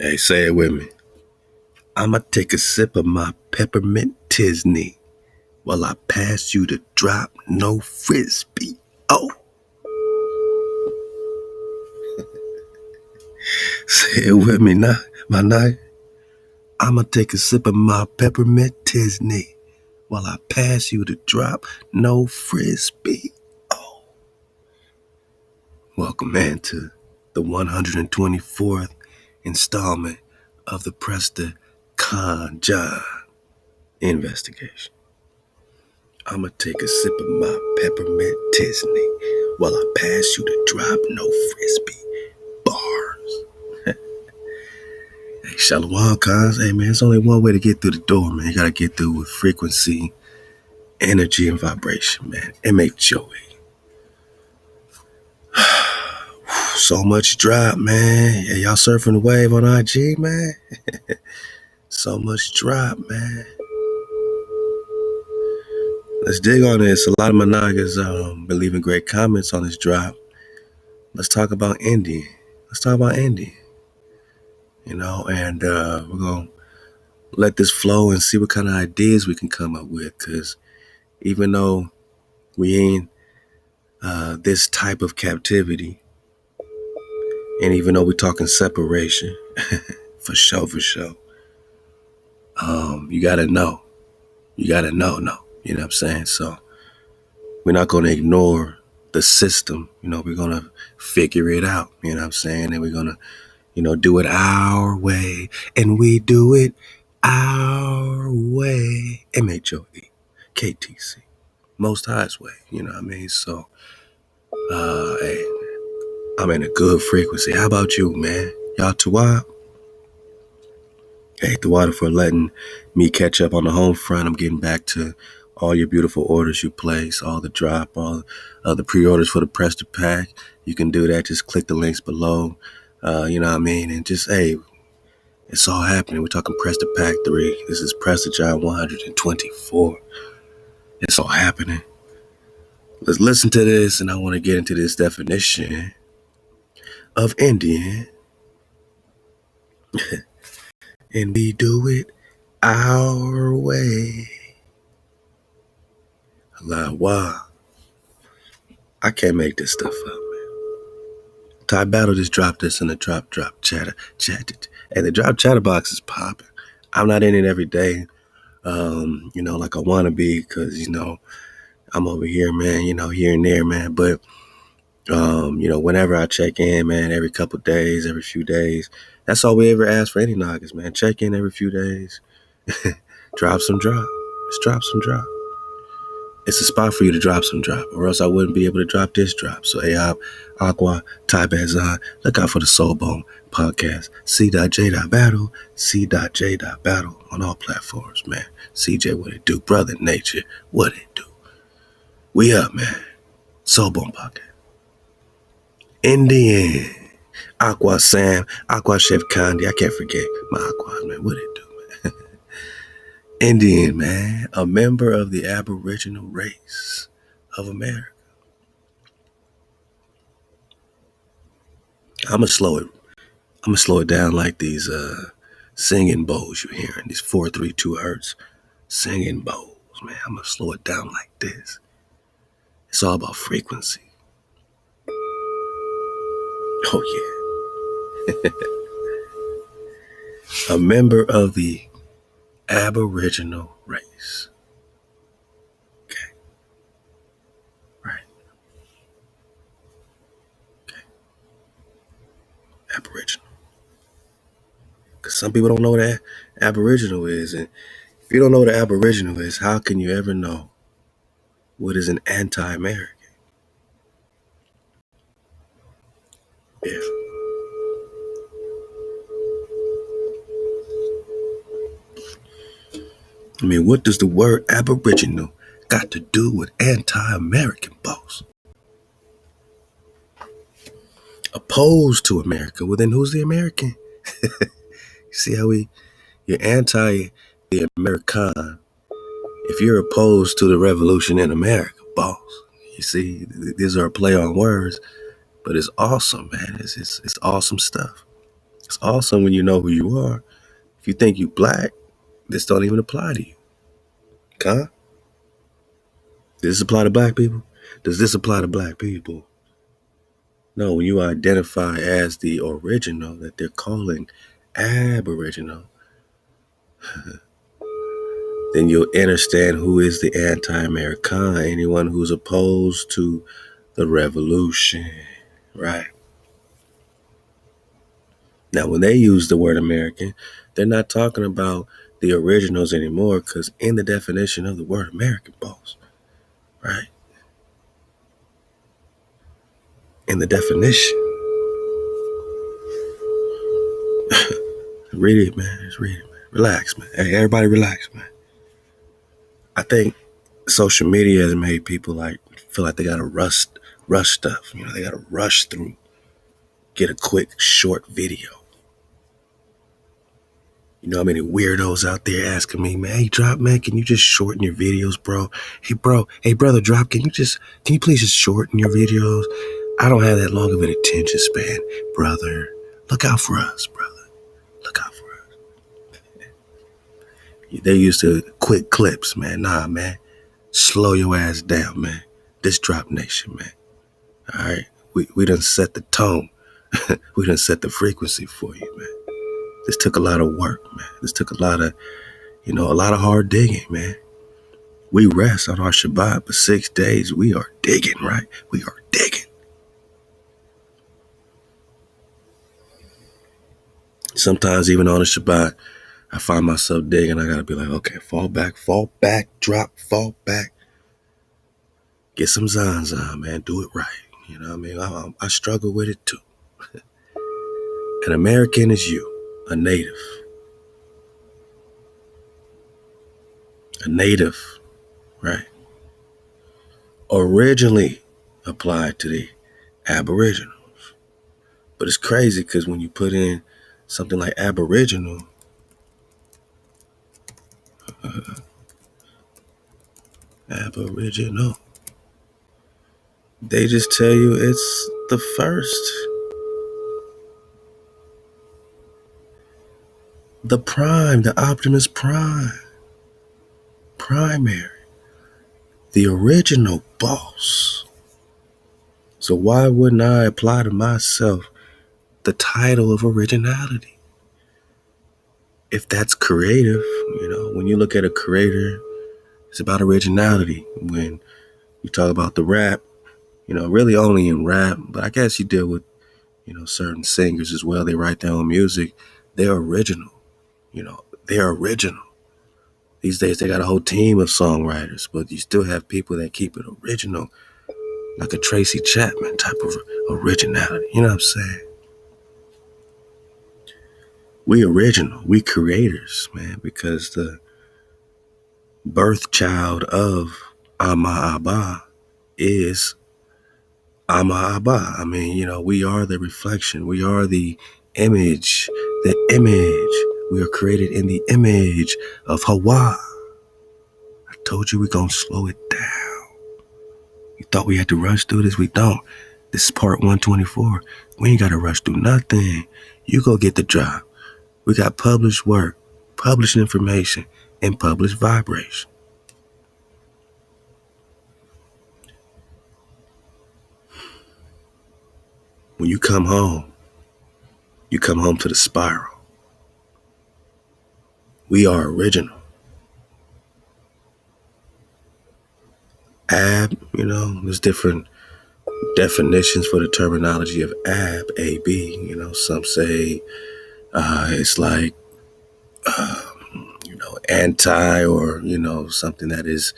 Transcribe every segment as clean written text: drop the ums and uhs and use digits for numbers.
Hey, say it with me. I'ma take a sip of my peppermint Tisney while I pass you the drop, no frisbee. Oh, say it with me now, my night. I'ma take a sip of my peppermint Tisney while I pass you the drop, no frisbee. Oh, welcome, man, to the 124th installment of the Prester Con John investigation. I'ma take a sip of my peppermint Tisney while I pass you the drop, no frisbee bars. Hey, Shalawam, cons. Hey, man, it's only one way to get through the door, man. You gotta get through with frequency, energy, and vibration, man. M.H.O.E. So much drop, man. Yeah, y'all surfing the wave on IG, man. So much drop, man. Let's dig on this. A lot of my niggas been leaving great comments on this drop. Let's talk about Indian. Let's talk about Indian. And we're gonna let this flow and see what kind of ideas we can come up with. Cause even though we ain't this type of captivity, and even though we're talking separation, for sure, you gotta know. You gotta know, no. You know what I'm saying? So we're not gonna ignore the system. We're gonna figure it out. You know what I'm saying? And we're gonna, do it our way. And we do it our way. M.H.O.E. KTC. Most High's way. You know what I mean? So, hey, I'm in a good frequency. How about you, man? Y'all HaWah? Hey, the water for letting me catch up on the home front. I'm getting back to all your beautiful orders you place, all the drop, all the pre-orders for the Prester pack. You can do that. Just click the links below. You know what I mean? And just, hey, it's all happening. We're talking Prester Pack 3. This is Prester John 124. It's all happening. Let's listen to this, and I want to get into this definition of Indian. And we do it our way. HaWah. I can't make this stuff up, man. Ty Battle just dropped this in the drop chatter. And the drop chatter box is popping. I'm not in it every day, like I want to be, because, I'm over here, man, here and there, man. But, whenever I check in, man, every couple days, every few days, that's all we ever ask for any noggins, man. Check in every few days. Drop some drop. Just drop some drop. It's a spot for you to drop some drop, or else I wouldn't be able to drop this drop. So, HaWah, Ty Bazan, look out for the Soulbone podcast. C.J. Battle, C.J. Battle on all platforms, man. CJ, what it do? Brother Nature, what it do? We up, man. Soulbone podcast. Indian. HaWah Sam, HaWah Chef Condi. I can't forget my HaWah, man. What it do, man? Indian, man. A member of the Aboriginal race of America. I'm gonna slow it down like these singing bowls you're hearing. These 432 hertz singing bowls, man. I'm gonna slow it down like this. It's all about frequency. Oh yeah. A member of the Aboriginal race. Okay. Right. Okay. Aboriginal. Because some people don't know what Aboriginal is. And if you don't know what an Aboriginal is, how can you ever know what is an anti-American? Yeah. I mean, what does the word Aboriginal got to do with anti-American, boss? Opposed to America. Well, then who's the American? See how you're anti the American if you're opposed to the revolution in America, boss. You see, these are a play on words, but it's awesome, man. It's awesome stuff. It's Also, when you know who you are, if you think you black, this don't even apply to you. Huh? Does this apply to black people? Does this apply to black people? No, when you identify as the original that they're calling aboriginal, then you'll understand who is the anti-American, anyone who's opposed to the revolution, right? Now, when they use the word American, they're not talking about the originals anymore, because in the definition of the word American, boss, right? In the definition, read it, man. Just read it, man. Relax, man. Hey, everybody relax, man. I think social media has made people like feel like they gotta rush stuff. You know, they gotta rush through, get a quick short video. You know how many weirdos out there asking me, man, hey Drop, man, can you just shorten your videos, bro? Hey brother Drop, can you please just shorten your videos? I don't have that long of an attention span, brother. Look out for us, brother. Look out for us. They used to quick clips, man. Nah, man. Slow your ass down, man. This Drop Nation, man. All right. We done set the tone. We done set the frequency for you, man. This took a lot of work, man. This took a lot of hard digging, man. We rest on our Shabbat, but 6 days we are digging, right? We are digging. Sometimes even on a Shabbat, I find myself digging. I gotta be like, okay, fall back, drop, fall back. Get some Zanzan, man. Do it right. You know what I mean? I struggle with it too. An American is you, a native. A native, right? Originally applied to the Aboriginals. But it's crazy because when you put in something like Aboriginal, Aboriginal, they just tell you it's the first. The prime, the Optimus Prime, primary, the original boss. So why wouldn't I apply to myself the title of originality? If that's creative, you know, when you look at a creator, it's about originality. When you talk about the rap, you know, really only in rap, but I guess you deal with, you know, certain singers as well. They write their own music. They're original, you know, they're original. These days they got a whole team of songwriters, but you still have people that keep it original, like a Tracy Chapman type of originality. You know what I'm saying? We original, we creators, man, because the birth child of Ama is Ama. I mean, you know, we are the reflection. We are the image. The image. We are created in the image of HaWah. I told you we're going to slow it down. You thought we had to rush through this? We don't. This is part 124. We ain't got to rush through nothing. You go get the job. We got published work, published information, and published vibration. When you come home to the spiral. We are original. You know, there's different definitions for the terminology of AB. You know, some say it's like, you know, anti, or, you know, something that is,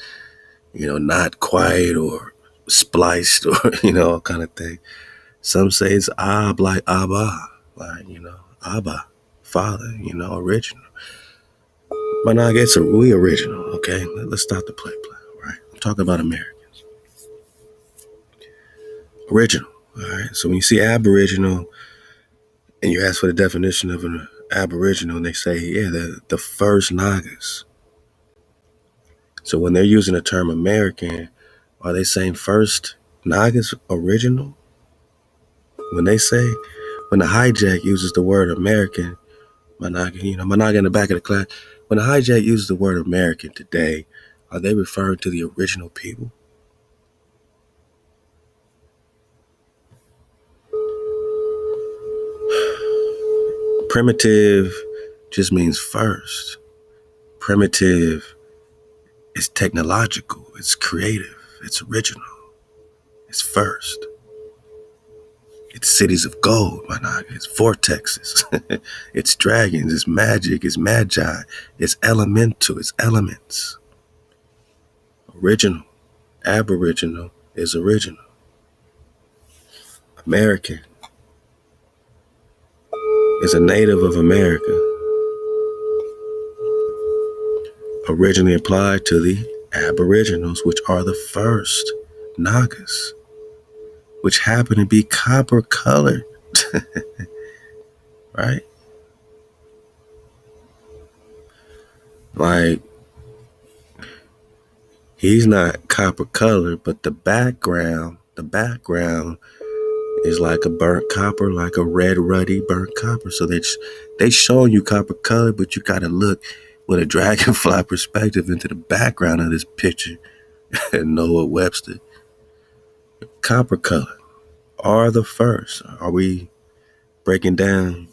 you know, not quite, or spliced, or, you know, kind of thing. Some say it's like Abba, like, you know, Abba, Father, you know, original. But now I guess we original, okay? Let's start the play, right? I'm talking about Americans. Original, all right? So when you see Aboriginal and you ask for the definition of an Aboriginal, and they say, yeah, the first Nagas. So when they're using the term American, are they saying first Nagas original? When they say, when the hijack uses the word American, Managa in the back of the class, when the hijack uses the word American today, are they referring to the original people? Primitive just means first. Primitive is technological, it's creative, it's original, it's first. It's cities of gold, it's vortexes, it's dragons, it's magic, it's magi, it's elemental, it's elements. Original, aboriginal is original. American is a native of America, originally applied to the aboriginals, which are the first Nagas, which happen to be copper colored, right? Like, he's not copper colored, but the background is like a burnt copper, like a red, ruddy burnt copper. So they showing you copper color, but you gotta look with a dragonfly perspective into the background of this picture and Noah Webster. Copper color are the first. Are we breaking down,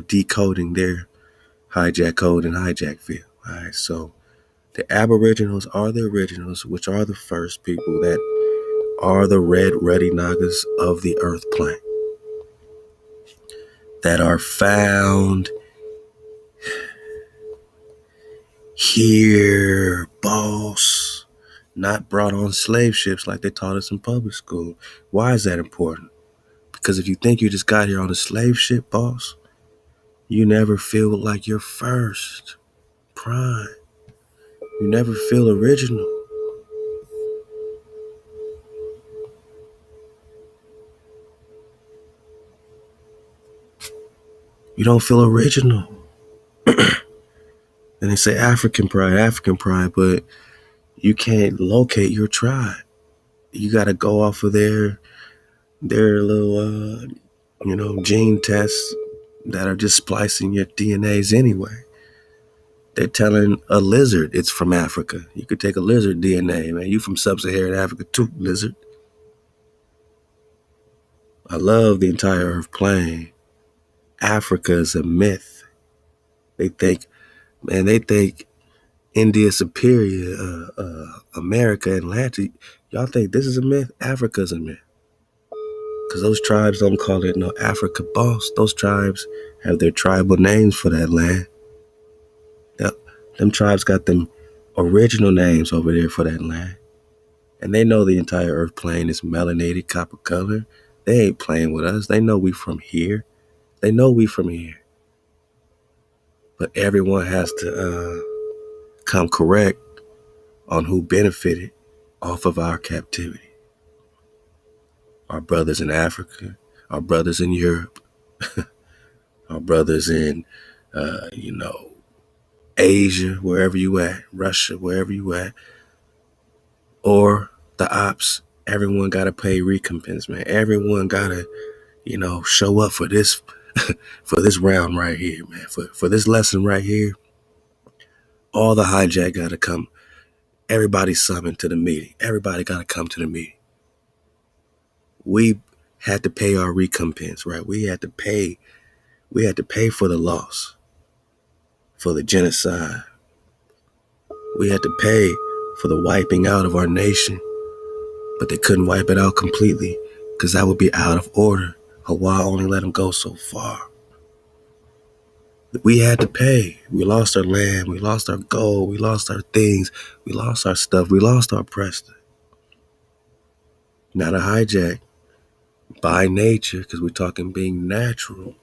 decoding their hijack code and hijack field? All right, so the aboriginals are the originals, which are the first people that are the red, ruddy Nagas of the earth plane that are found here, boss, not brought on slave ships like they taught us in public school. Why is that important? Because if you think you just got here on a slave ship, boss, you never feel like you're first, prime. You never feel original. You don't feel original. And they say African pride, but you can't locate your tribe. You got to go off of their little, gene tests that are just splicing your DNAs anyway. They're telling a lizard it's from Africa. You could take a lizard DNA, man. You from sub-Saharan Africa too, lizard. I love the entire Earth plane. Africa is a myth. They think India superior, America, Atlantic. Y'all think this is a myth? Africa's a myth. Because those tribes don't call it no Africa, boss. Those tribes have their tribal names for that land. Them tribes got them original names over there for that land. And they know the entire earth plane is melanated copper color. They ain't playing with us. They know we from here. But everyone has to come correct on who benefited off of our captivity. Our brothers in Africa, our brothers in Europe, our brothers in, Asia, wherever you at, Russia, wherever you at, or the ops. Everyone got to pay recompense, man. Everyone got to, show up for this, for this round right here, man. For this lesson right here, all the hijack got to come. Everybody summoned to the meeting. Everybody got to come to the meeting. We had to pay our recompense, right? We had to pay for the loss, for the genocide. We had to pay for the wiping out of our nation, but they couldn't wipe it out completely because that would be out of order. HaWah only let them go so far. We had to pay. We lost our land. We lost our gold. We lost our things. We lost our stuff. We lost our Prester. Not a hijack. By nature, because we're talking being natural.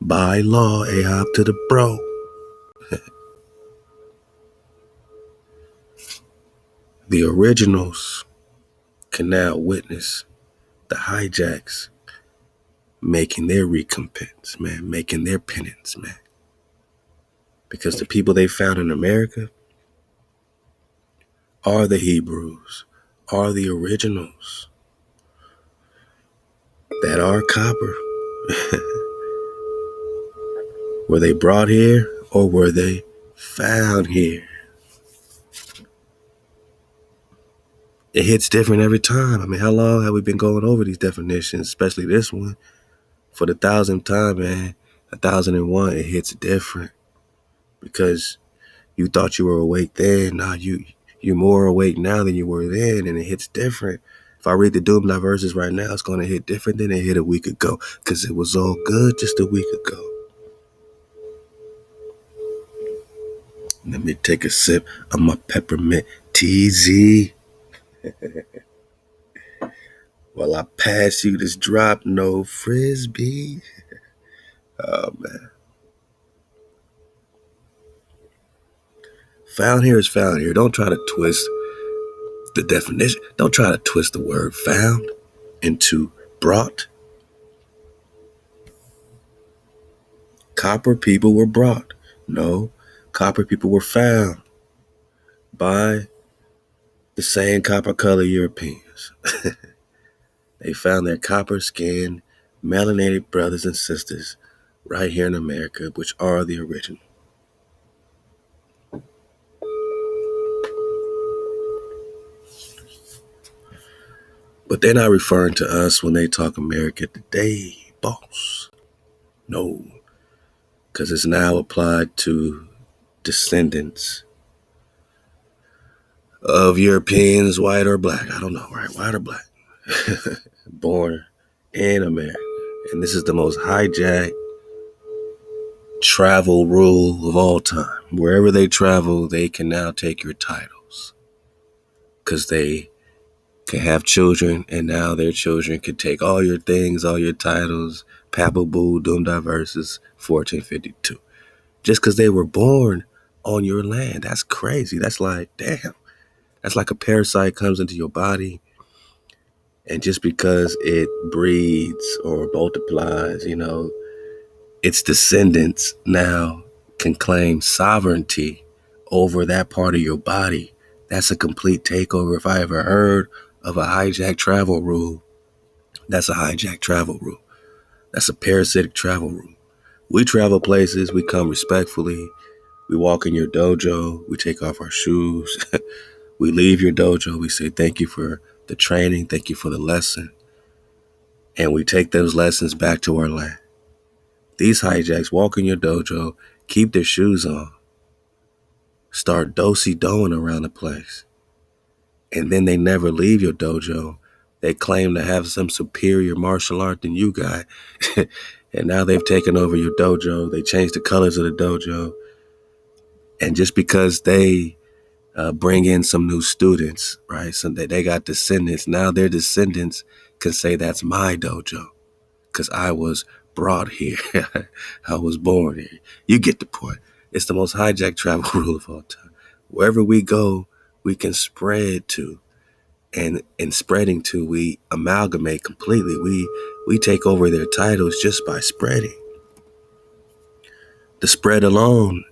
By law, A-hop to the bro. The originals can now witness the hijacks making their recompense, man, making their penance, man. Because the people they found in America are the Hebrews, are the originals that are copper. Were they brought here or were they found here? It hits different every time. I mean, how long have we been going over these definitions, especially this one? For the 1000th time, man, 1001, it hits different because you thought you were awake then. Now you're more awake now than you were then, and it hits different. If I read the Doom verses right now, it's going to hit different than it hit a week ago because it was all good just a week ago. Let me take a sip of my peppermint TZ while I pass you this drop no frisbee. Oh, man. Found here is found here. Don't try to twist the definition. Don't try to twist the word found into brought. Copper people were brought. No, copper people were found by the same copper color Europeans. They found their copper skinned, melanated brothers and sisters right here in America, which are the original. But they're not referring to us when they talk America today, boss. No, because it's now applied to descendants of Europeans, white or black. I don't know, right? White or black. Born in America. And this is the most hijacked travel rule of all time. Wherever they travel, they can now take your titles. Because they can have children, and now their children can take all your things, all your titles, Papa Boo, Doom Diverses, 1452. Just because they were born on your land. That's crazy. That's like, damn. That's like a parasite comes into your body, and just because it breeds or multiplies, its descendants now can claim sovereignty over that part of your body. That's a complete takeover. If I ever heard of a hijack travel rule, that's a hijack travel rule. That's a parasitic travel rule. We travel places, we come respectfully. We walk in your dojo, we take off our shoes. We leave your dojo, we say thank you for the training, thank you for the lesson. And we take those lessons back to our land. These hijacks walk in your dojo, keep their shoes on, start do-si-doing around the place. And then they never leave your dojo. They claim to have some superior martial art than you got. And now they've taken over your dojo. They changed the colors of the dojo. And just because they bring in some new students, right? So they got descendants. Now their descendants can say that's my dojo because I was brought here. I was born here. You get the point. It's the most hijacked travel rule of all time. Wherever we go, we can spread to. And in spreading to, we amalgamate completely. We take over their titles just by spreading. The spread alone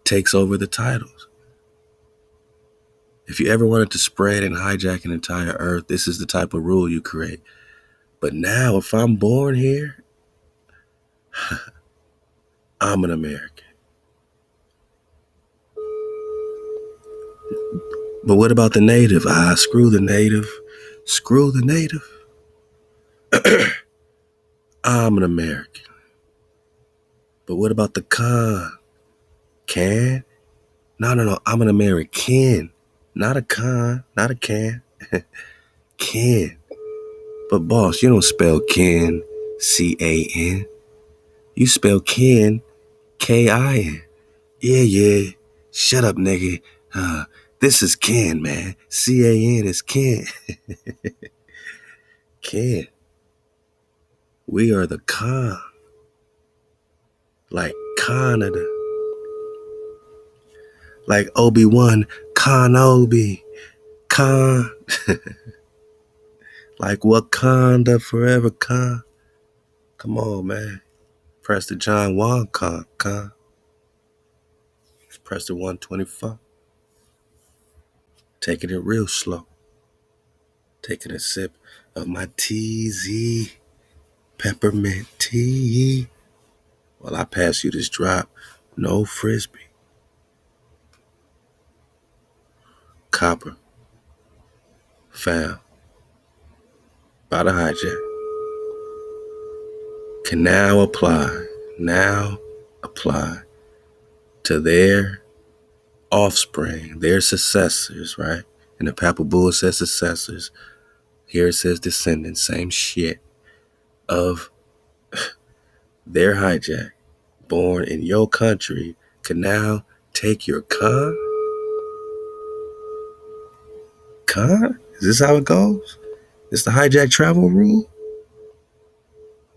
takes over the titles. If you ever wanted to spread and hijack an entire earth, this is the type of rule you create. But now, if I'm born here, I'm an American. But what about the native? Screw the native. Screw the native. I'm an American. But what about the con? Can? No. I'm an American. Not a con. Not a can. Can. But boss, you don't spell Ken C-A-N. You spell Ken K-I-N. Yeah. Shut up, nigga. This is Ken, man. C-A-N is Ken. Ken. We are the con. Like Canada. Like Obi-Wan, Kenobi. Con. Like Wakanda forever, con. Come on, man. Prester John Juan, con. It's Prester 124. Taking it real slow. Taking a sip of my TZ peppermint tea. While I pass you this drop, no frisbee. Copper found by the hijack can now apply to their offspring, their successors, right? And the Papal Bull says successors. Here it says descendants, same shit, of their hijack, born in your country, can now take your con? Con? Is this how it goes? Is the hijack travel rule?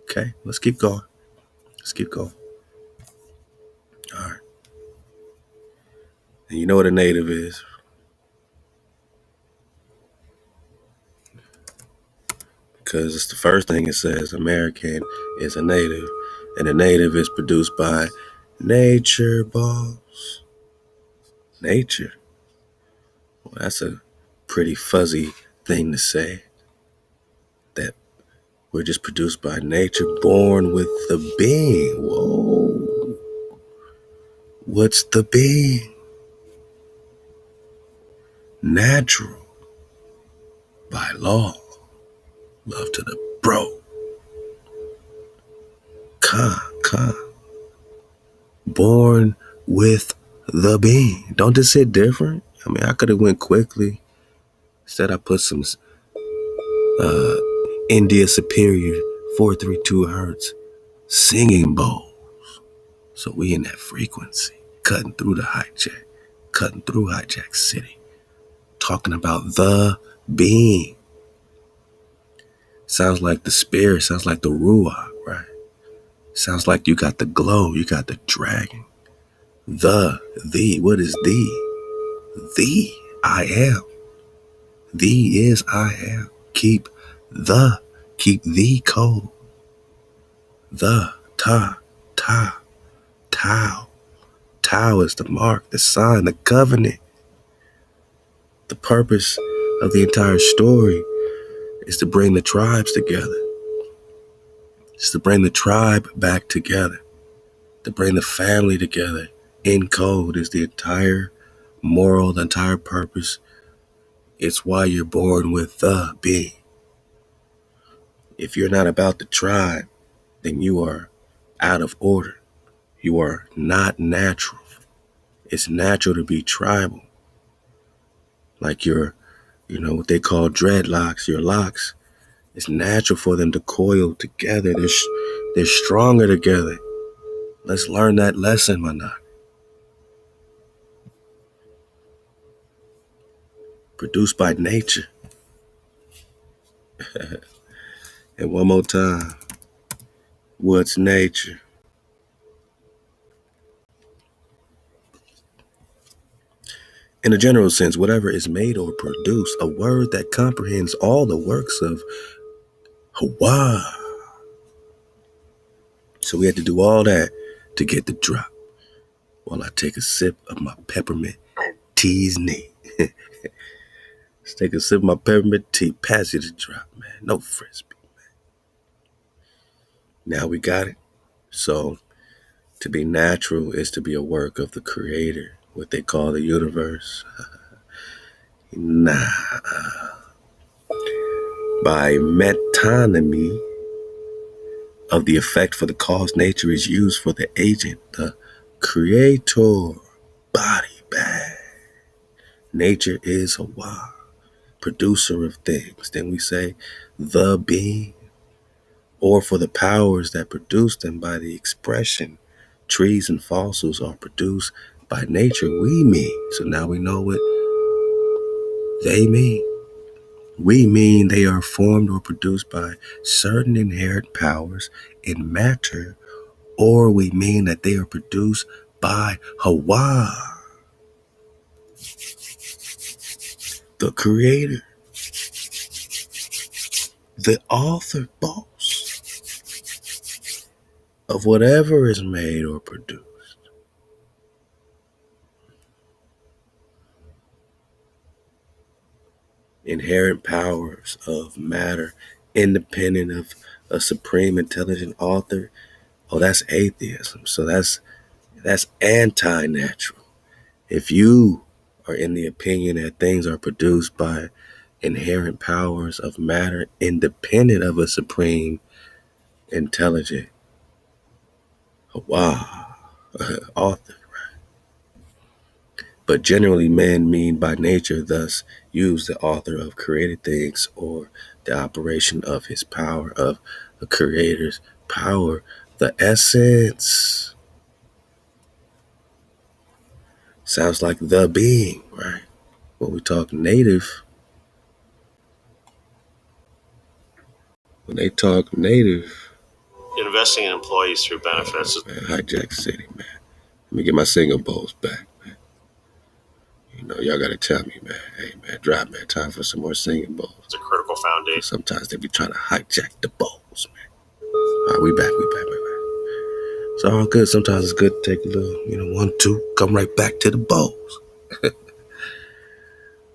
Okay, let's keep going. Let's keep going. All right. And you know what a native is? Because it's the first thing it says. American is a native. And a native is produced by nature, boss. Nature. Well, that's a pretty fuzzy thing to say. That we're just produced by nature, born with the being. Whoa. What's the being? Natural. By law. Love to the bro. Con. Born with the being. Don't this hit different? I mean, I could have went quickly. Instead, I put some India Superior 432 hertz singing bowl. So we in that frequency, cutting through the hijack, cutting through hijack city, talking about the being. Sounds like the spirit, sounds like the ruach, right? Sounds like you got the glow, you got the dragon. The, what is the? The, I am. The is I am. Keep the code. The, ta, Tau. Tau is the mark, the sign, the covenant. The purpose of the entire story is to bring the tribes together. It's to bring the tribe back together. To bring the family together. In code is the entire moral, the entire purpose. It's why you're born with the being. If you're not about the tribe, then you are out of order. You are not natural. It's natural to be tribal. Like what they call dreadlocks, your locks. It's natural for them to coil together. They're stronger together. Let's learn that lesson, Manak. Produced by nature. And one more time. What's nature? In a general sense, whatever is made or produced, a word that comprehends all the works of HaWah. So we had to do all that to get the drop while I take a sip of my peppermint tea's knee. Let's take a sip of my peppermint tea. Pass you the drop, man. No frisbee, man. Now we got it. So to be natural is to be a work of the creator, what they call the universe. Nah. By metonymy of the effect for the cause, nature is used for the agent, the creator, body bag. Nature is HaWah, producer of things. Then we say the being, or for the powers that produce them by the expression. Trees and fossils are produced by nature, we mean. So now we know what they mean. We mean they are formed or produced by certain inherent powers in matter, or we mean that they are produced by HaWah, the creator, the author, boss of whatever is made or produced. Inherent powers of matter, independent of a supreme intelligent author, Oh, that's atheism. So that's anti-natural. If you are in the opinion that things are produced by inherent powers of matter independent of a supreme intelligent HaWah author, but generally men mean by nature, thus use the author of created things or the operation of his power, of the creator's power, the essence. Sounds like the being, right? When we talk native, when they talk native, investing in employees through benefits. Man, hijack city, man. Let me get my singing bowls back, man. You know, y'all gotta tell me, man. Hey, man, drop, man. Time for some more singing bowls. It's a critical foundation. Sometimes they be trying to hijack the bowls, man. All right, we back. It's all good. Sometimes it's good to take a little, 1, 2, come right back to the bowls.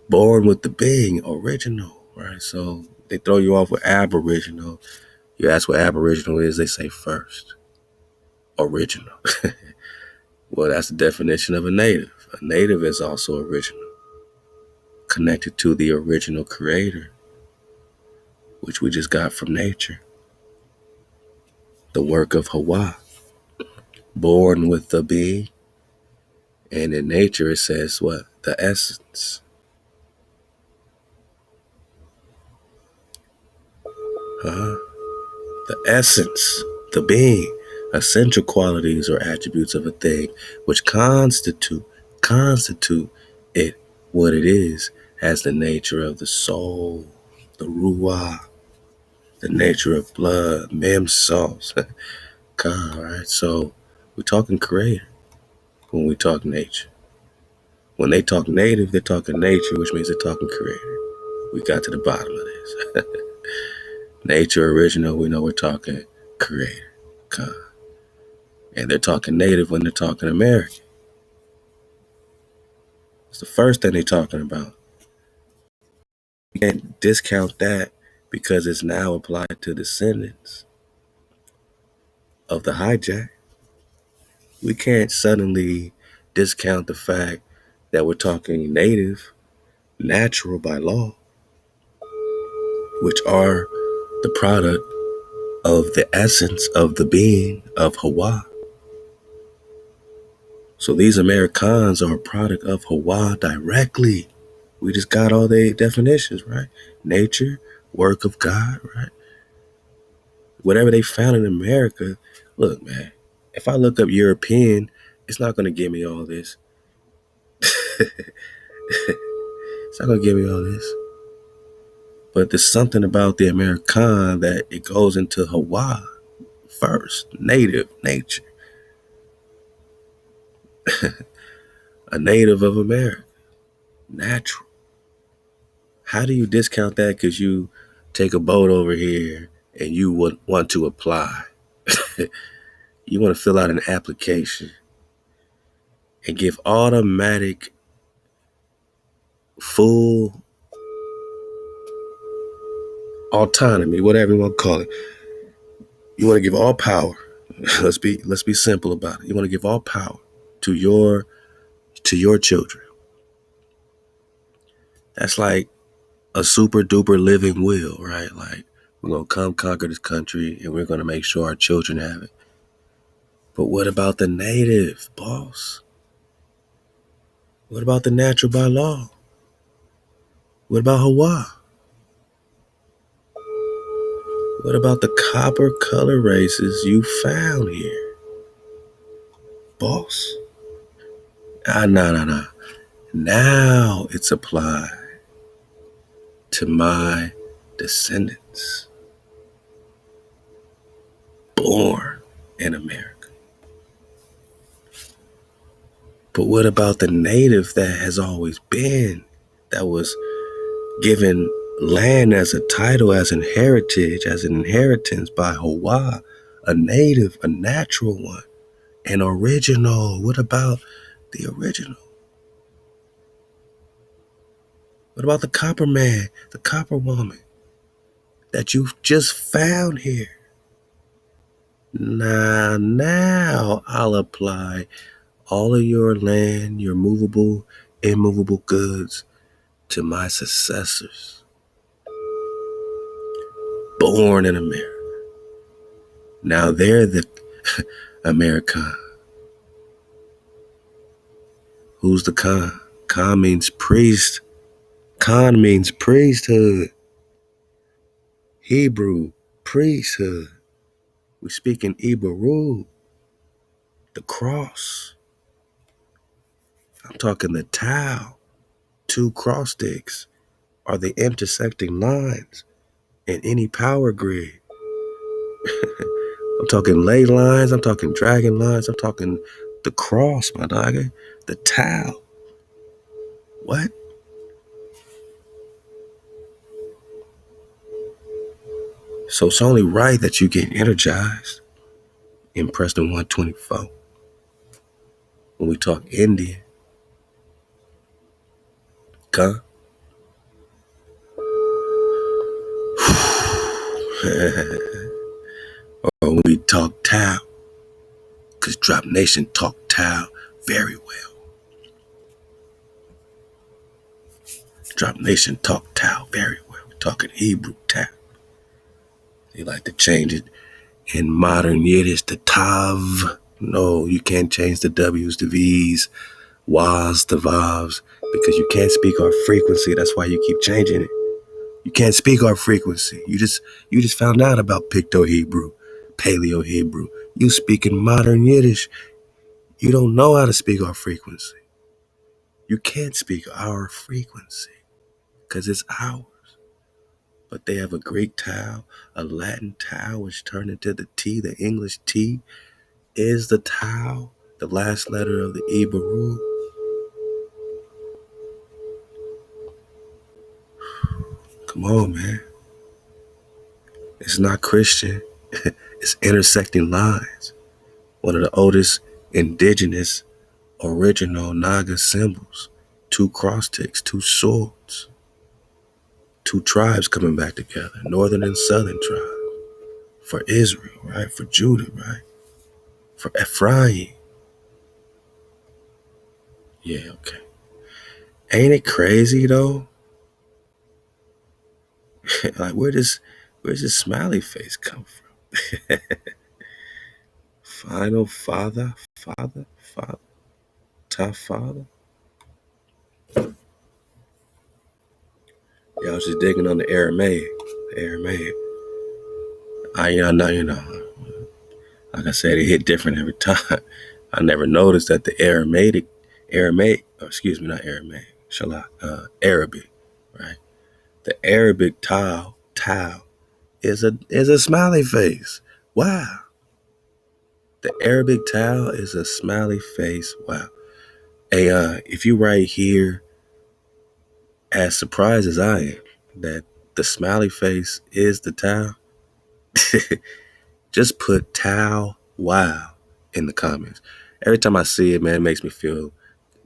Born with the being, original, right? So they throw you off with aboriginal. You ask what aboriginal is, they say first. Original. Well, that's the definition of a native. A native is also original, connected to the original creator, which we just got from nature. The work of HaWah. Born with the being. And in nature, it says what? The essence. The essence, the being, essential qualities or attributes of a thing which constitute it what it is, as the nature of the soul, the ruah, the nature of blood, M.H.O.E. God, right? So we're talking creator when we talk nature. When they talk native, they're talking nature, which means they're talking creator. We got to the bottom of this. Nature, original, we know we're talking creator. God. And they're talking native when they're talking American. It's the first thing they're talking about. You can't discount that because it's now applied to descendants of the hijack. We can't suddenly discount the fact that we're talking native, natural by law, which are the product of the essence of the being of HaWah. So these Americans are a product of HaWah directly. We just got all the definitions, right? Nature, work of God, right? Whatever they found in America, look, man, if I look up European, it's not going to give me all this. It's not going to give me all this. But there's something about the American that it goes into HaWah first, native, nature. A native of America, natural. How do you discount that because you take a boat over here and you would want to apply? You want to fill out an application and give automatic, full autonomy, whatever you want to call it. You want to give all power. Let's be simple about it. You want to give all power to your children. That's like a super duper living will, right? Like we're gonna come conquer this country and we're gonna make sure our children have it. But what about the native, boss? What about the natural by law? What about HaWah? What about the copper color races you found here, boss? No. Now it's applied to my descendants born in America. But what about the native that has always been, that was given land as a title, as an heritage, as an inheritance by HaWah, a native, a natural one, an original? What about the original? What about the copper man, the copper woman that you've just found here? Now I'll apply all of your land, your movable, immovable goods to my successors, born in America. Now they're the American. Who's the Khan? Khan means priest. Khan means priesthood. Hebrew, priesthood. We speak in Hebrew, the cross. I'm talking the tau. Two cross sticks are the intersecting lines in any power grid. I'm talking ley lines. I'm talking dragon lines. I'm talking the cross, my dog. The tau. What? So it's only right that you get energized in Preston 124 when we talk Indian. Huh? Or when we talk Tao, because Drop Nation talk Tao very well. Drop Nation talk Tao very well. We're talking Hebrew Tao. They like to change it in modern Yiddish to Tav. No, you can't change the W's to V's, Wahs to Vavs, because you can't speak our frequency. That's why you keep changing it. You can't speak our frequency. You just found out about Picto Hebrew, Paleo Hebrew. You speak in modern Yiddish. You don't know how to speak our frequency. You can't speak our frequency because it's ours. But they have a Greek tau, a Latin tau, which turned into the T. The English T is the tau, the last letter of the Hebrew. Come on, man. It's not Christian. It's intersecting lines. One of the oldest indigenous original Naga symbols. Two cross ticks, two swords. Two tribes coming back together. Northern and southern tribe. For Israel, right? For Judah, right? For Ephraim. Yeah, okay. Ain't it crazy though? Like where's this smiley face come from? Final father, tough father. Yeah, I was just digging on the Aramaic. I know, like I said, it hit different every time. I never noticed that the not Aramaic, Arabic, right? The Arabic tau is a smiley face. Wow. The Arabic tau is a smiley face. Wow. Hey, if you right here, as surprised as I am that the smiley face is the tau, just put tau wow in the comments. Every time I see it, man, it makes me feel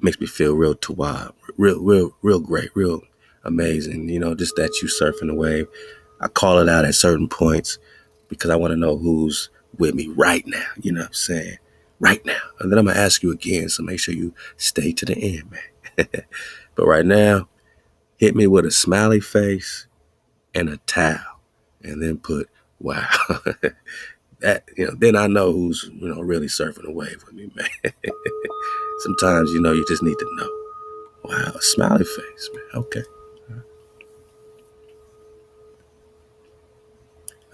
real tawab, real great, real amazing. You know, just that you surfing the wave. I call it out at certain points because I want to know who's with me right now. You know what I'm saying? Right now. And then I'm going to ask you again. So make sure you stay to the end, man. But right now, hit me with a smiley face and a towel and then put, wow. That, then I know who's, really surfing the wave with me, man. Sometimes, you just need to know. Wow, a smiley face, man. Okay.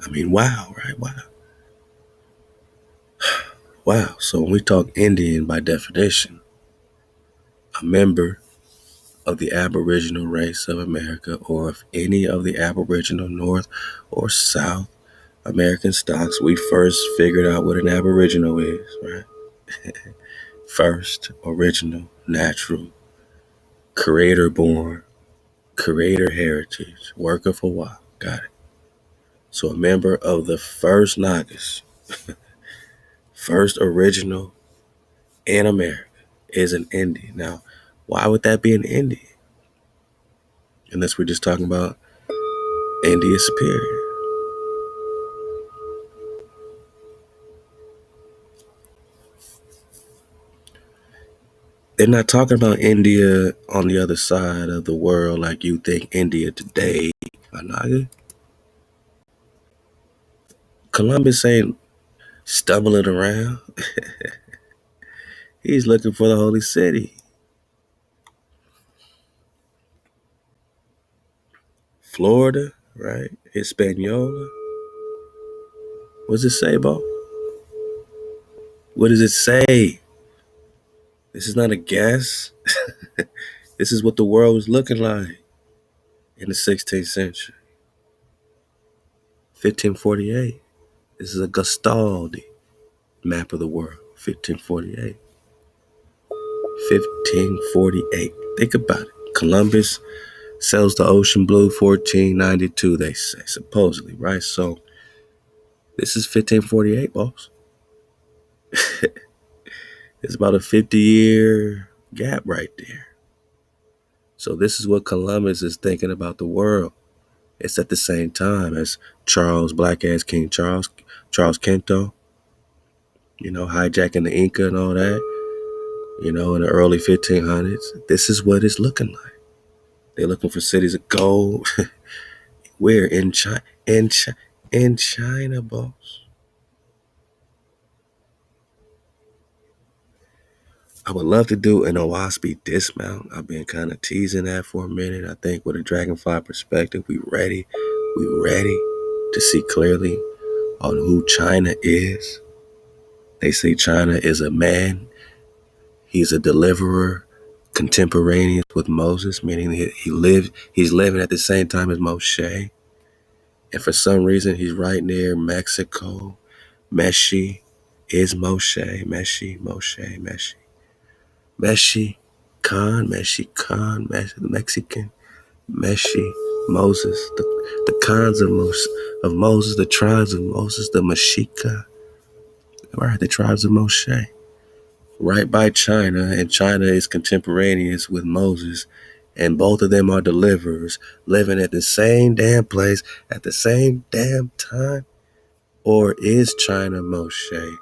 I mean, wow, right? Wow. Wow. So when we talk Indian by definition, a member of the Aboriginal race of America or of any of the Aboriginal North or South American stocks, we first figured out what an Aboriginal is, right? First, original, natural, creator born, creator heritage, work of HaWah. Got it. So a member of the first Nagas, first original in America is an Indian. Now, why would that be an Indian? Unless we're just talking about India superior. They're not talking about India on the other side of the world like you think India today. Anaga. Columbus ain't stumbling around. He's looking for the holy city. Florida, right? Hispaniola. What does it say, Bo? What does it say? This is not a guess. This is what the world was looking like in the 16th century. 1548. This is a Gastaldi map of the world. 1548. 1548. Think about it. Columbus sails the ocean blue 1492, they say, supposedly, right? So this is 1548, boss. It's about a 50-year gap right there. So this is what Columbus is thinking about the world. It's at the same time as Charles, black ass King Charles, Charles Quinto, hijacking the Inca and all that, in the early 1500s. This is what it's looking like. They're looking for cities of gold. Where? In China, in China, boss. I would love to do an OWASP dismount. I've been kind of teasing that for a minute. I think with a Dragonfly perspective, we ready. We ready to see clearly on who China is. They say China is a man. He's a deliverer, contemporaneous with Moses, meaning he's living at the same time as M.H.O.E. And for some reason, he's right near Mexico. M.H.O.E is M.H.O.E. M.H.O.E. Mexican, the Mexican, M.H.O.E, Moses, the cons of Moses, the tribes of Moses, the Mexica, right, the tribes of Moshe, right by China, and China is contemporaneous with Moses, and both of them are deliverers, living at the same damn place at the same damn time. Or is China Moshe?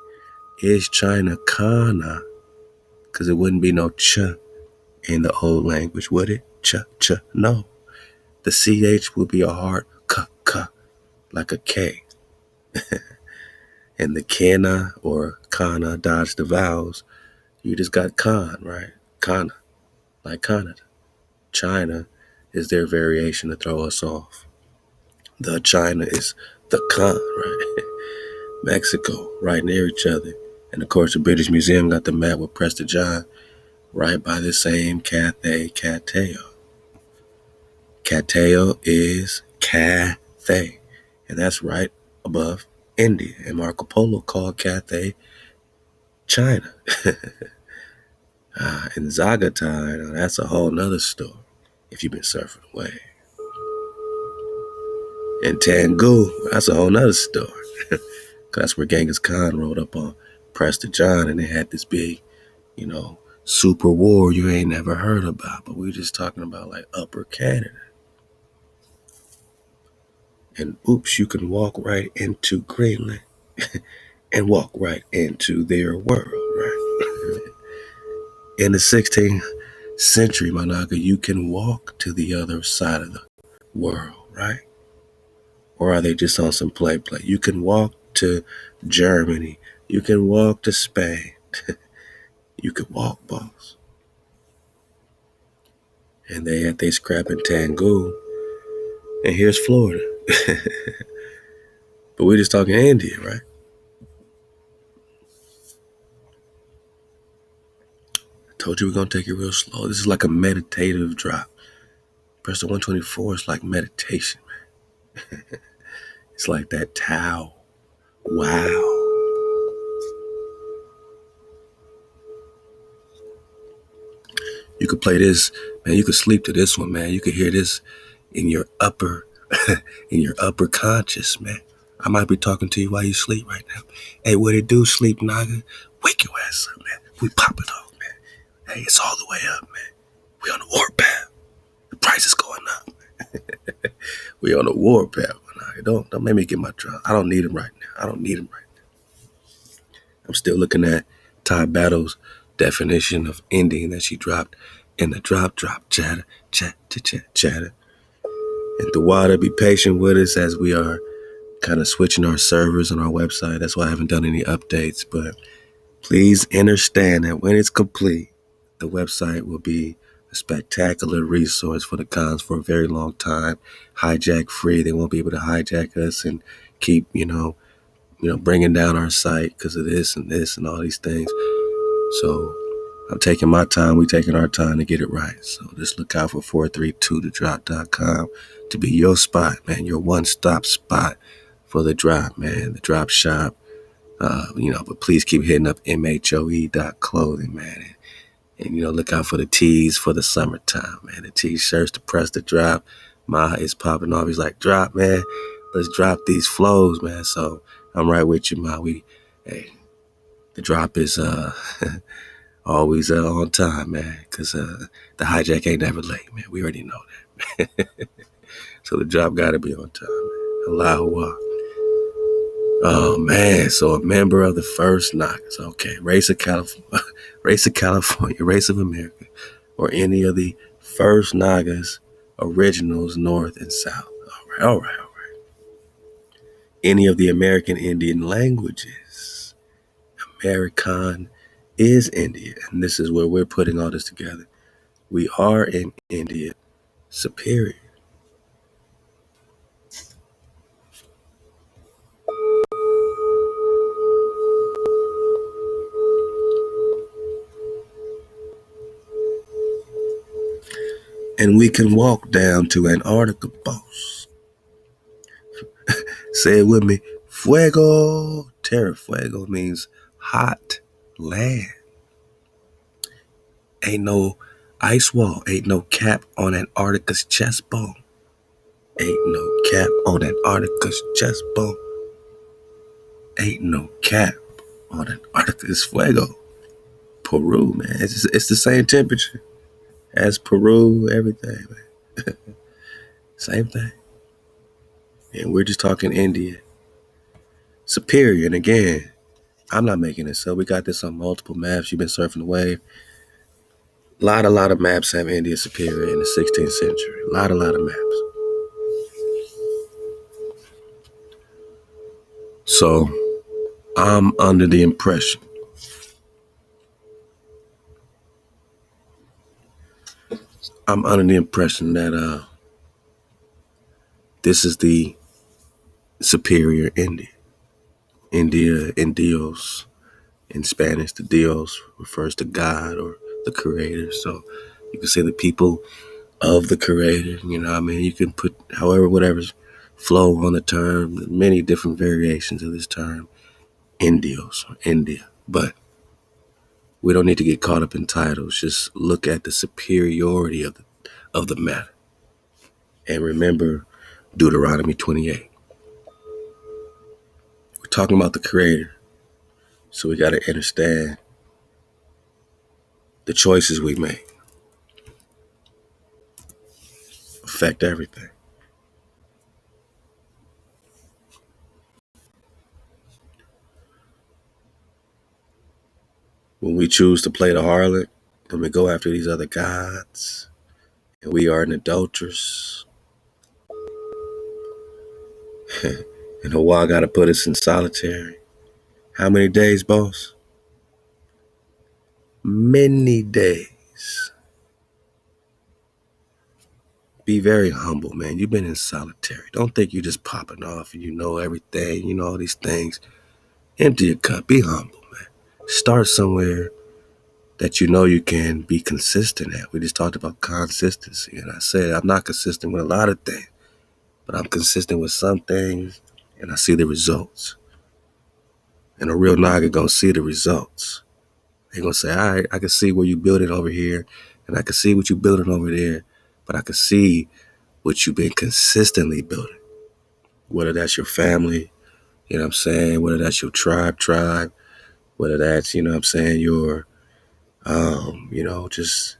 Is China Kana? Because it wouldn't be no ch in the old language, would it? Ch, ch, no. The CH would be a hard k, like a K. And the Kana or Kana dodge the vowels. You just got Khan, right? Kana, like Canada. China is their variation to throw us off. The China is the Khan, right? Mexico, right near each other. And of course, the British Museum got the map with Prester John right by the same Cathay, Cateo. Cateo is Cathay, and that's right above India. And Marco Polo called Cathay China. And Zagatai, that's a whole nother story if you've been surfing away. And Tangu, that's a whole nother story. That's where Genghis Khan rode up on Prester John, and they had this big, super war you ain't never heard about. But we're just talking about like Upper Canada. And oops, you can walk right into Greenland and walk right into their world, right? In the 16th century, Managa, you can walk to the other side of the world, right? Or are they just on some play? You can walk to Germany. You can walk to Spain. You can walk, boss. And they scrapping Tangu. And here's Florida. But we're just talking India, right? I told you we're going to take it real slow. This is like a meditative drop. Prester 124 is like meditation, man. It's like that Tao. Wow. You could play this, man. You could sleep to this one, man. You could hear this in your upper, in your upper conscious, man. I might be talking to you while you sleep right now. Hey, what it do, sleep naga? Wake your ass up, man. We pop it off, man. Hey, it's all the way up, man. We on the warpath. The price is going up. We on the warpath. Don't make me get my drum. I don't need him right now. I'm still looking at Ty Battle's definition of ending that she dropped in the drop chatter, chatter. And the water, be patient with us as we are kind of switching our servers on our website. That's why I haven't done any updates, but please understand that when it's complete, the website will be a spectacular resource for the cons for a very long time. Hijack free. They won't be able to hijack us and keep, bringing down our site because of this and all these things. So I'm taking my time. We're taking our time to get it right. So just look out for 432thedrop.com to be your spot, man, your one-stop spot for the drop, man, the drop shop. But please keep hitting up M.H.O.E.clothing, man. And look out for the tees for the summertime, man. The t-shirts, the Prester drop. Ma is popping off. He's like, drop, man. Let's drop these flows, man. So I'm right with you, Ma. The drop is always on time, man. Because the hijack ain't never late, man. We already know that. So the drop got to be on time, man. HaWah HaWah. Oh man, so a member of the first Nagas, okay, race of California, race of America, or any of the first Nagas, originals, North and South. All right. Any of the American Indian languages. American is India, and this is where we're putting all this together. We are in India, superior. And we can walk down to Antarctica, boss. Say it with me. Fuego. Terra Fuego means hot land. Ain't no ice wall. Ain't no cap on Antarctica's chest bone. Ain't no cap on Antarctica's chest bone. Ain't no cap on Antarctica's fuego. Peru, man. It's the same temperature as Peru, everything, man. Same thing. And we're just talking India. Superior. And again, I'm not making this up. We got this on multiple maps. You've been surfing the wave. A lot of maps have India superior in the 16th century. A lot of maps. So I'm under the impression that this is the superior India. Indios. In Spanish, the Dios refers to God or the Creator. So you can say the people of the Creator. You know what I mean? You can put whatever's flow on the term, many different variations of this term, Indios or India. But we don't need to get caught up in titles. Just look at the superiority of the matter. And remember Deuteronomy 28. We're talking about the Creator. So we got to understand the choices we make affect everything. When we choose to play the harlot and we go after these other gods and we are an adulteress and HaWah got to put us in solitary. How many days, boss? Many days. Be very humble, man. You've been in solitary. Don't think you're just popping off and you know everything, you know all these things. Empty your cup. Be humble, man. Start somewhere that you know you can be consistent at. We just talked about consistency. And I said I'm not consistent with a lot of things, but I'm consistent with some things and I see the results. And a real Naga gonna see the results. They gonna say, all right, I can see where you building over here and I can see what you building over there, but I can see what you've been consistently building. Whether that's your family, you know what I'm saying? Whether that's your tribe, whether that's, you know what I'm saying, your, just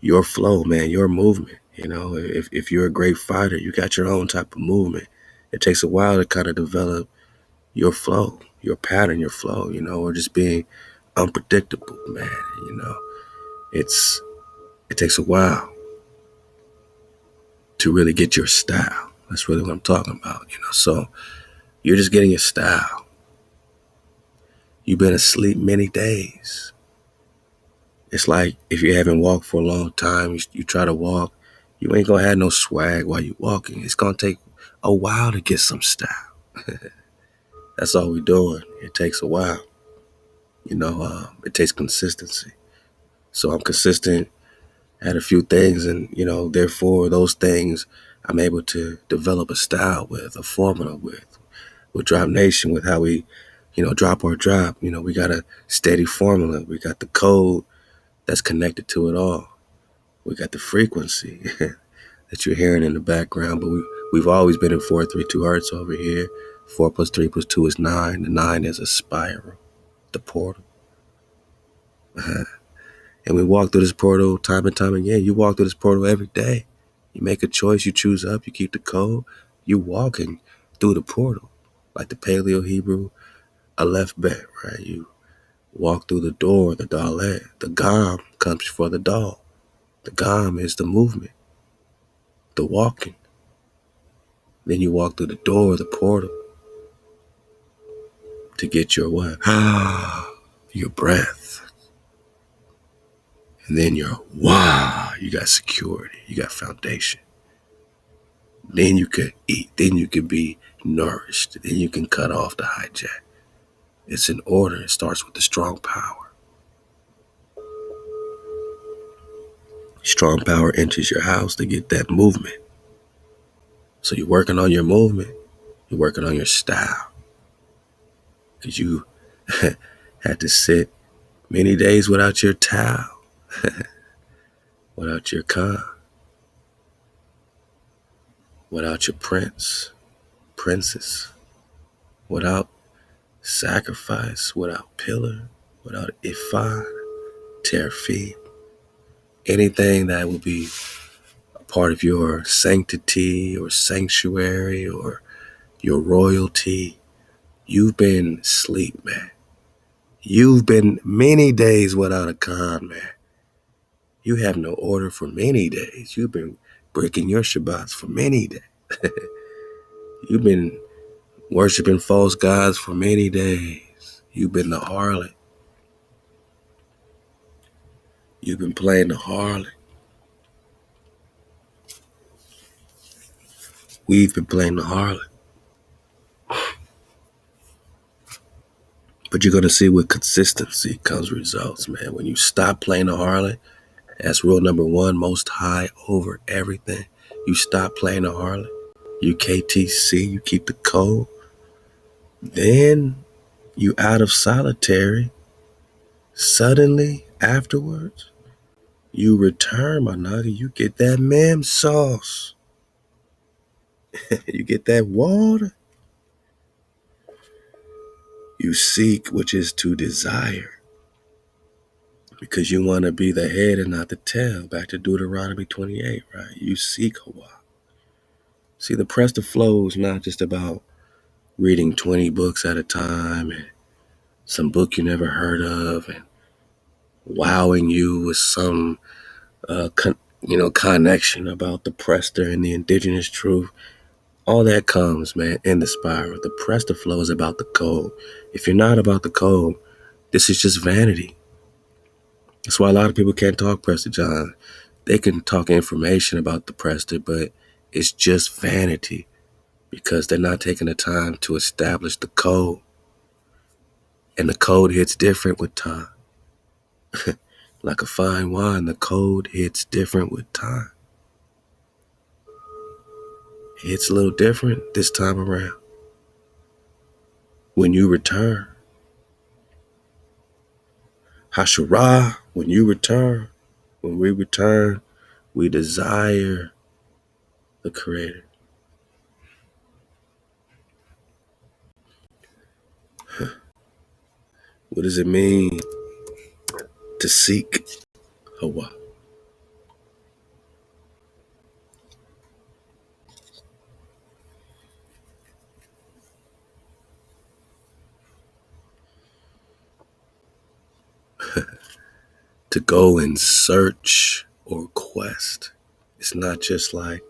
your flow, man, your movement. You know, if you're a great fighter, you got your own type of movement. It takes a while to kind of develop your flow, your pattern, your flow, or just being unpredictable, man. It's it takes a while to really get your style. That's really what I'm talking about. So you're just getting your style. You've been asleep many days. It's like if you haven't walked for a long time, you try to walk, you ain't gonna have no swag while you're walking. It's gonna take a while to get some style. That's all we're doing. It takes a while. It takes consistency. So I'm consistent at a few things, and therefore those things I'm able to develop a style with, a formula with Drop Nation, with how we, drop our drop. We got a steady formula. We got the code that's connected to it all. We got the frequency that you're hearing in the background, but we've always been in 432 hertz over here. 4 plus 3 plus 2 is 9. The 9 is a spiral, the portal. And we walk through this portal time and time again. You walk through this portal every day. You make a choice, you choose up, you keep the code. You walking through the portal. Like the Paleo Hebrew, a left bet, right? You walk through the door, the dalet. The gam comes before the dal. The gam is the movement, the walking. Then you walk through the door, the portal, to get your what? Your breath. And then your wow, you got security, you got foundation. Then you could eat. Then you could be nourished. Then you can cut off the hijack. It's in order. It starts with the strong power. Strong power enters your house to get that movement. So you're working on your movement. You're working on your style. Because you had to sit many days without your towel, without your con, without your princess, without sacrifice, without pillar, without ifad, terfi, anything that would be a part of your sanctity or sanctuary or your royalty. You've been asleep, man. You've been many days without a con, man. You have no order for many days. You've been breaking your Shabbats for many days. You've been worshiping false gods for many days. You've been the harlot. You've been playing the harlot. We've been playing the harlot. But you're going to see with consistency comes results, man. When you stop playing the harlot, that's rule number one, most high over everything. You stop playing the harlot. You KTC, you keep the code. Then you out of solitary. Suddenly, afterwards, you return, my nigga. You get that mem sauce. You get that water. You seek, which is to desire. Because you want to be the head and not the tail. Back to Deuteronomy 28, right? You seek HaWah. See, the Prester flow is not just about reading 20 books at a time and some book you never heard of and wowing you with some connection about the Prester and the indigenous truth. All that comes, man, in the spiral. The Prester flow is about the code. If you're not about the code, this is just vanity. That's why a lot of people can't talk Prester John. They can talk information about the Prester, but it's just vanity because they're not taking the time to establish the code. And the code hits different with time. Like a fine wine, the code hits different with time. It's a little different this time around. When you return, Hasharah, when you return, when we return, we desire the Creator. What does it mean to seek HaWah? to go and search or quest. It's not just like,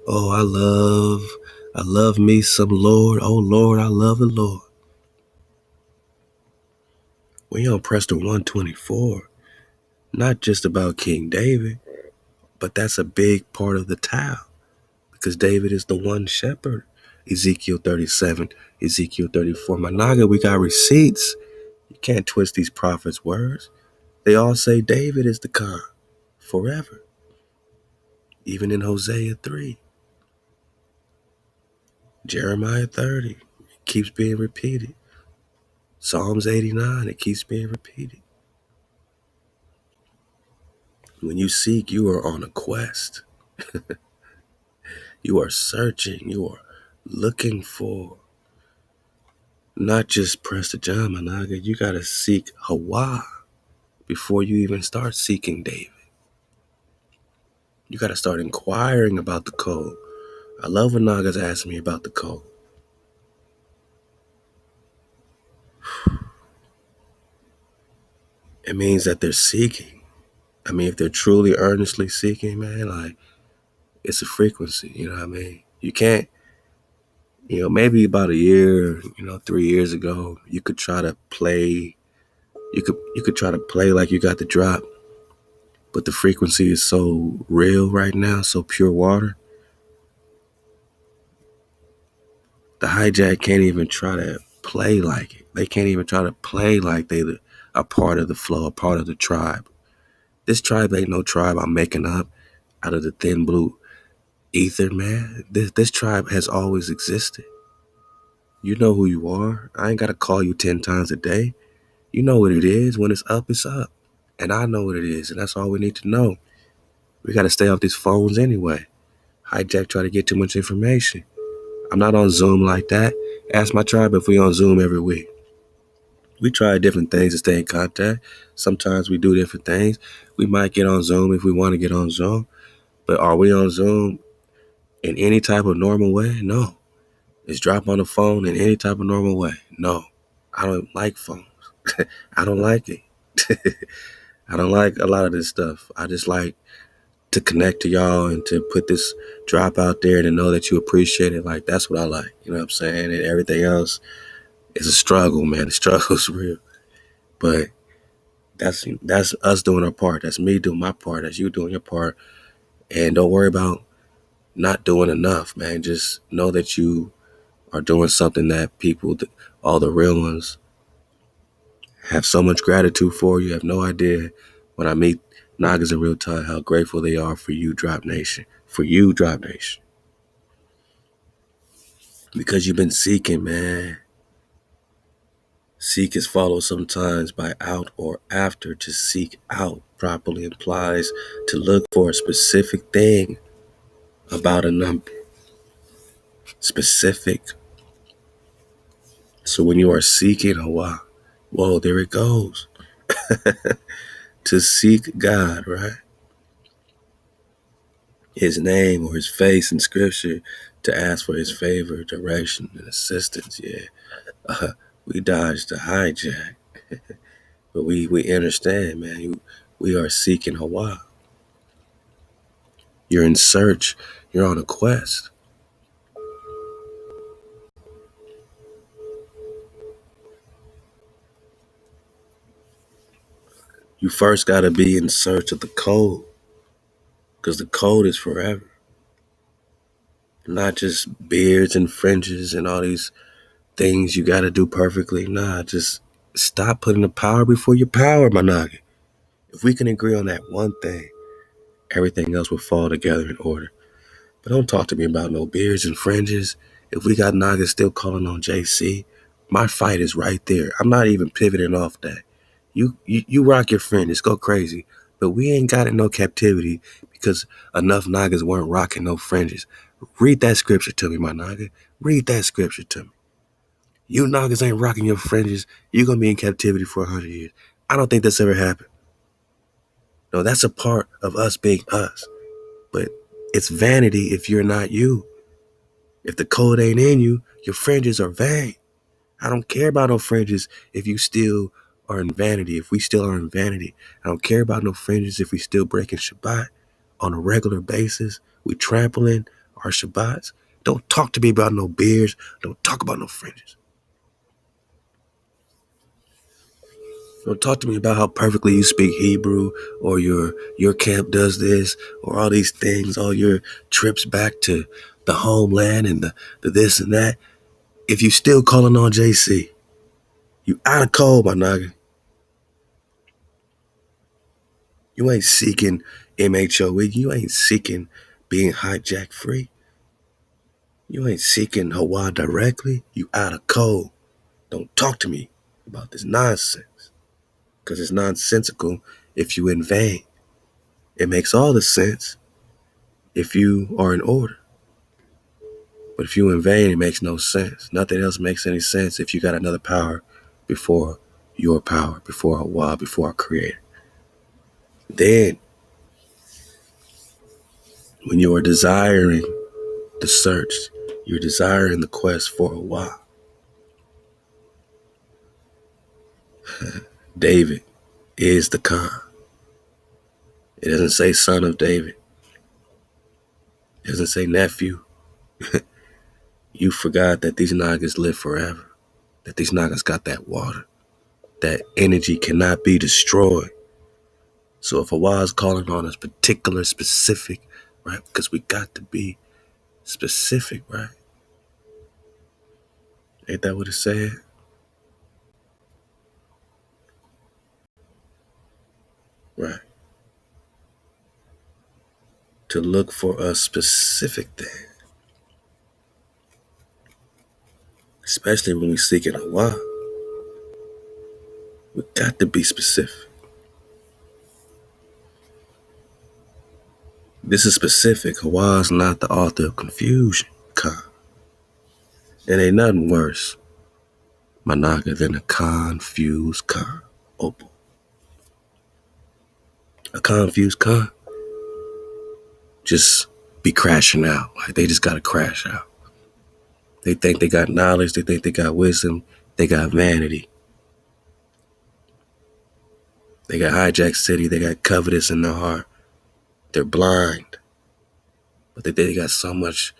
oh, I love me some Lord. Oh Lord, I love the Lord. We on Prester 124, not just about King David, but that's a big part of the tale because David is the one shepherd. Ezekiel 37, Ezekiel 34. My naga, we got receipts. You can't twist these prophets' words. They all say David is the Khan forever. Even in Hosea 3, Jeremiah 30, it keeps being repeated. Psalms 89, it keeps being repeated. When you seek, you are on a quest. You are searching. You are looking for not just Prester John Managa. You got to seek HaWah before you even start seeking David. You got to start inquiring about the code. I love when Nagas ask me about the code. It means that they're seeking. I mean, if they're truly earnestly seeking, man, like, it's a frequency, you know what I mean? You can't, maybe about a year, 3 years ago, you could try to play, you could try to play like you got the drop, but the frequency is so real right now, so pure water. The hijack can't even try to play like it. They can't even try to play like they are part of the flow, a part of the tribe. This tribe ain't no tribe I'm making up out of the thin blue ether, man. This tribe has always existed. You know who you are. I ain't got to call you 10 times a day. You know what it is. When it's up, it's up. And I know what it is, and that's all we need to know. We got to stay off these phones anyway. Hijack try to get too much information. I'm not on Zoom like that. Ask my tribe if we on Zoom every week. We try different things to stay in contact. Sometimes we do different things. We might get on Zoom if we want to get on Zoom. But are we on Zoom in any type of normal way? No. Is drop on the phone in any type of normal way? No. I don't like phones. I don't like it. I don't like a lot of this stuff. I just like to connect to y'all and to put this drop out there to know that you appreciate it. Like, that's what I like. You know what I'm saying? And everything else is a struggle, man. The struggle's real. But that's us doing our part. That's me doing my part. That's you doing your part. And don't worry about not doing enough, man. Just know that you are doing something that people, all the real ones, have so much gratitude for. You have no idea when I meet Nagas in real time how grateful they are for you, Drop Nation. For you, Drop Nation. Because you've been seeking, man. Seek is followed sometimes by out or after. To seek out properly implies to look for a specific thing about a number. Specific. So when you are seeking HaWah, whoa, there it goes. To seek God, right? His name or his face in scripture, to ask for his favor, direction, and assistance. Yeah, we dodged the hijack, but we understand, man. We are seeking HaWah. You're in search. You're on a quest. You first got to be in search of the code, because the code is forever. Not just beards and fringes and all these things you got to do perfectly. Nah, just stop putting the power before your power, my noggin. If we can agree on that one thing, everything else will fall together in order. But don't talk to me about no beards and fringes. If we got Nagas still calling on JC, my fight is right there. I'm not even pivoting off that. You rock your fringes, go crazy. But we ain't got in no captivity because enough Nagas weren't rocking no fringes. Read that scripture to me, my Naga. Read that scripture to me. You Nagas ain't rocking your fringes. You're going to be in captivity for 100 years. I don't think that's ever happened. No, that's a part of us being us. But it's vanity if you're not you. If the code ain't in you, your fringes are vain. I don't care about no fringes if you still are in vanity, if we still are in vanity, I don't care about no fringes if we still breaking Shabbat on a regular basis, we trampling our Shabbats. Don't talk to me about no beards. Don't talk about no fringes. Don't talk to me about how perfectly you speak Hebrew, or your camp does this, or all these things, all your trips back to the homeland and the this and that. If you still calling on JC, you out of code, my nigga. You ain't seeking M.H.O.E. You ain't seeking being hijack free. You ain't seeking HaWah directly. You out of code. Don't talk to me about this nonsense. Because it's nonsensical if you in vain. It makes all the sense if you are in order. But if you in vain, it makes no sense. Nothing else makes any sense if you got another power before your power, before HaWah, before our Creator. Then, when you are desiring the search, you're desiring the quest for HaWah. David is the Khan. It doesn't say son of David. It doesn't say nephew. You forgot that these Nagas live forever. That these Nagas got that water. That energy cannot be destroyed. So if HaWah is calling on us particular, specific, right? Because we got to be specific, right? Ain't that what it said? Right. To look for a specific thing. Especially when we seeking HaWah. We got to be specific. This is specific. HaWah is not the author of confusion. Khan. It ain't nothing worse, Managa, than a confused Khan. Opal. A confused Khan just be crashing out. Like they just gotta crash out. They think they got knowledge, they think they got wisdom, they got vanity. They got hijack city, they got covetous in their heart. They're blind. But they got so much,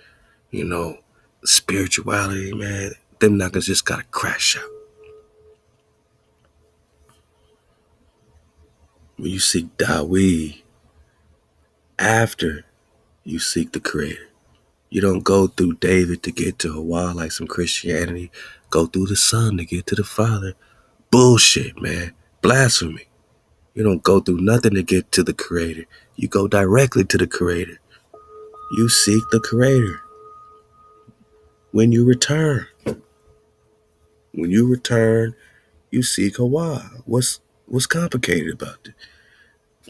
spirituality, man. Them niggas just gotta crash out. When you seek Dawi after you seek the Creator. You don't go through David to get to HaWah like some Christianity. Go through the Son to get to the Father. Bullshit, man. Blasphemy. You don't go through nothing to get to the Creator. You go directly to the Creator. You seek the Creator. When you return, you seek HaWah. What's complicated about it?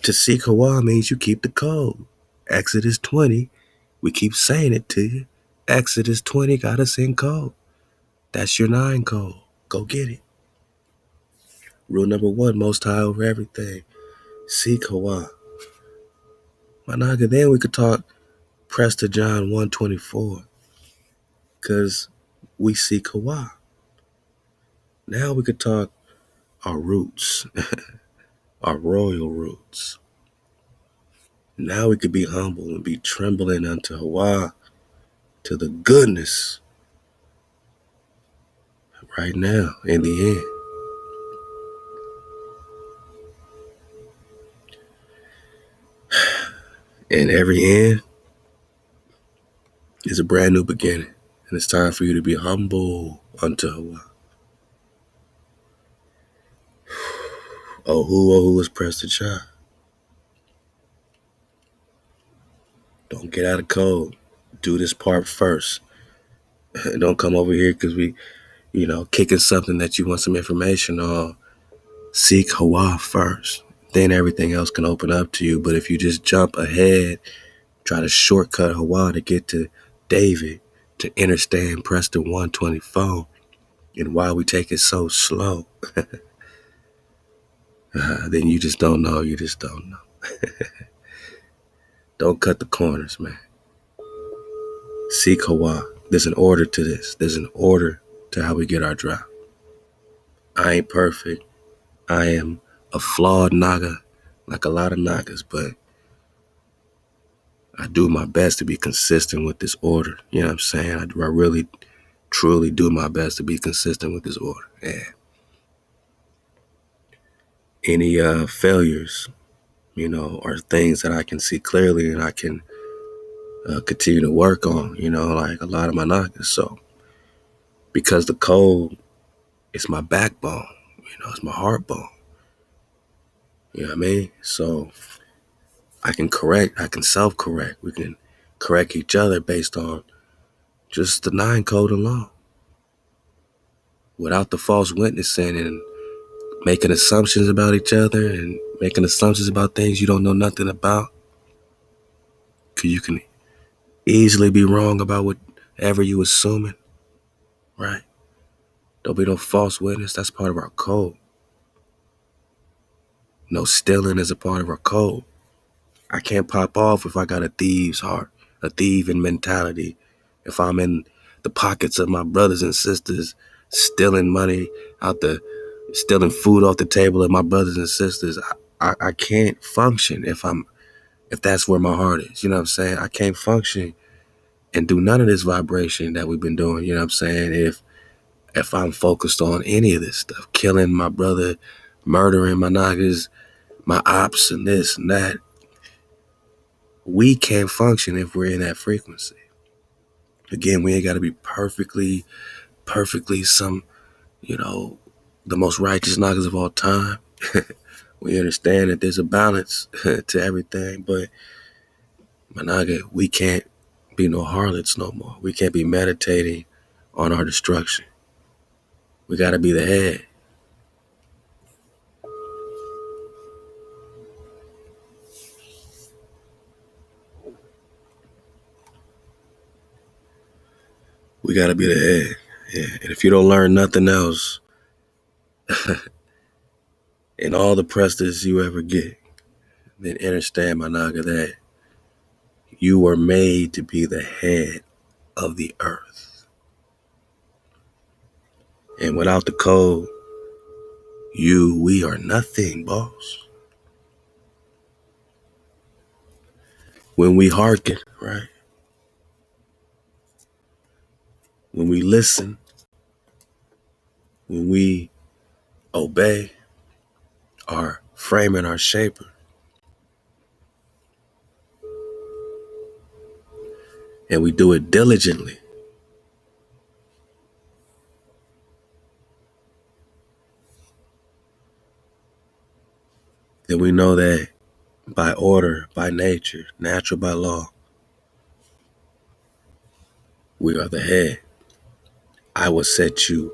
To seek HaWah means you keep the code. Exodus 20, we keep saying it to you. Exodus 20 got us in code. That's your 9 code. Go get it. Rule number 1, most high over everything. Seek HaWah. My naga, then we could talk Prester John 1:24. Because we seek HaWah. Now we could talk our roots. Our royal roots. Now we could be humble and be trembling unto HaWah, to the goodness right now in the end. And every end is a brand new beginning. And it's time for you to be humble unto HaWah. Oh, who is Prester John? Don't get out of code. Do this part first. Don't come over here because we, kicking something that you want some information on. Seek HaWah first. Then everything else can open up to you. But if you just jump ahead, try to shortcut HaWah to get to David, to understand Prester 1:24, and why we take it so slow, then you just don't know. You just don't know. Don't cut the corners, man. Seek HaWah. There's an order to this. There's an order to how we get our drop. I ain't perfect. I am a flawed Naga, like a lot of Nagas, but I do my best to be consistent with this order. You know what I'm saying? I really, truly do my best to be consistent with this order. Yeah. Any failures, are things that I can see clearly and I can continue to work on, like a lot of my Nagas. So, because the code is my backbone, it's my heart bone. You know what I mean? So, I can self-correct. We can correct each other based on just the 9 code alone, without the false witnessing and making assumptions about each other and making assumptions about things you don't know nothing about. Because you can easily be wrong about whatever you assuming, right? Don't be no false witness. That's part of our code. No stealing is a part of our code. I can't pop off if I got a thieves heart, a thieving mentality. If I'm in the pockets of my brothers and sisters, stealing money stealing food off the table of my brothers and sisters, I can't function if that's where my heart is. You know what I'm saying? I can't function and do none of this vibration that we've been doing. You know what I'm saying? If I'm focused on any of this stuff, killing my brother, murdering my Nagas, my ops, and this and that, we can't function if we're in that frequency. Again, we ain't got to be perfectly some, the most righteous Nagas of all time. We understand that there's a balance to everything, but my Naga, we can't be no harlots no more. We can't be meditating on our destruction. We got to be the head. We got to be the head. Yeah. And if you don't learn nothing else in all the Presters you ever get, then understand, my Naga, that you were made to be the head of the earth. And without the code, we are nothing, boss. When we hearken, right? When we listen, when we obey our framer and our shaper, and we do it diligently, then we know that by order, by nature, natural by law, we are the head. I will set you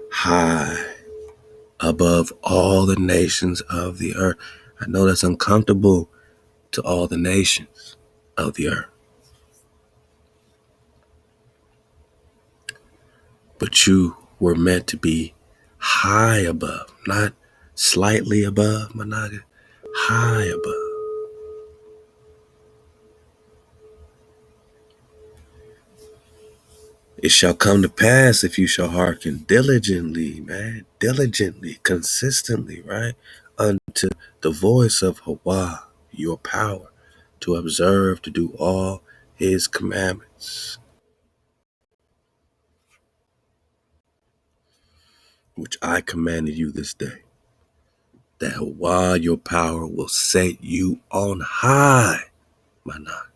high above all the nations of the earth. I know that's uncomfortable to all the nations of the earth, but you were meant to be high above, not slightly above, my Naga, high above. It shall come to pass if you shall hearken diligently, man, diligently, consistently, right, unto the voice of HaWah, your power, to observe, to do all his commandments, which I commanded you this day, that HaWah, your power, will set you on high, my Naga,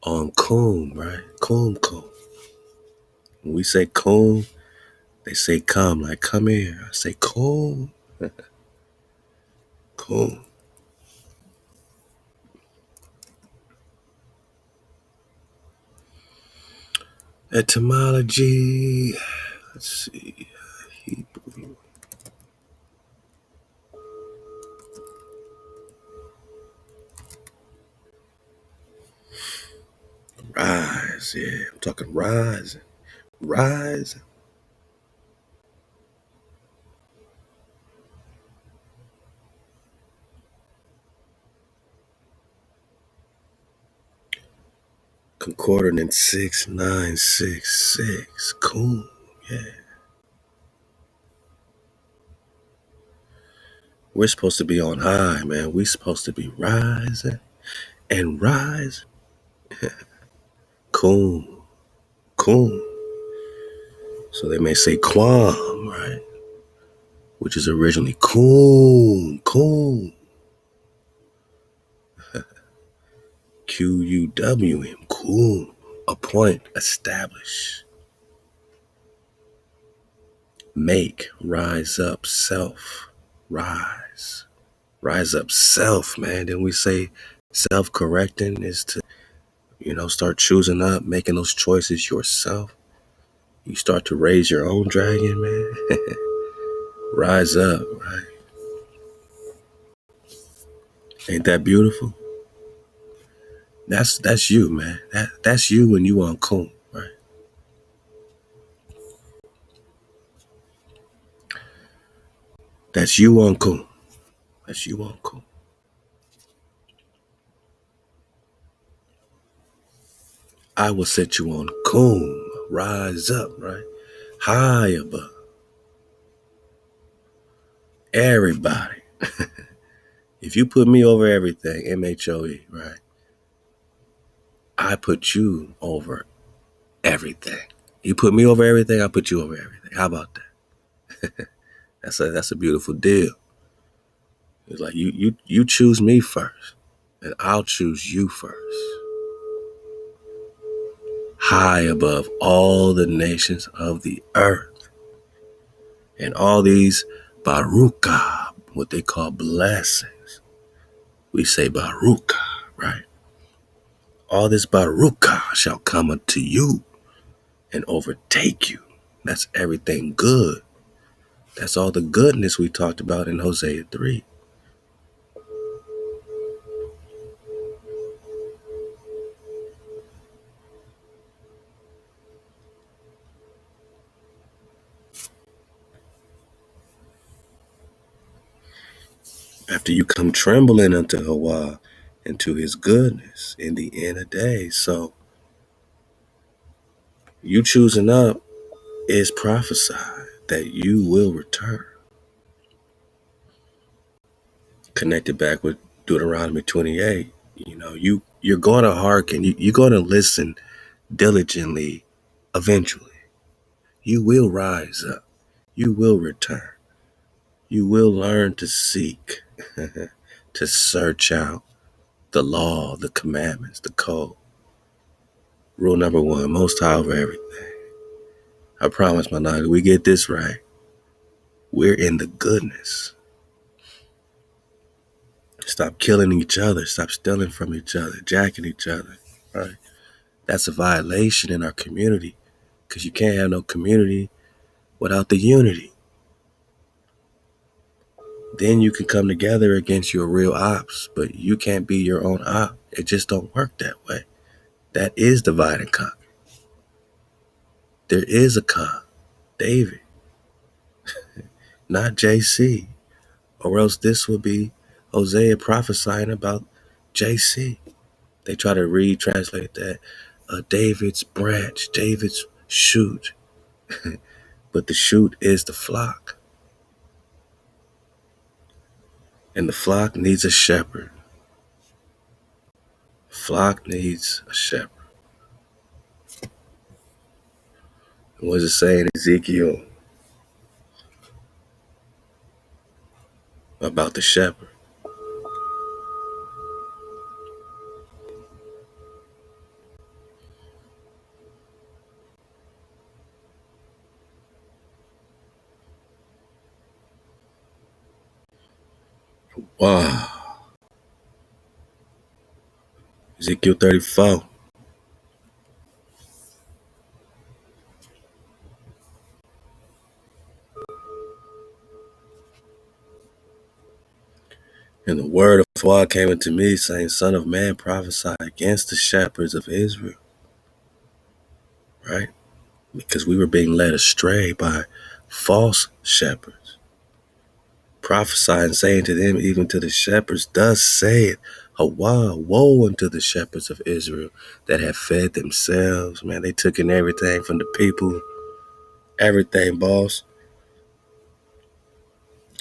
on Kum, right, Kum. When we say Kum, they say come, like come here. I say Kum, Kum. Etymology. Let's see. Hebrew. Rise. Yeah, I'm talking rise. Rise. Concordant 6966. Cool. Yeah. We're supposed to be on high, man. We're supposed to be rising and rising. Cool, cool. So they may say Quam, right? Which is originally cool, cool. Quwm, cool. Appoint, establish, make, rise up, self, rise. Rise up, self, man. Then we say self-correcting is to, start choosing up, making those choices yourself. You start to raise your own dragon, man. Rise up, right? Ain't that beautiful? That's you, man. That's you when you on cool, right? That's you on cool. That's you on cool. I will set you on cool. Rise up, right? High above everybody. If you put me over everything, M.H.O.E, right? I put you over everything. You put me over everything, I put you over everything. How about that? That's a beautiful deal. It's like you choose me first, and I'll choose you first. High above all the nations of the earth. And all these baruka, what they call blessings. We say baruka, right? All this baruka shall come unto you and overtake you. That's everything good. That's all the goodness we talked about in Hosea 3. After you come trembling unto HaWah and to his goodness in the end of days. So you choosing up is prophesied that you will return. Connected back with Deuteronomy 28. You're going to hearken. You're going to listen diligently eventually. You will rise up. You will return. You will learn to seek, to search out the law, the commandments, the code. Rule number 1, most high over everything. I promise, my nigga, we get this right. We're in the goodness. Stop killing each other. Stop stealing from each other, jacking each other. Right? That's a violation in our community because you can't have no community without the unity. Then you can come together against your real ops, but you can't be your own op. It just don't work that way. That is divide and conquer. There is a con, David, not JC, or else this would be Hosea prophesying about JC. They try to retranslate that David's branch, David's shoot, but the shoot is the flock, and the flock needs a shepherd. Flock needs a shepherd. What does it say in Ezekiel about the shepherd? Wow. Ezekiel 34. And the word of God came unto me, saying, Son of man, prophesy against the shepherds of Israel. Right? Because we were being led astray by false shepherds. Prophesying, saying to them, even to the shepherds, thus saith HaWah, woe unto the shepherds of Israel that have fed themselves. Man, they took in everything from the people. Everything, boss.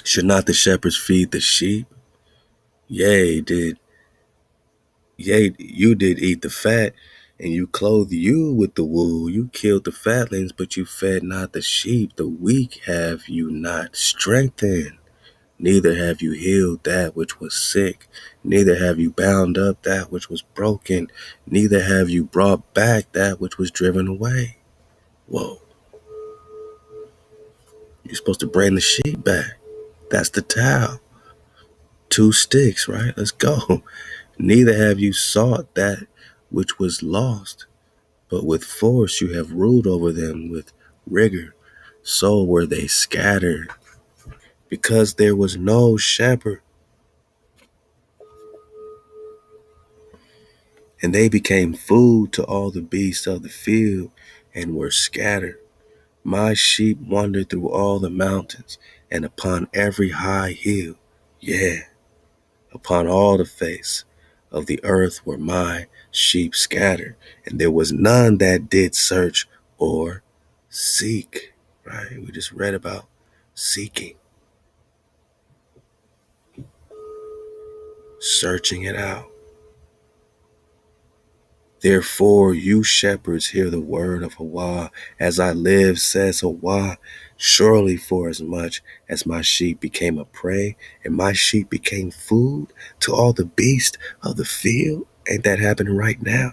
Should not the shepherds feed the sheep? Yea, you did eat the fat, and you clothed you with the wool. You killed the fatlings, but you fed not the sheep. The weak have you not strengthened, neither have you healed that which was sick, neither have you bound up that which was broken, neither have you brought back that which was driven away. Whoa, you're supposed to bring the sheep back. That's the towel. 2 sticks, right? Let's go. Neither have you sought that which was lost, but with force you have ruled over them with rigor. So were they scattered, because there was no shepherd, and they became food to all the beasts of the field and were scattered. My sheep wandered through all the mountains and upon every high hill. Yeah, upon all the face of the earth were my sheep scattered, and there was none that did search or seek. Right? We just read about seeking, searching it out. Therefore, you shepherds, hear the word of HaWah. As I live, says HaWah, surely for as much as my sheep became a prey, and my sheep became food to all the beasts of the field. Ain't that happening right now?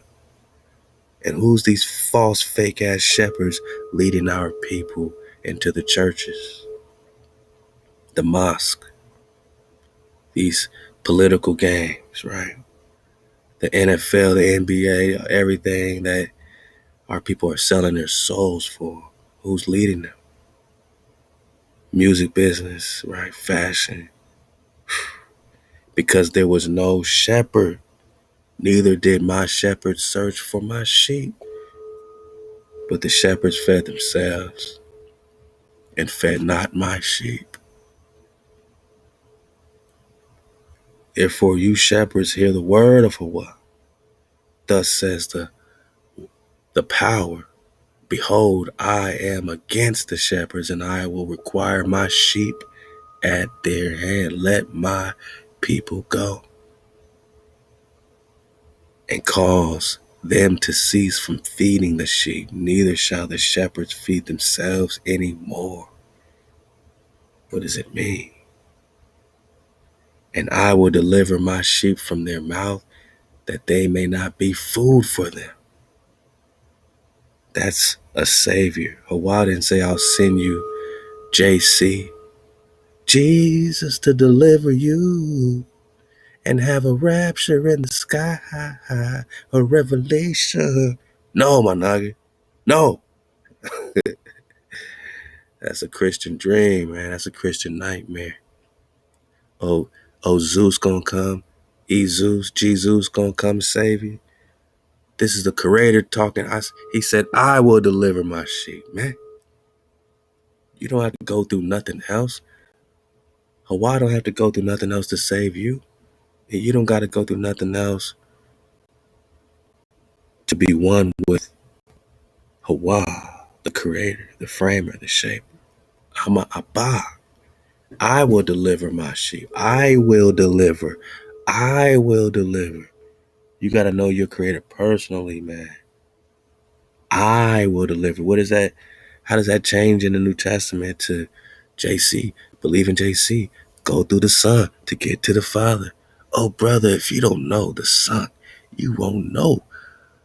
And who's these false, fake ass shepherds leading our people into the churches, the mosque, these political games, right? The NFL, the NBA, everything that our people are selling their souls for. Who's leading them? Music business, right? Fashion. Because there was no shepherd, neither did my shepherds search for my sheep. But the shepherds fed themselves and fed not my sheep. Therefore, you shepherds, hear the word of HaWah. Thus says the power. Behold, I am against the shepherds, and I will require my sheep at their hand. Let my people go, and cause them to cease from feeding the sheep. Neither shall the shepherds feed themselves any more. What does it mean? And I will deliver my sheep from their mouth, that they may not be food for them. That's a savior. HaWah didn't say, I'll send you JC, Jesus, to deliver you and have a rapture in the sky, a revelation. No, my nugget. No. That's a Christian dream, man. That's a Christian nightmare. Oh, Zeus gonna come. Zeus, Jesus gonna come and save you. This is the creator talking. He said, I will deliver my sheep, man. You don't have to go through nothing else. HaWah don't have to go through nothing else to save you. And you don't got to go through nothing else to be one with HaWah, the creator, the framer, the shaper. I'm a Abba. I will deliver my sheep. I will deliver. I will deliver. You got to know your creator personally, man. I will deliver. What is that? How does that change in the New Testament to JC? Believe in JC. Go through the Son to get to the Father. Oh, brother, if you don't know the Son, you won't know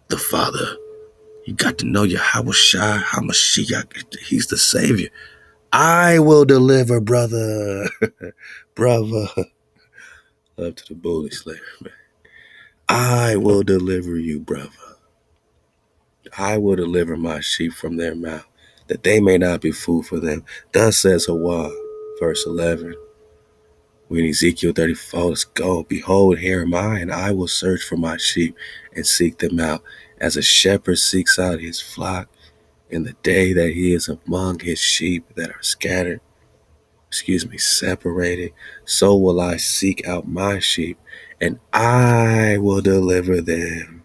the Father. You got to know your HaWah HaMashiach. He's the Savior. I will deliver, brother. Brother. Love to the bully slayer, man. I will deliver you, brother. I will deliver my sheep from their mouth, that they may not be food for them. Thus says HaWah, verse 11. When Ezekiel 34, let's go. Behold, here am I, and I will search for my sheep and seek them out, as a shepherd seeks out his flock in the day that he is among his sheep that are scattered, separated. So will I seek out my sheep, and I will deliver them.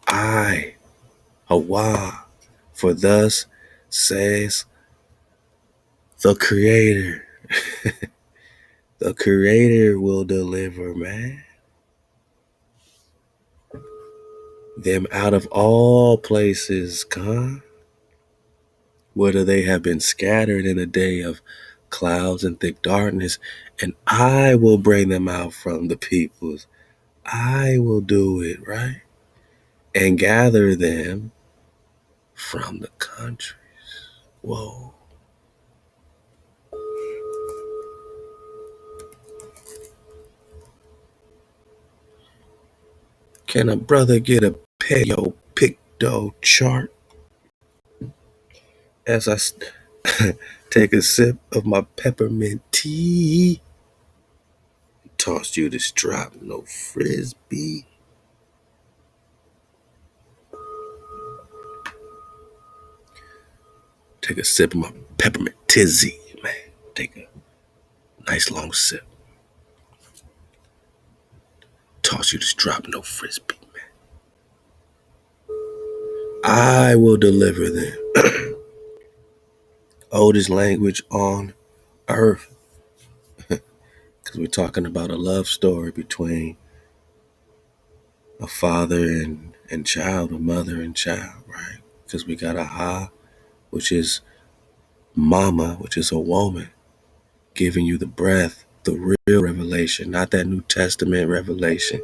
I, HaWah, for thus says The creator. The creator will deliver, man. Them out of all places, Khan, whether they have been scattered in a day of clouds and thick darkness, and I will bring them out from the peoples. I will do it, right? And gather them from the countries. Whoa. Can a brother get a paleo picto chart as I take a sip of my peppermint tea? Tossed you this drop, no frisbee. Take a sip of my peppermint tizzy, man. Take a nice long sip. Toss you this drop, no frisbee, man. I will deliver them. Oldest language on earth. Because we're talking about a love story between a father and child, a mother and child, right? Because we got a Ha, which is mama, which is a woman, giving you the breath, the real revelation, not that New Testament revelation.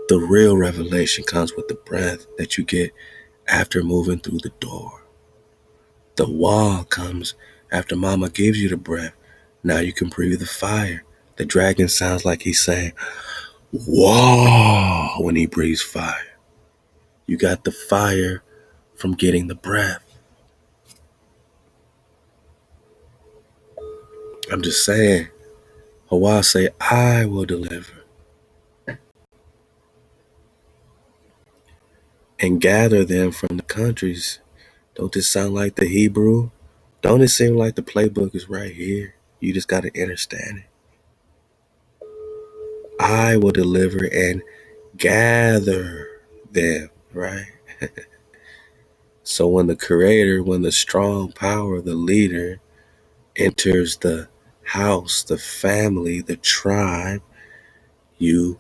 The real revelation comes with the breath that you get after moving through the door. The wall comes after mama gives you the breath. Now you can breathe the fire. The dragon sounds like he's saying, whoa, when he breathes fire. You got the fire from getting the breath. I'm just saying, HaWah say, I will deliver and gather them from the countries. Don't this sound like the Hebrew? Don't it seem like the playbook is right here? You just got to understand it. I will deliver and gather them, right? So when the creator, when the strong power, the leader enters the house, the family, the tribe, you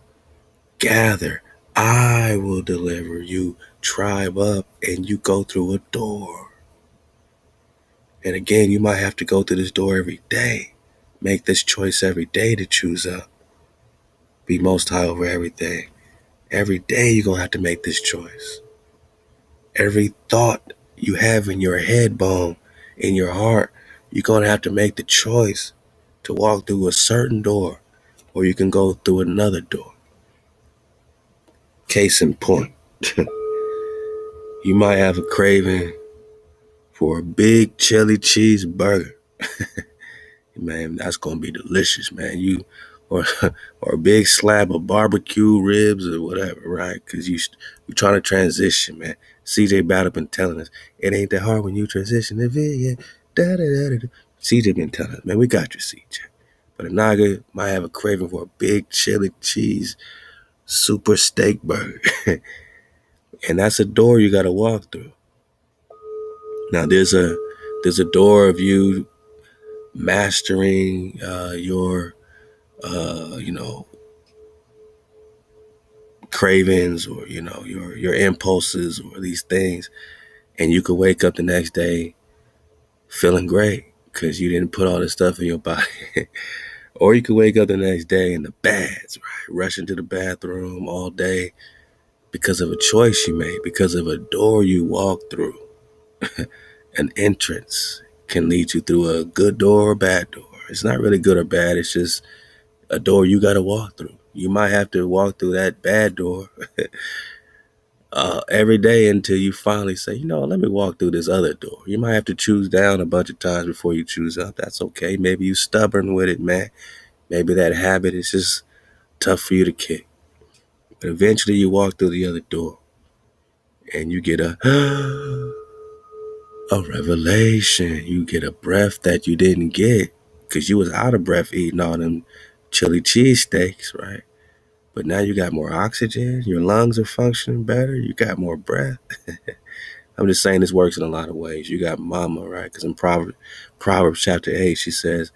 gather. I will deliver. You tribe up and you go through a door. And again, you might have to go through this door every day. Make this choice every day to choose up. Be most high over everything. Every day you're going to have to make this choice. Every thought you have in your head bone, in your heart, you're going to have to make the choice to walk through a certain door, or you can go through another door. Case in point, you might have a craving for a big chili cheeseburger. Man, that's gonna be delicious, man. You or or a big slab of barbecue ribs or whatever, right? Because you're trying to transition, man. CJ Battle been telling us it ain't that hard when you transition. Yeah, da da da da. CJ been telling us, man, we got you, CJ. But a Naga might have a craving for a big chili cheese super steak burger, and that's a door you got to walk through. Now there's a door of you mastering your you know, cravings or, you know, your impulses or these things. And you could wake up the next day feeling great because you didn't put all this stuff in your body. Or you could wake up the next day in the bads, right? Rushing to the bathroom all day because of a choice you made, because of a door you walked through. An entrance can lead you through a good door or a bad door. It's not really good or bad. It's just a door you got to walk through. You might have to walk through that bad door every day until you finally say, you know, let me walk through this other door. You might have to choose down a bunch of times before you choose up. That's okay. Maybe you're stubborn with it, man. Maybe that habit is just tough for you to kick. But eventually you walk through the other door and you get a revelation. You get a breath that you didn't get because you was out of breath eating all them chili cheese steaks, right? But now you got more oxygen. Your lungs are functioning better. You got more breath. I'm just saying this works in a lot of ways. You got mama, right? Because in Proverbs chapter 8, she says,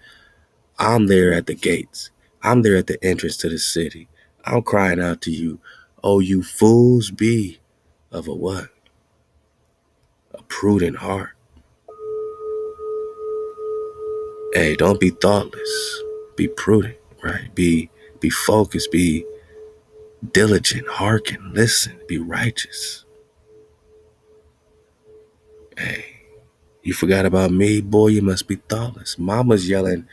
I'm there at the gates. I'm there at the entrance to the city. I'm crying out to you. Oh, you fools, be of a what? A prudent heart. Hey, don't be thoughtless. Be prudent, right? Be focused. Be diligent. Hearken. Listen. Be righteous. Hey, you forgot about me, boy. You must be thoughtless. Mama's yelling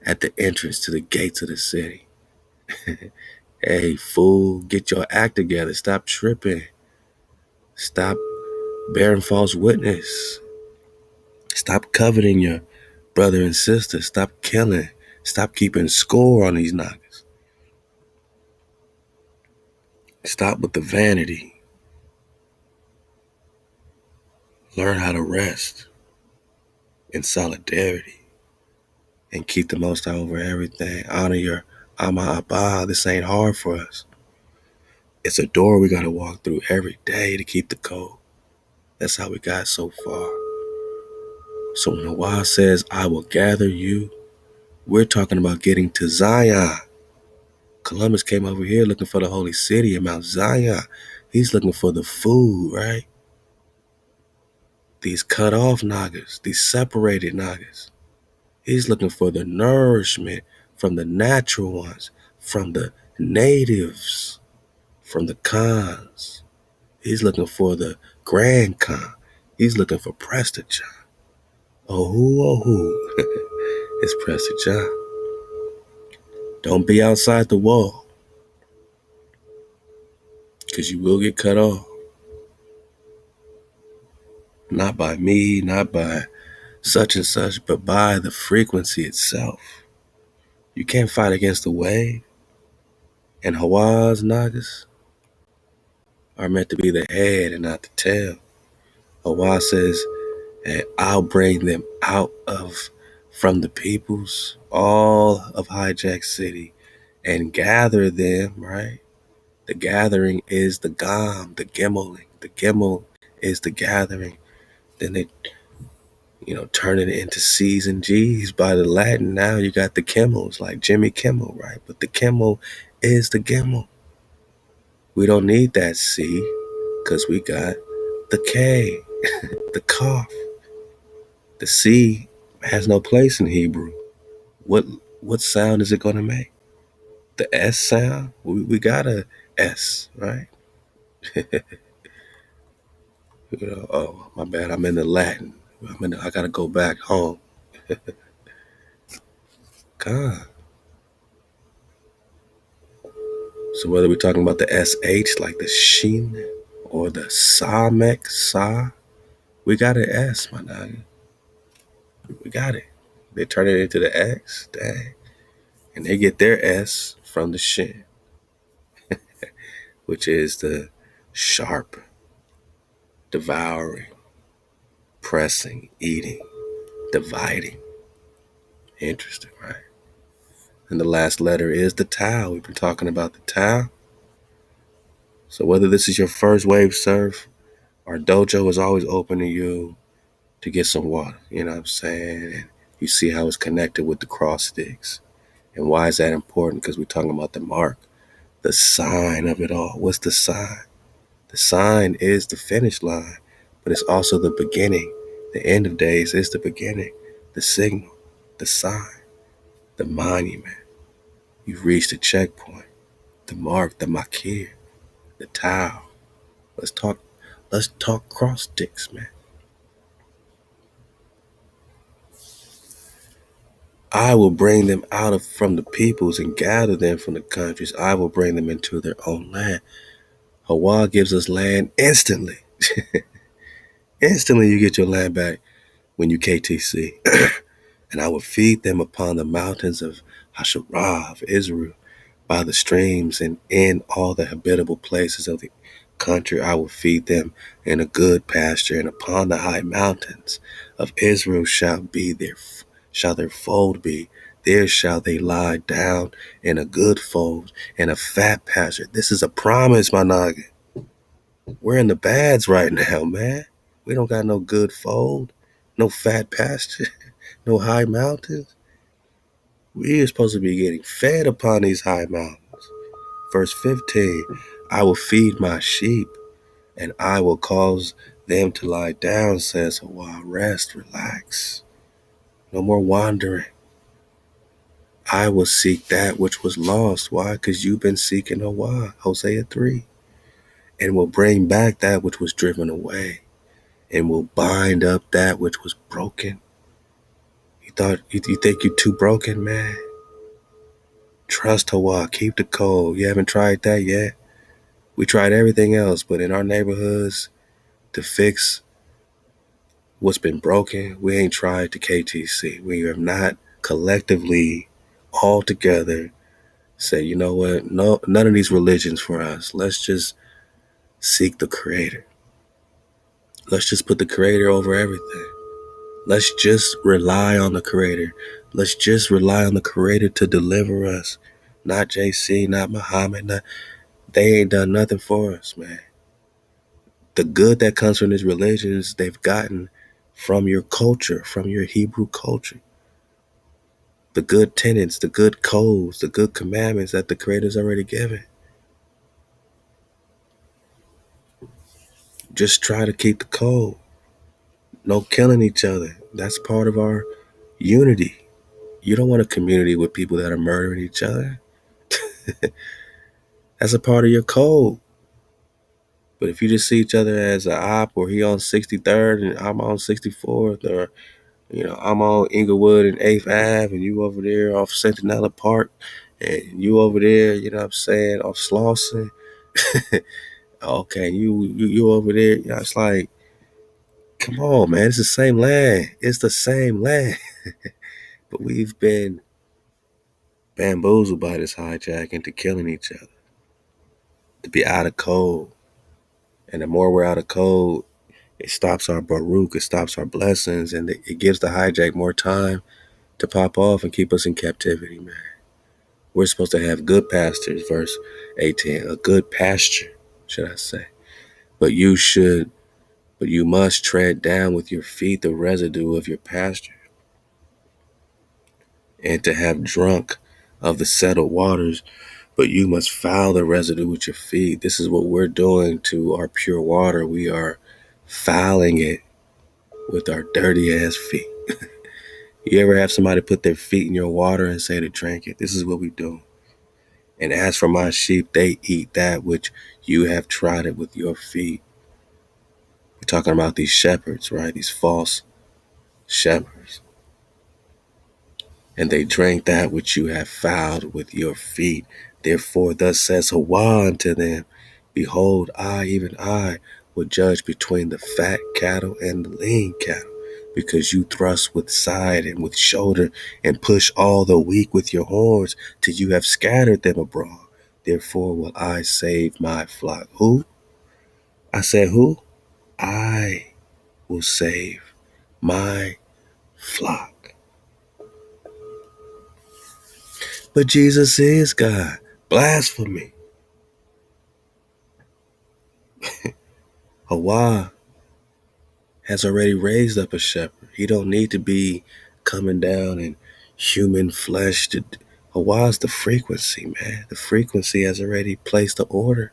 at the entrance to the gates of the city. Hey, fool, get your act together. Stop tripping. Stop bearing false witness. Stop coveting your brother and sister. Stop killing. Stop keeping score on these niggas. Stop with the vanity. Learn how to rest in solidarity and keep the Most High over everything. Honor your Ama Abba. This ain't hard for us. It's a door we gotta walk through every day to keep the code. That's how we got so far. So when HaWah says, I will gather you, we're talking about getting to Zion. Columbus came over here looking for the holy city in Mount Zion. He's looking for the food, right? These cut off nagas, these separated nagas. He's looking for the nourishment from the natural ones, from the natives, from the Khans. He's looking for the Grand Khan. He's looking for Prester. Oh who, it's Prester John. Don't be outside the wall, because you will get cut off. Not by me, not by such and such, but by the frequency itself. You can't fight against the wave. And HaWah's nagas are meant to be the head and not the tail. HaWah says, and I'll bring them out of from the peoples, all of Hijack City, and gather them, right? The gathering is the gam, the gimmeling. The gimmel is the gathering. Then they, turn it into C's and G's by the Latin. Now you got the Kimmels, like Jimmy Kimmel, right? But the Kimmel is the gimmel. We don't need that C, because we got the K, the Kaf. The C has no place in Hebrew. What sound is it going to make? The S sound? We got a S, right? Oh, my bad. I'm in the Latin. I got to go back home. God. So whether we're talking about the SH, like the Shin, or the Samek, Sa, we got an S, my nigga. We got it. They turn it into the X, dang. And they get their S from the Shin, which is the sharp, devouring, pressing, eating, dividing. Interesting, right? And the last letter is the Tau. We've been talking about the Tau. So whether this is your first wave surf, our dojo is always open to you to get some water. You know what I'm saying? And you see how it's connected with the cross sticks. And why is that important? Because we're talking about the mark, the sign of it all. What's the sign? The sign is the finish line, but it's also the beginning. The end of days is the beginning, the signal, the sign, the monument. You've reached the checkpoint, the mark, the makir, the tau. Let's talk cross sticks, man. I will bring them from the peoples and gather them from the countries. I will bring them into their own land. HaWah gives us land instantly. Instantly you get your land back when you KTC. And I will feed them upon the mountains of Hasharah of Israel, by the streams, and in all the habitable places of the country. I will feed them in a good pasture, and upon the high mountains of Israel shall their fold be. There shall they lie down in a good fold, in a fat pasture. This is a promise, my noggin. We're in the bads right now, man. We don't got no good fold, no fat pasture, no high mountains. We are supposed to be getting fed upon these high mountains. Verse 15, I will feed my sheep, and I will cause them to lie down, says HaWah. Rest, relax. No more wandering. I will seek that which was lost. Why? Because you've been seeking HaWah, Hosea 3. And will bring back that which was driven away, and will bind up that which was broken. You think you're too broken, man? Trust HaWah, keep the code. You haven't tried that yet? We tried everything else, but in our neighborhoods, to fix what's been broken, we ain't tried the KTC. We have not collectively, all together, say, you know what? No, none of these religions for us. Let's just seek the Creator. Let's just put the Creator over everything. Let's just rely on the Creator. Let's just rely on the Creator to deliver us. Not JC, not Muhammad. They ain't done nothing for us, man. The good that comes from these religions, they've gotten from your culture, from your Hebrew culture. The good tenets, the good codes, the good commandments that the Creator's already given. Just try to keep the code. No killing each other. That's part of our unity. You don't want a community with people that are murdering each other. That's a part of your code. But if you just see each other as a op, or he on 63rd and I'm on 64th, or I'm on Inglewood and 8th Ave, and you over there off Centinela Park, and you over there, you know what I'm saying, off Slauson. Okay, you over there. It's like, come on, man. It's the same land. It's the same land. But we've been bamboozled by this hijacking to killing each other, to be out of code. And the more we're out of code, it stops our Baruch, it stops our blessings, and it gives the hijack more time to pop off and keep us in captivity, man. We're supposed to have good pastures, verse 18, a good pasture, should I say. But you must tread down with your feet the residue of your pasture, and to have drunk of the settled waters, but you must foul the residue with your feet. This is what we're doing to our pure water. We are fouling it with our dirty ass feet. You ever have somebody put their feet in your water and say to drink it? This is what we do. And as for my sheep, they eat that which you have trodden with your feet. We're talking about these shepherds, right? These false shepherds. And they drank that which you have fouled with your feet. Therefore, thus says HaWah unto them, behold, I, even I, will judge between the fat cattle and the lean cattle, because you thrust with side and with shoulder, and push all the weak with your horns, till you have scattered them abroad. Therefore will I save my flock. Who? I said who? I will save my flock. But Jesus is God. Blasphemy. HaWah has already raised up a shepherd. He don't need to be coming down in human flesh. HaWah is the frequency, man. The frequency has already placed the order.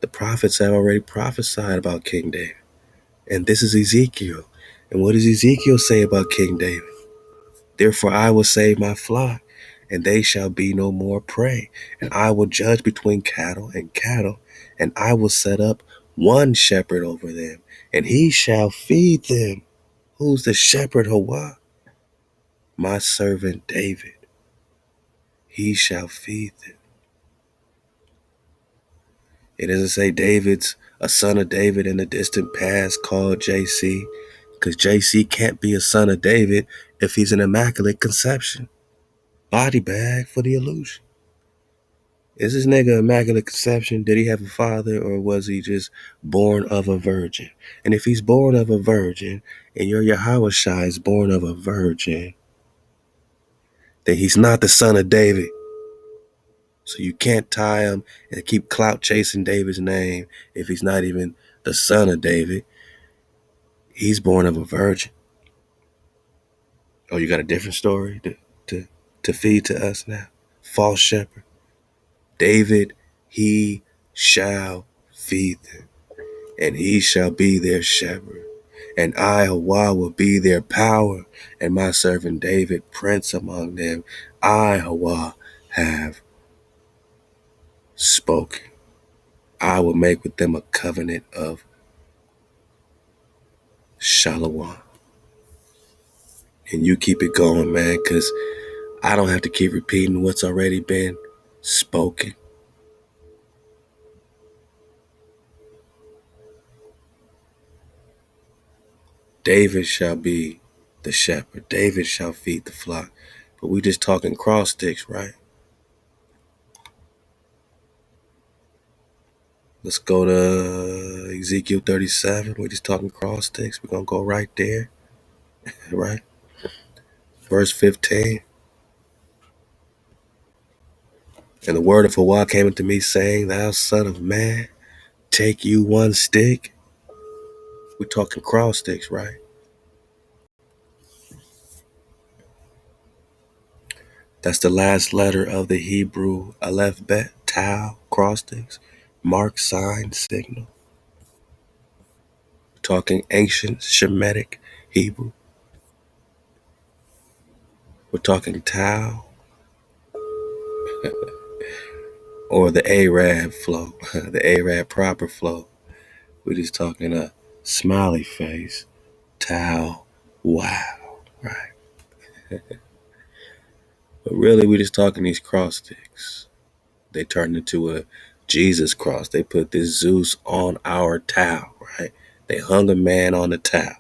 The prophets have already prophesied about King David. And this is Ezekiel. And what does Ezekiel say about King David? Therefore I will save my flock, and they shall be no more prey. And I will judge between cattle and cattle, and I will set up one shepherd over them, and he shall feed them. Who's the shepherd, HaWah? My servant David. He shall feed them. It doesn't say David's a son of David in the distant past called JC, because JC can't be a son of David if he's an immaculate conception. Body bag for the illusion. Is this nigga immaculate conception? Did he have a father, or was he just born of a virgin? And if he's born of a virgin, and your Yahushua is born of a virgin, then he's not the son of David. So you can't tie him and keep clout chasing David's name if he's not even the son of David. He's born of a virgin. Oh, you got a different story to, to feed to us now? False shepherd. David, he shall feed them, and he shall be their shepherd. And I, HaWah, will be their power, and my servant David, prince among them. I, HaWah, have spoken. I will make with them a covenant of Shalawam. And you keep it going, man, because I don't have to keep repeating what's already been spoken. David shall be the shepherd. David shall feed the flock. But we just talking cross sticks, right? Let's go to Ezekiel 37. We're just talking cross sticks. We're going to go right there, right? Verse 15. And the word of HaWah came unto me, saying, Thou son of man, take you one stick. We're talking cross sticks, right? That's the last letter of the Hebrew Aleph Bet, Tau, cross sticks, mark, sign, signal. We're talking ancient Shemitic Hebrew. We're talking Tau or the Arab flow, the Arab proper flow. We're just talking a smiley face, Tau, wow, right? But really, we're just talking these cross sticks. They turned into a Jesus cross. They put this Zeus on our Tau, right? They hung a man on the Tau.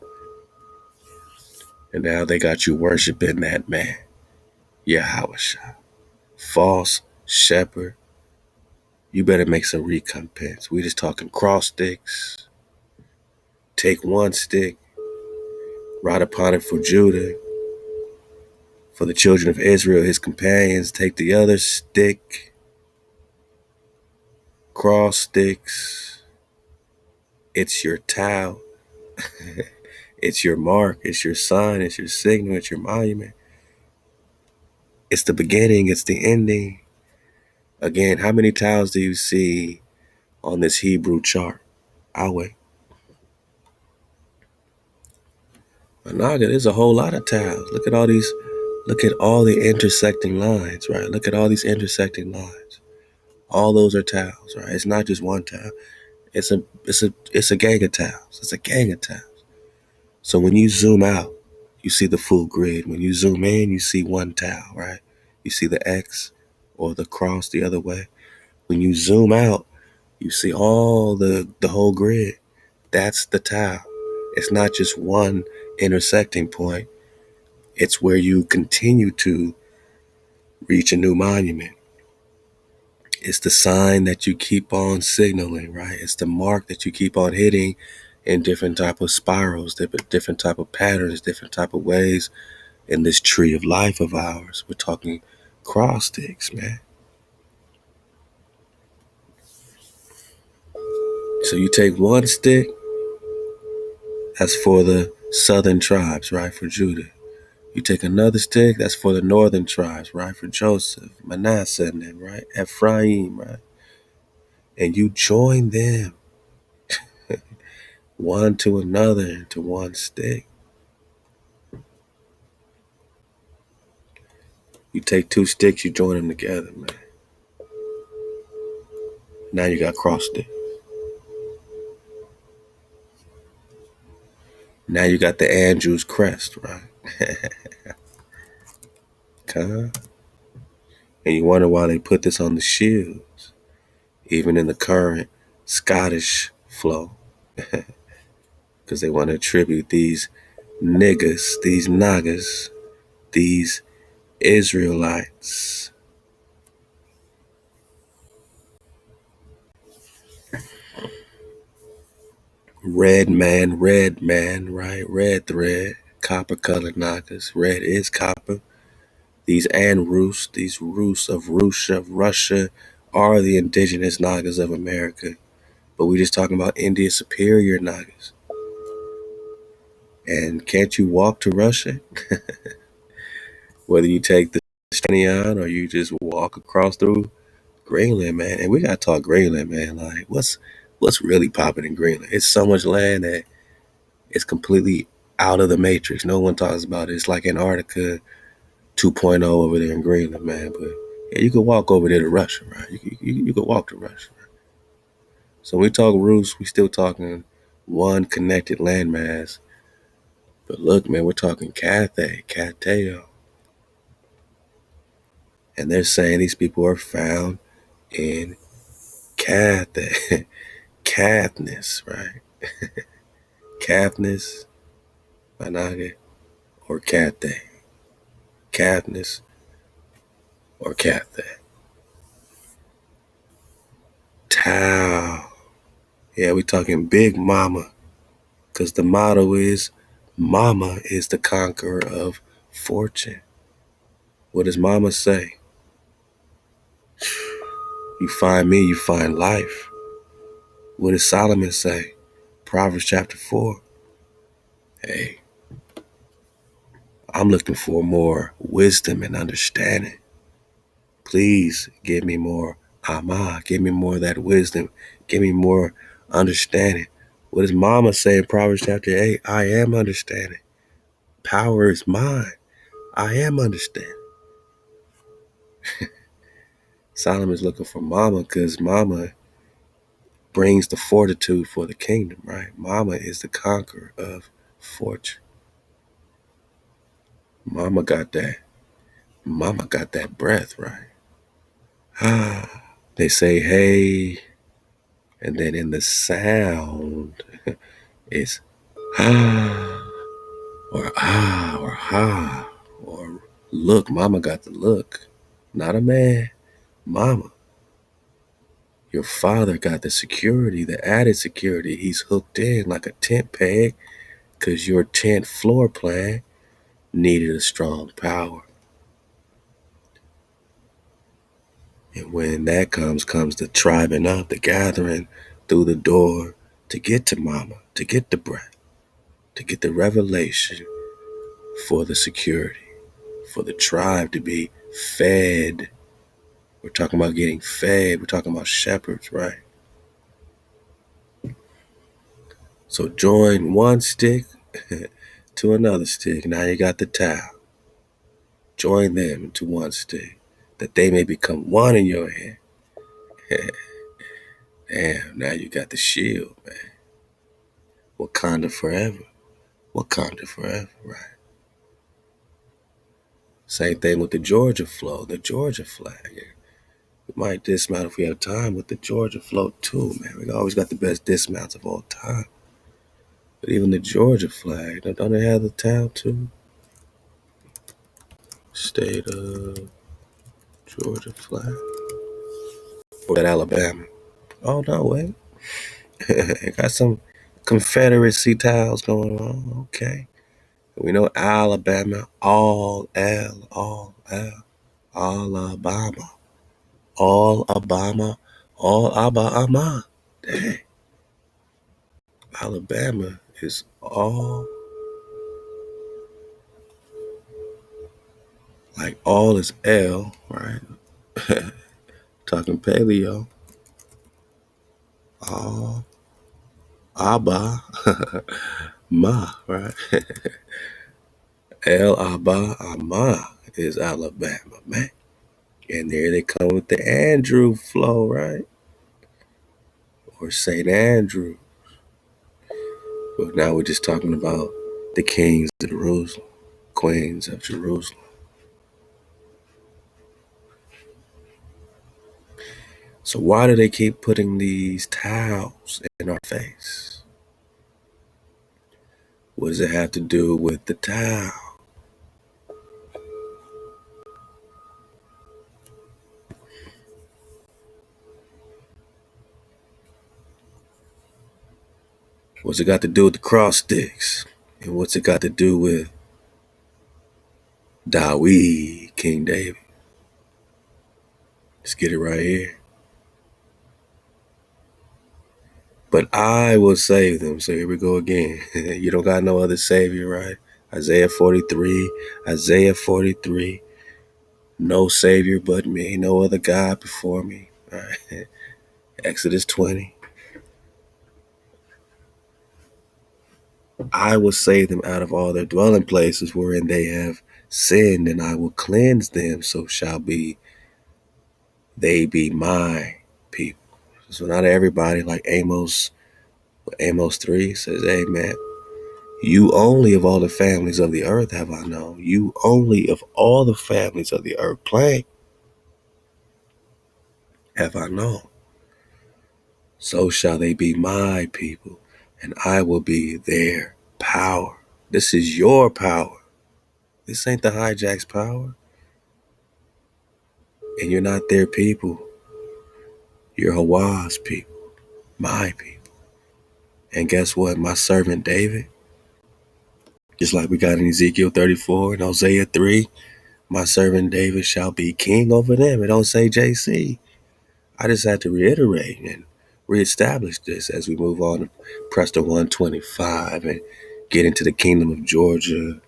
And now they got you worshiping that man, Yahweh. False shepherd. You better make some recompense. We just talking cross sticks. Take one stick, ride upon it for Judah. For the children of Israel, his companions, take the other stick. Cross sticks. It's your Tau. It's your mark. It's your sign. It's your signal. It's your monument. It's the beginning. It's the ending. Again, how many tiles do you see on this Hebrew chart? I'll wait. Anaga, there's a whole lot of tiles. Look at all these. Look at all the intersecting lines, right? Look at all these intersecting lines. All those are tiles, right? It's not just one tile. It's a gang of tiles. It's a gang of tiles. So when you zoom out, you see the full grid. When you zoom in, you see one tile, right? You see the X or the cross the other way. When you zoom out, you see all the whole grid. That's the tile. It's not just one intersecting point. It's where you continue to reach a new monument. It's the sign that you keep on signaling, right? It's the mark that you keep on hitting in different type of spirals, different type of patterns, different type of ways in this tree of life of ours. We're talking cross sticks, man. So you take one stick, that's for the southern tribes, right? For Judah. You take another stick, that's for the northern tribes, right? For Joseph, Manasseh, and them, right? Ephraim, right? And you join them one to another into one stick. You take two sticks, you join them together, man. Now you got cross stick. Now you got the Andrew's crest, right? Okay. And you wonder why they put this on the shields, even in the current Scottish flow, because they want to attribute these niggas, these nagas, these Israelites. Red man, right? Red thread, copper colored nagas. Red is copper. These Anrus, these Rus of Russia, are the indigenous nagas of America. But we just talking about India superior nagas. And can't you walk to Russia? Whether you take the Stanion or you just walk across through Greenland, man. And we gotta talk Greenland, man. Like, what's really popping in Greenland? It's so much land that it's completely out of the matrix. No one talks about it. It's like Antarctica 2.0 over there in Greenland, man. But yeah, you could walk over there to Russia, right? You could walk to Russia. Right? So when we talk Rus, we still talking one connected landmass. But look, man, we're talking Cathay, Cateo. And they're saying these people are found in Cathay, Caithness, right? Caithness, Manage, or Cathay. Caithness or Cathay. Tau. Yeah, we talking Big Mama. Because the motto is, Mama is the conqueror of fortune. What does Mama say? You find me, you find life. What does Solomon say? Proverbs chapter 4. Hey, I'm looking for more wisdom and understanding. Please give me more Ama. Give me more of that wisdom. Give me more understanding. What does Mama say in Proverbs chapter 8? I am understanding. Power is mine. I am understanding. Solomon's looking for Mama because Mama brings the fortitude for the kingdom, right? Mama is the conqueror of fortune. Mama got that. Mama got that breath, right? They say hey, and then in the sound, it's or or ha, or look. Mama got the look. Not a man. Mama. Your father got the security, the added security. He's hooked in like a tent peg because your tent floor plan needed a strong power. And when that comes the tribing up, the gathering through the door to get to Mama, to get the breath, to get the revelation for the security, for the tribe to be fed. We're talking about getting fed. We're talking about shepherds, right? So join one stick to another stick. Now you got the towel. Join them into one stick, that they may become one in your hand. Damn, now you got the shield, man. Wakanda forever. Wakanda forever, right? Same thing with the Georgia flow, the Georgia flag. We might dismount if we have time with the Georgia flow too, man. We always got the best dismounts of all time. But even the Georgia flag, don't they have the town too? State of Georgia flag. Or that Alabama? Oh no, wait. Got some Confederacy tiles going on. Okay. We know Alabama, all Alabama, all Obama, all Alabama. Dang. Alabama is all, like all is L, right? Talking paleo, all Abba, Ma, right? El Abba Ama is Alabama, man. And there they come with the Andrew flow, right? Or St. Andrew. But now we're just talking about the kings of Jerusalem, queens of Jerusalem. So why do they keep putting these towels in our face? What does it have to do with the towel? What's it got to do with the cross sticks? And what's it got to do with Dawid, King David? Let's get it right here. But I will save them. So here we go again. You don't got no other savior, right? Isaiah 43, Isaiah 43. No savior but me, no other God before me. All right. Exodus 20. I will save them out of all their dwelling places wherein they have sinned, and I will cleanse them, so shall be they be my people. So not everybody, like Amos 3 says, hey man, you only of all the families of the earth have I known. You only of all the families of the earth plain have I known. So shall they be my people, and I will be their power. This is your power. This ain't the hijack's power. And you're not their people. You're HaWah's people, my people. And guess what? My servant David, just like we got in Ezekiel 34 and Hosea 3, my servant David shall be king over them. It don't say JC. I just had to reiterate and reestablish this as we move on to Prester 125 and get into the kingdom of Georgia,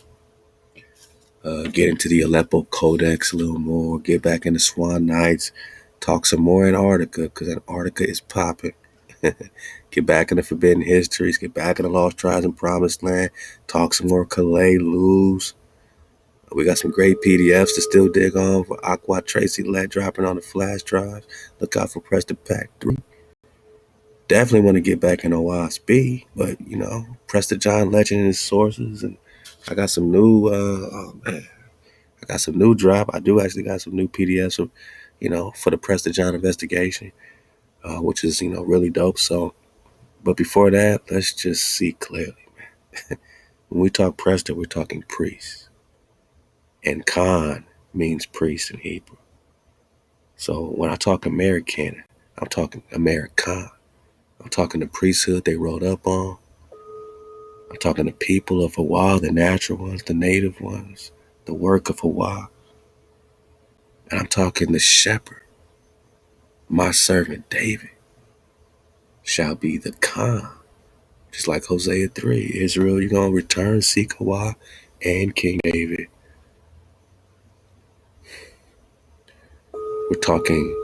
get into the Aleppo Codex a little more, get back into Swan Nights, talk some more Antarctica because Antarctica is popping. Get back in the Forbidden Histories, get back in the Lost Tribes and Promised Land, talk some more Calais, Luz. We got some great PDFs to still dig on for HaWah Tracy Let dropping on the flash drives. Look out for Prester Pack 3. Definitely want to get back in OSB, but Prester John Legend and his sources, and I got some new I got some new drop. I do actually got some new PDFs for the Prester John investigation, which is really dope. So, but before that, let's just see clearly. When we talk Prester, we're talking priest, and Khan means priest in Hebrew. So when I talk American, I'm talking American. I'm talking the priesthood they rode up on. I'm talking the people of HaWah, the natural ones, the native ones, the work of HaWah. And I'm talking the shepherd. My servant David shall be the Khan. Just like Hosea 3. Israel, you're going to return, seek HaWah and King David. We're talking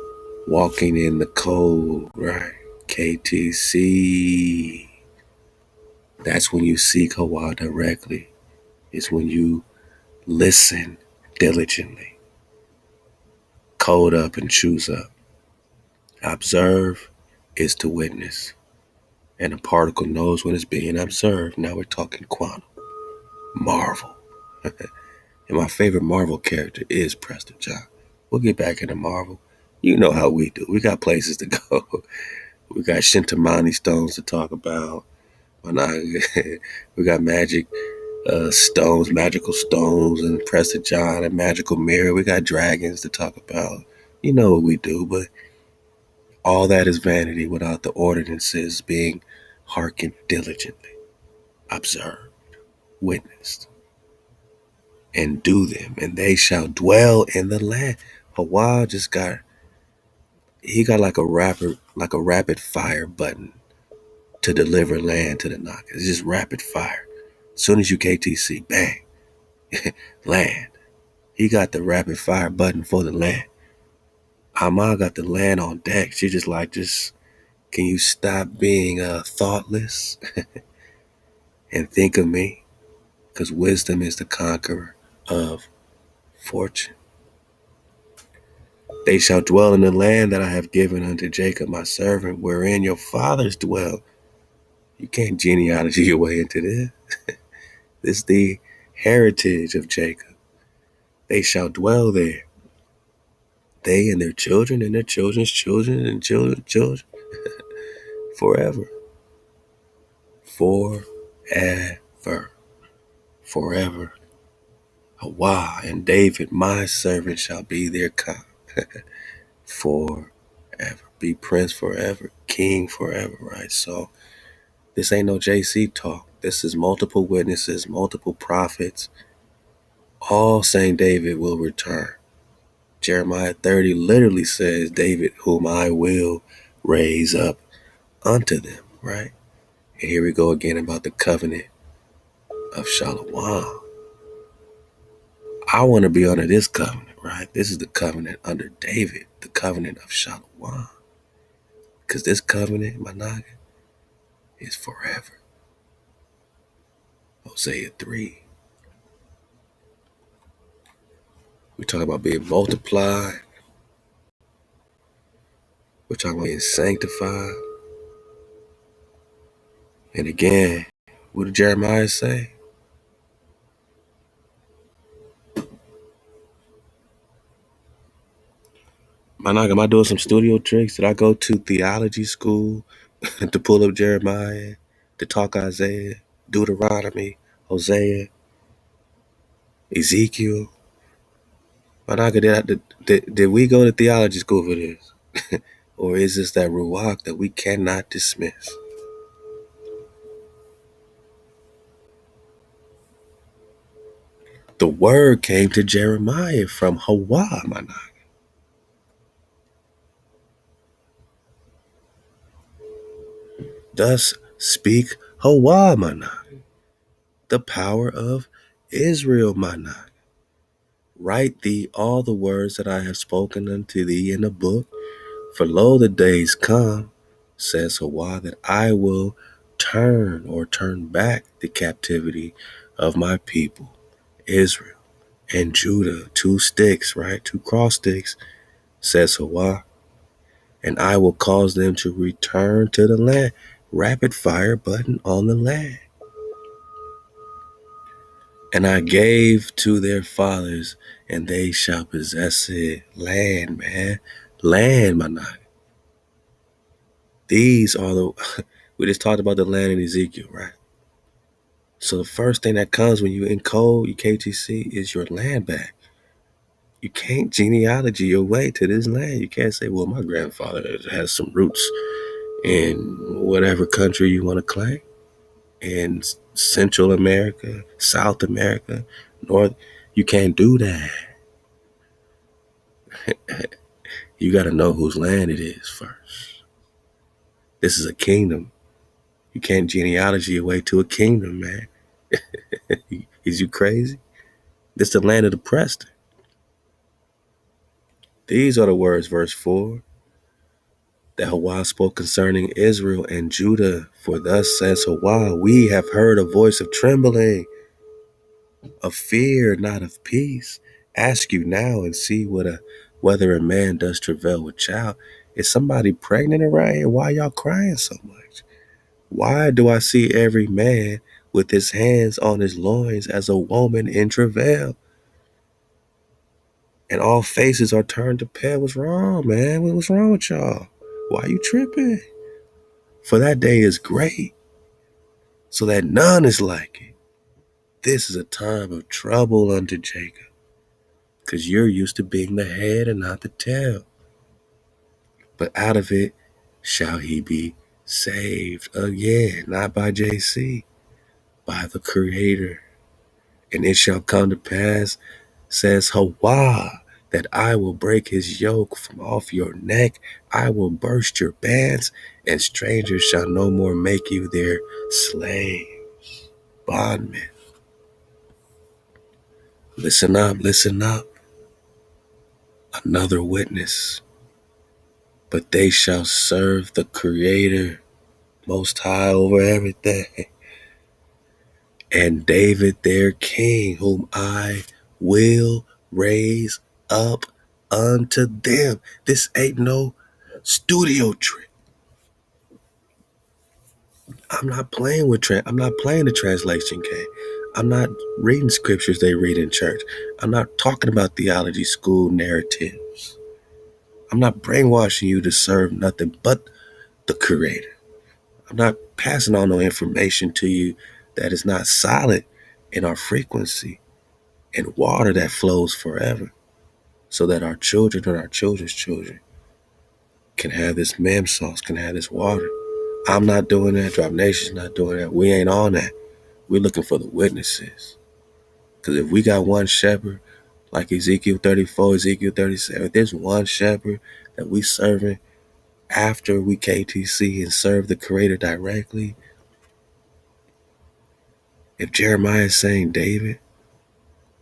walking in the code, right? KTC. That's when you seek HaWah directly. It's when you listen diligently. Code up and choose up. Observe is to witness. And a particle knows when it's being observed. Now we're talking quantum. Marvel. And my favorite Marvel character is Prester John. We'll get back into Marvel. You know how we do. We got places to go. We got Shintamani stones to talk about. We got magic stones, magical stones, and Prester John, a magical mirror. We got dragons to talk about. You know what we do, but all that is vanity without the ordinances being hearkened diligently, observed, witnessed, and do them, and they shall dwell in the land. HaWah he got like a rapid fire button to deliver land to the knockers. It's just rapid fire. As soon as you KTC, bang, land. He got the rapid fire button for the land. HaWah got the land on deck. She just can you stop being thoughtless and think of me? Because wisdom is the conqueror of fortune. They shall dwell in the land that I have given unto Jacob my servant, wherein your fathers dwell. You can't genealogy your way into this. This is the heritage of Jacob. They shall dwell there. They and their children and their children's children and children's children. Forever. Forever. Forever. HaWah and David, my servant, shall be their Khan. Forever. Be prince forever. King forever, right? So this ain't no JC talk. This is multiple witnesses, multiple prophets, all saying David will return. Jeremiah 30 literally says, David, whom I will raise up unto them. right? And here we go again about the covenant of Shalawam. I want to be under this covenant, right? This is the covenant under David, the covenant of Shalawam. Because this covenant, my naga, is forever. Hosea 3. We talk about being multiplied. We're talking about being sanctified. And again, what did Jeremiah say? My naga, am I doing some studio tricks? Did I go to theology school to pull up Jeremiah, to talk Isaiah, Deuteronomy, Hosea, Ezekiel? My naga, did we go to theology school for this? Or is this that ruach that we cannot dismiss? The word came to Jeremiah from HaWah, my naga. Thus speak HaWah, my naga, the power of Israel, my naga. Write thee all the words that I have spoken unto thee in a book. For lo, the days come, says HaWah, that I will turn back the captivity of my people, Israel and Judah. Two sticks, right? Two cross sticks, says HaWah. And I will cause them to return to the land. Rapid fire button on the land. And I gave to their fathers, and they shall possess it. Land, man. Land, my night. These are the, we just talked about the land in Ezekiel, right? So the first thing that comes when you encode your KTC is your land back. You can't genealogy your way to this land. You can't say, well, my grandfather has some roots in whatever country you want to claim. In Central America, South America, North. You can't do that. You got to know whose land it is first. This is a kingdom. You can't genealogy your way to a kingdom, man. Is you crazy? This is the land of the Prester. These are the words, verse 4, that HaWah spoke concerning Israel and Judah. For thus says HaWah, we have heard a voice of trembling, of fear, not of peace. Ask you now and see whether a man does travail with child. Is somebody pregnant around here? Why y'all crying so much? Why do I see every man with his hands on his loins as a woman in travail? And all faces are turned to pale. What's wrong, man? What's wrong with y'all? Why you tripping? For that day is great, so that none is like it. This is a time of trouble unto Jacob, because you're used to being the head and not the tail. But out of it shall he be saved again, not by JC, by the Creator. And it shall come to pass, says HaWah, that I will break his yoke from off your neck. I will burst your bands, and strangers shall no more make you their slaves, bondmen. Listen up, listen up. Another witness. But they shall serve the Creator, Most High over everything, and David their king, whom I will raise up unto them. This ain't no studio trick. I'm not playing with I'm not playing the translation game. I'm not reading scriptures they read in church. I'm not talking about theology school narratives. I'm not brainwashing you to serve nothing but the Creator. I'm not passing on no information to you that is not solid in our frequency and water that flows forever, so that our children and our children's children can have this mem sauce, can have this water. I'm not doing that. Drop Nation's not doing that. We ain't on that. We're looking for the witnesses. Because if we got one shepherd, like Ezekiel 34, Ezekiel 37, if there's one shepherd that we serving, after we KTC and serve the Creator directly, if Jeremiah is saying David,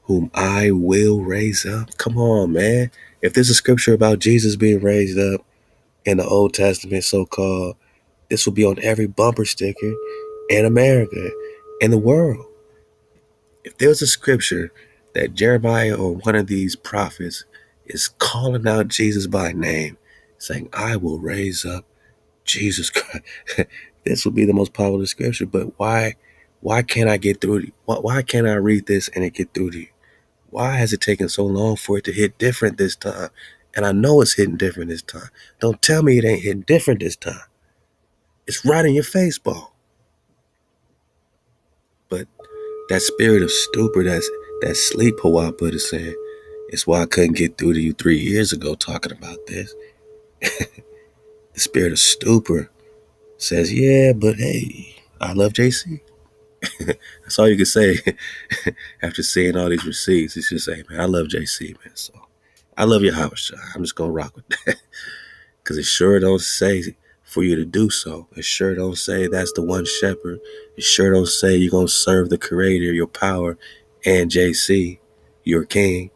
whom I will raise up, come on, man. If there's a scripture about Jesus being raised up in the Old Testament, so-called, this will be on every bumper sticker in America, in the world. If there's a scripture that Jeremiah or one of these prophets is calling out Jesus by name, saying, I will raise up Jesus Christ, this will be the most popular scripture. But why can't I get through to you? Why can't I read this and it get through to you? Why has it taken so long for it to hit different this time? And I know it's hitting different this time. Don't tell me it ain't hitting different this time. It's right in your face, ball. But that spirit of stupor, that sleep HaWah put us in, it's why I couldn't get through to you 3 years ago talking about this. The spirit of stupor says, yeah, but hey, I love JC. That's all you can say after seeing all these receipts. It's just say, man, I love JC, man. So I love your HaWah HaWah. I'm just gonna rock with that. Cause it sure don't say for you to do so. It sure don't say that's the one shepherd. It sure don't say you're gonna serve the Creator, your power, and JC, your king.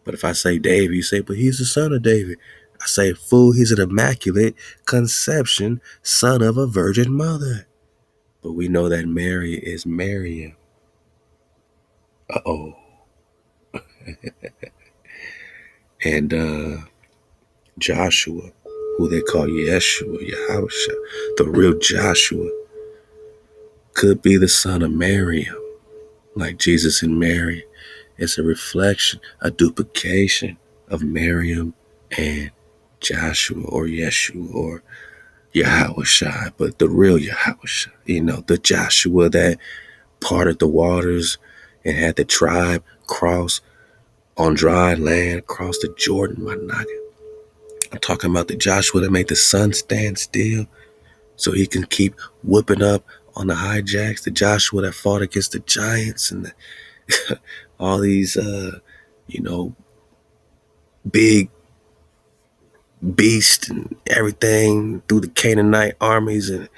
But if I say David, you say, but he's the son of David. I say, fool, he's an immaculate conception, son of a virgin mother. But we know that Mary is Miriam. Uh-oh. And Joshua, who they call Yeshua, Yahusha, the real Joshua, could be the son of Miriam. Like Jesus and Mary. It's a reflection, a duplication of Miriam and Joshua or Yeshua or Yahweh, but the real Yahweh, the Joshua that parted the waters and had the tribe cross on dry land, across the Jordan, my nugget. I'm talking about the Joshua that made the sun stand still so he can keep whooping up on the hijacks, the Joshua that fought against the giants and all these, big beasts and everything through the Canaanite armies. And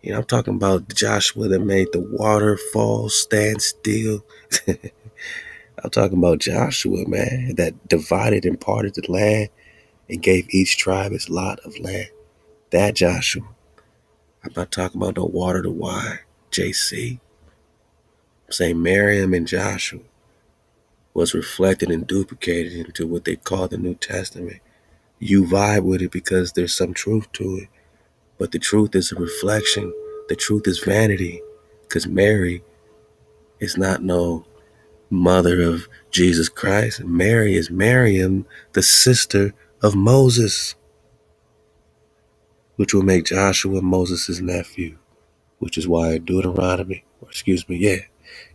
I'm talking about Joshua that made the waterfall stand still. I'm talking about Joshua, man, that divided and parted the land and gave each tribe its lot of land. That Joshua. I'm not talking about no water to wine, JC. I'm saying Miriam and Joshua was reflected and duplicated into what they call the New Testament. You vibe with it because there's some truth to it. But the truth is a reflection. The truth is vanity. Because Mary is not no mother of Jesus Christ. Mary is Miriam, the sister of Moses, which will make Joshua Moses' nephew, which is why Deuteronomy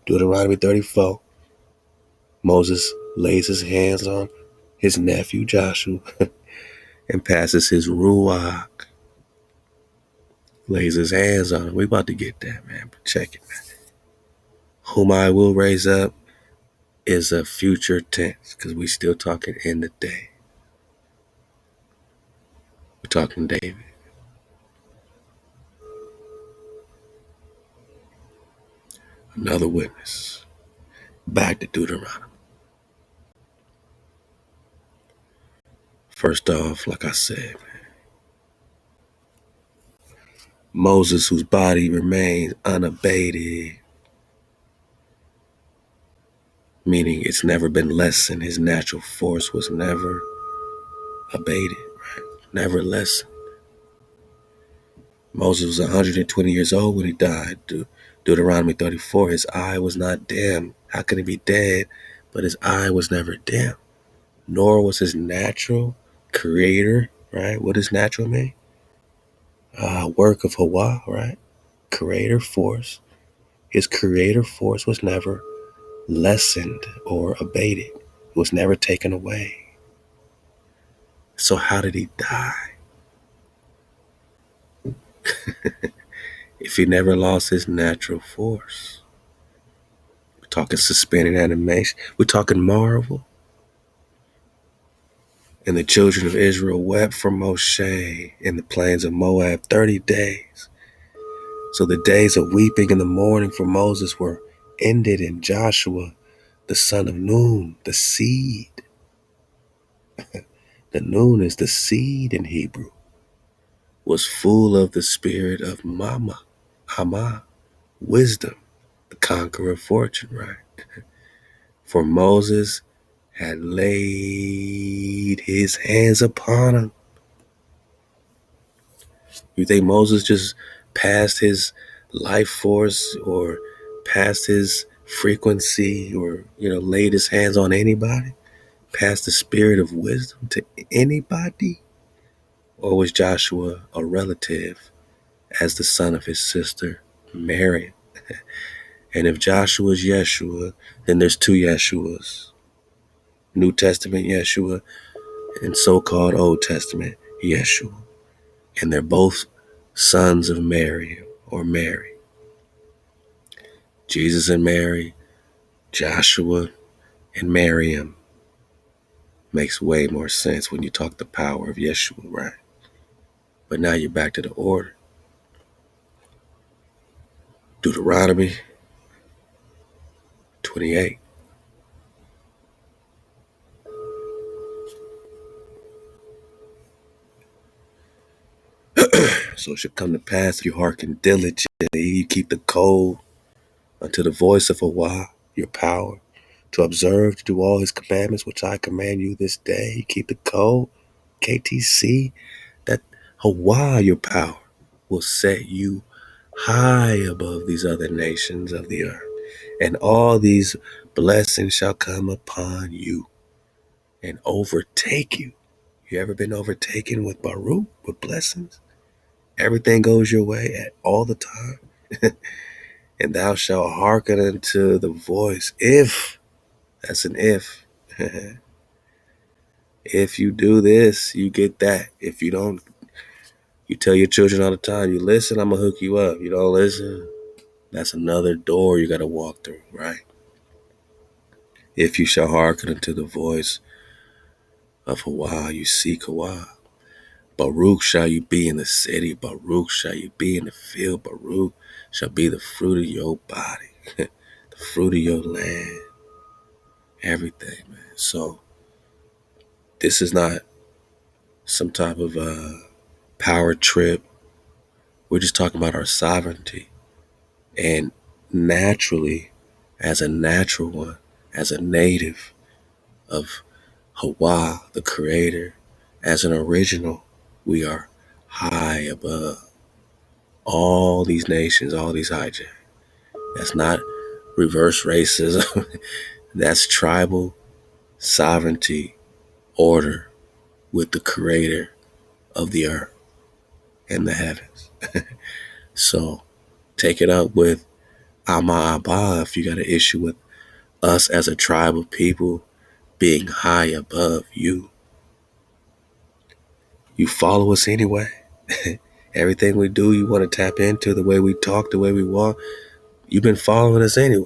34, Moses lays his hands on his nephew Joshua and passes his ruach, lays his hands on him. We about to get that, man. But check it, man. Whom I will raise up is a future tense because we still talking in the day. We're talking David. Another witness. Back to Deuteronomy. First off, like I said, Moses, whose body remains unabated, meaning it's never been lessened. His natural force was never abated, right? Never lessened. Moses was 120 years old when he died. Deuteronomy 34, his eye was not dim. How can he be dead? But his eye was never dim. Nor was his natural creator, right? What does natural mean? Work of HaWah, right? Creator force. His creator force was never lessened or abated. It was never taken away. So how did he die? If he never lost his natural force. We're talking suspended animation. We're talking Marvel. And the children of Israel wept for Moshe in the plains of Moab 30 days. So the days of weeping and the mourning for Moses were ended, in Joshua, the son of Nun, the seed. The Nun is the seed in Hebrew, was full of the spirit of Hamah, wisdom, the conqueror of fortune, right? For Moses had laid his hands upon him. You think Moses just passed his life force or passed his frequency or, laid his hands on anybody? Passed the spirit of wisdom to anybody? Or was Joshua a relative as the son of his sister Mary? And if Joshua is Yeshua, then there's two Yeshuas. New Testament Yeshua and so-called Old Testament Yeshua. And they're both sons of Mary or Mary. Jesus and Mary, Joshua and Miriam. Makes way more sense when you talk the power of Yeshua, right? But now you're back to the order. Deuteronomy 28. So it should come to pass if you hearken diligently, you keep the code unto the voice of HaWah, your power, to observe, to do all his commandments, which I command you this day. You keep the code, KTC, that HaWah, your power, will set you high above these other nations of the earth. And all these blessings shall come upon you and overtake you. You ever been overtaken with Baruch, with blessings? Everything goes your way at all the time. And thou shalt hearken unto the voice. If, that's an if. If you do this, you get that. If you don't, you tell your children all the time, you listen, I'm going to hook you up. You don't listen, that's another door you got to walk through, right? If you shall hearken unto the voice of HaWah, you seek HaWah. Baruch shall you be in the city. Baruch shall you be in the field. Baruch shall be the fruit of your body, the fruit of your land, everything, man. So this is not some type of power trip. We're just talking about our sovereignty. And naturally, as a natural one, as a native of HaWah, the creator, as an original, we are high above all these nations, all these hijacks. That's not reverse racism. That's tribal sovereignty, order with the creator of the earth and the heavens. So take it up with Abba if you got an issue with us as a tribe of people being high above you. You follow us anyway. Everything we do, you want to tap into the way we talk, the way we walk. You've been following us anyway.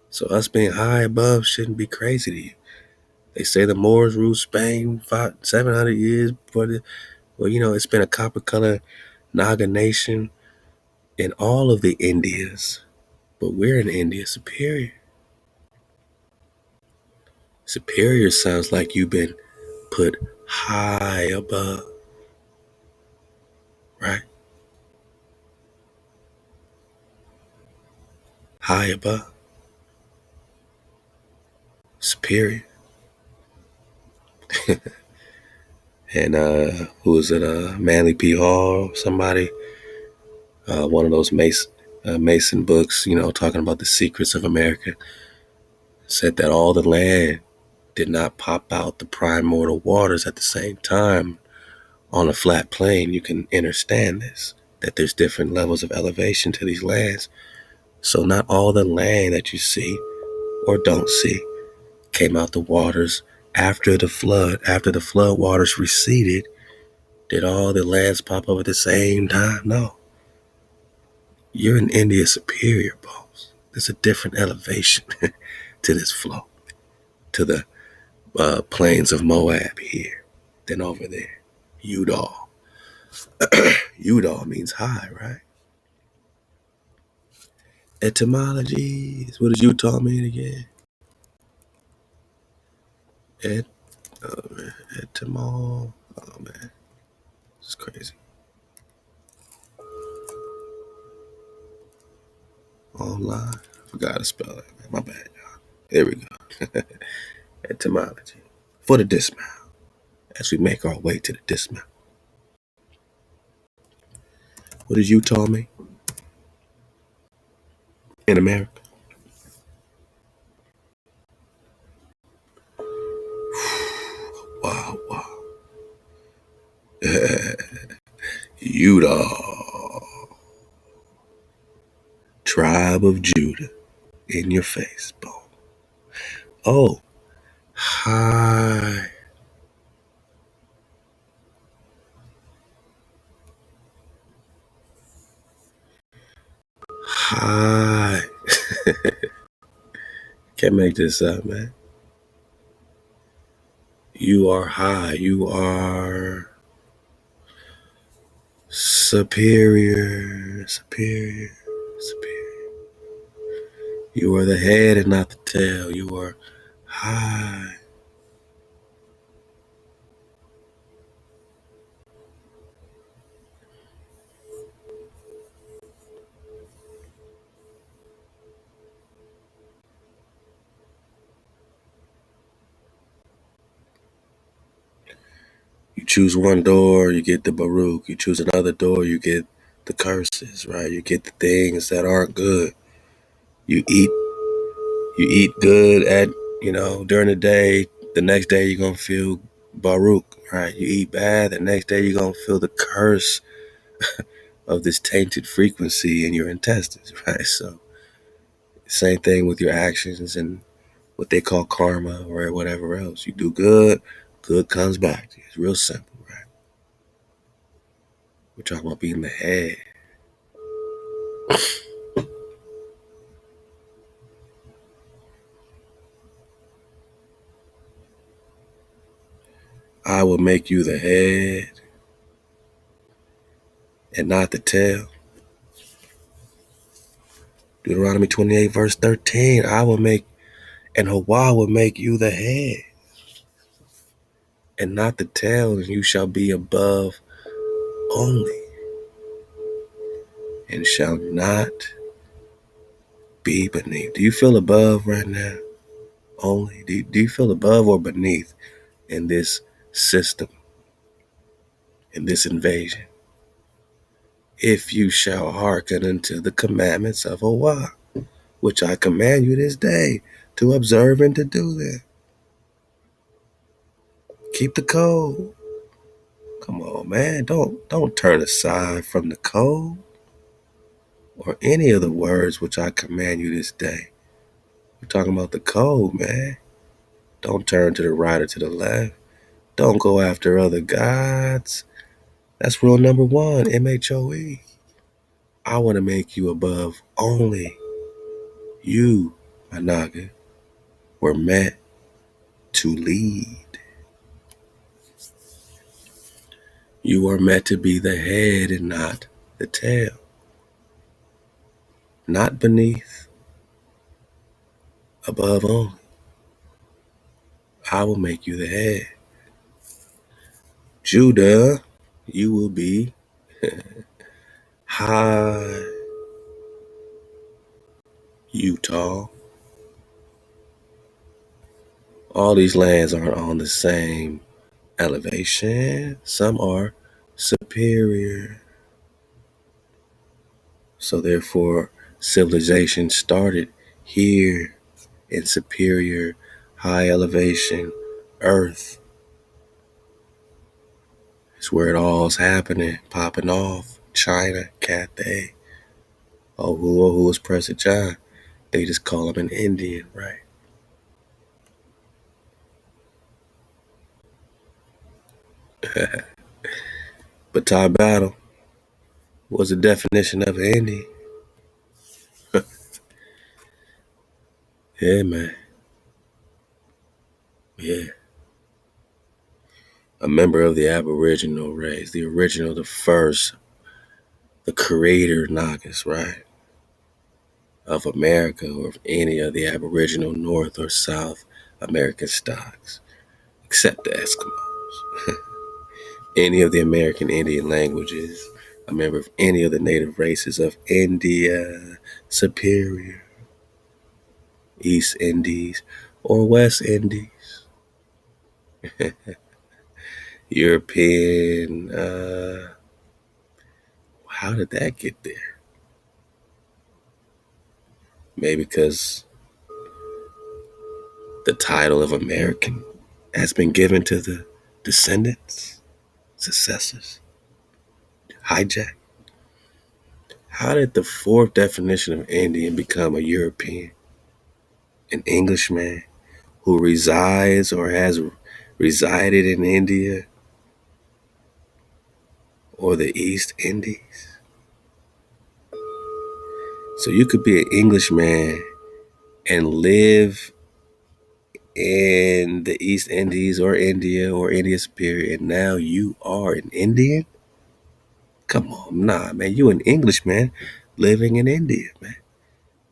So us being high above shouldn't be crazy to you. They say the Moors ruled Spain 700 years before it's been a copper color Naga nation in all of the Indias. But we're in India superior. Superior sounds like you've been put high above, right? High above. Superior. And who is it? Manly P. Hall, somebody, one of those Mason books, talking about the secrets of America, said that all the land did not pop out the primordial waters at the same time on a flat plane. You can understand this, that there's different levels of elevation to these lands. So not all the land that you see or don't see came out the waters after the flood. After the flood waters receded, did all the lands pop up at the same time? No. You're in India superior, boss. There's a different elevation to this flow, to the plains of Moab here. than over there. Udall. Udall means high, right? Etymologies. What does Utah mean again? Et, oh man, etymol. Oh man, it's crazy. Online. I forgot to spell it. Man. My bad, y'all. There we go. Etymology. For the dismount. As we make our way to the dismount. What does Utah mean? In America? Wow, wow. Utah. Tribe of Judah. In your face, boom. Oh, hi. Hi. Can't make this up, man. You are high. You are superior. Superior. Superior. You are the head and not the tail. You are high. You choose one door, you get the Baruch. You choose another door, you get the curses, right? You get the things that aren't good. You eat good at, during the day. The next day you're gonna feel Baruch, right? You eat bad, the next day you're gonna feel the curse of this tainted frequency in your intestines, right? So same thing with your actions and what they call karma or whatever else. You do good, good comes back to you. It's real simple, right? We're talking about being the head. I will make you the head and not the tail. Deuteronomy 28 verse 13. And HaWah will make you the head and not the tail, and you shall be above only and shall not be beneath. Do you feel above right now? Only? Do you feel above or beneath in this system, in this invasion? If you shall hearken unto the commandments of HaWah, which I command you this day to observe and to do them. Keep the code. Come on, man. Don't turn aside from the code or any of the words which I command you this day. We're talking about the code, man. Don't turn to the right or to the left. Don't go after other gods. That's rule number one, M.H.O.E. I want to make you above only. You, my naga, were meant to lead. You are meant to be the head and not the tail. Not beneath, above only. I will make you the head. Judah, you will be high. Utah. All these lands aren't on the same elevation. Some are superior. So therefore, civilization started here in superior, high elevation, earth. It's where it all's happening, popping off. China, Cathay. Oh, who was Prester John? They just call him an Indian, right? But Thai battle was the definition of an Indian. Yeah, man. Yeah. a member of the Aboriginal race, the original, the first, the creator Nagas, right, of America or of any of the Aboriginal North or South American stocks, except the Eskimos. Any of the American Indian languages, a member of any of the native races of India, Superior, East Indies, or West Indies, European. How did that get there? Maybe because the title of American has been given to the descendants, successors, hijack. How did the fourth definition of Indian become a European, an Englishman who resides or has resided in India or the East Indies? So you could be an Englishman and live in the East Indies or India Superior, and now you are an Indian? Come on, nah, man. You an Englishman living in India, man.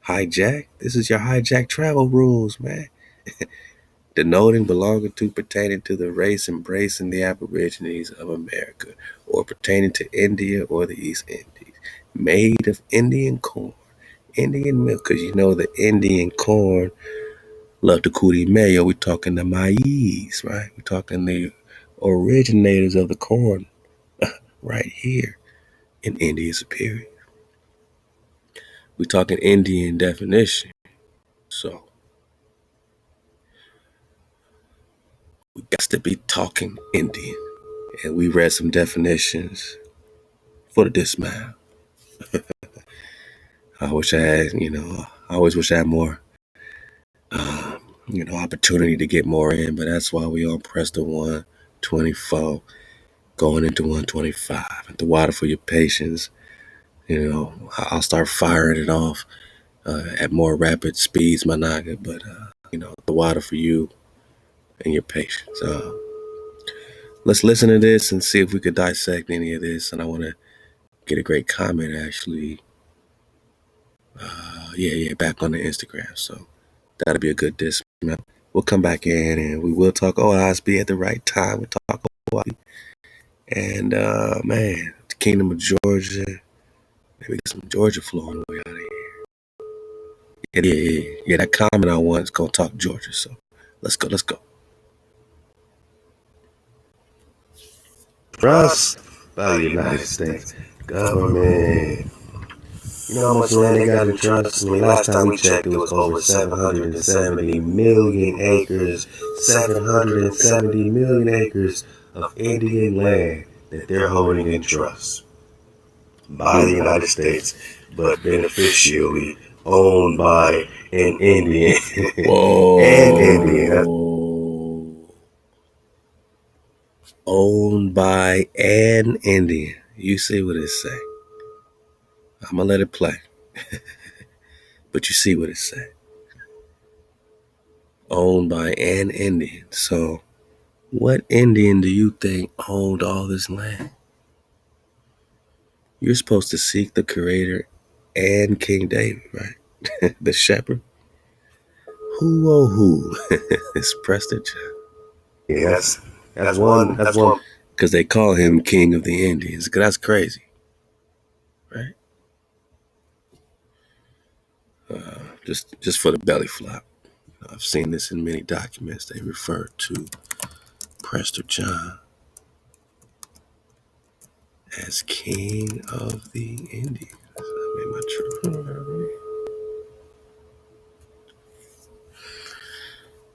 Hijack. This is your hijack travel rules, man. Denoting, belonging to, pertaining to the race embracing the Aborigines of America, or pertaining to India or the East Indies. Made of Indian corn, Indian milk, because you know the Indian corn love the cootie mayo. We're talking the maize, right? We're talking the originators of the corn right here in India Superior. We're talking Indian definition. So we got to be talking Indian. And we read some definitions for the dismount. I wish I had, I always wish I had more, opportunity to get more in, but that's why we on Prester 124, going into 125. And the water for your patience, I'll start firing it off at more rapid speeds, my naga, but, the water for you and your patience. Let's listen to this and see if we could dissect any of this. And I want to get a great comment, actually. Back on the Instagram. So that'll be a good dismount. We'll come back in and we will talk OSB at the right time. We'll talk OSB. And, man, the Kingdom of Georgia. Maybe get some Georgia flow on the way out of here. Yeah. That comment I want is going to talk Georgia. So let's go. Trust by the United States government. You know how much land they got in trust? I mean, last time we checked, it was over 770 million acres. 770 million acres of Indian land that they're holding in trust by the United States, but beneficially owned by an Indian. Whoa. An Indian. Owned by an Indian. You see what it say. I'm going to let it play. But you see what it say. Owned by an Indian. So what Indian do you think owned all this land? You're supposed to seek the Creator and King David, right? The shepherd. Who oh who? It's Prester. Yes, that's one. Because they call him King of the Indians. That's crazy, right? Just for the belly flop. I've seen this in many documents. They refer to Prester John as King of the Indians. I made my true.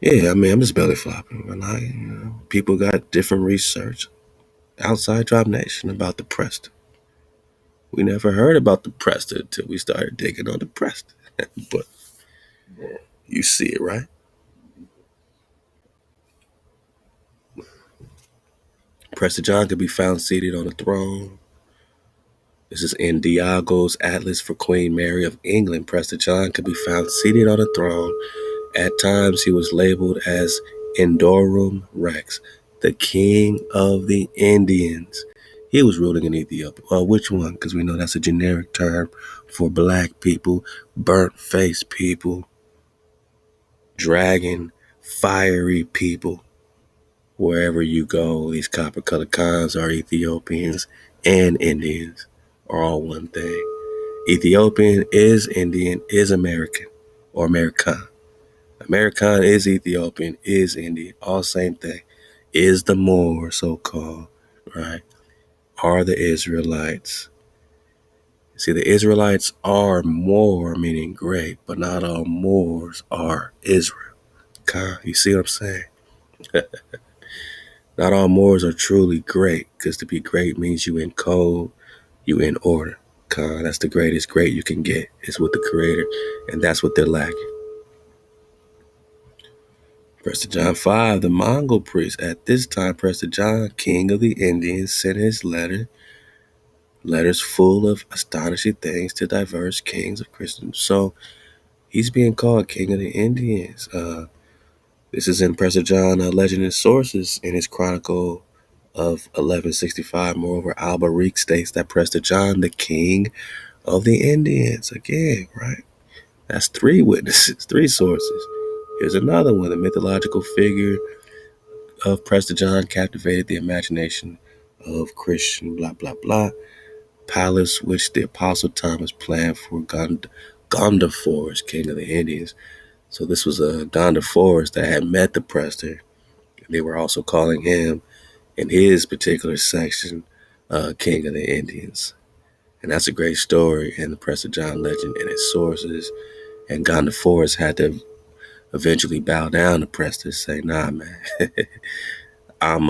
Yeah, I mean, I'm just belly flopping. People got different research outside Drop Nation about the Prester. We never heard about the Prester until we started digging on the Prester. But you see it, right? Prester John could be found seated on a throne. This is in Diago's Atlas for Queen Mary of England. Prester John could be found seated on a throne. At times, he was labeled as Indorum Rex, the king of the Indians. He was ruling in Ethiopia. Well, which one? Because we know that's a generic term for black people, burnt-faced people, dragon, fiery people. Wherever you go, these copper-colored Khans are Ethiopians and Indians are all one thing. Ethiopian is Indian, is American, or American. American is Ethiopian, is Indian, all same thing. Is the Moor, so-called, right? Are the Israelites. See, the Israelites are Moor, meaning great, but not all Moors are Israel. You see what I'm saying? Not all Moors are truly great, because to be great means you in code, you in order. That's the greatest great you can get, is with the Creator, and that's what they're lacking. Prester John 5, the Mongol priest. At this time, Prester John, king of the Indians, sent his letters full of astonishing things to diverse kings of Christendom. So he's being called king of the Indians. This is in Prester John Legend and Sources in his chronicle of 1165. Moreover, Alberic states that Prester John, the king of the Indians. Again, right? That's 3 witnesses, 3 sources. Here's another one. The mythological figure of Prester John captivated the imagination of Christian blah, blah, blah. Palace which the Apostle Thomas planned for Gondoforus, king of the Indians. So this was a Gondoforus that had met the Prester. They were also calling him, in his particular section, king of the Indians. And that's a great story in the Prester John legend and its sources. And Gondoforus had to eventually bow down to Prester and say, nah, man, I'm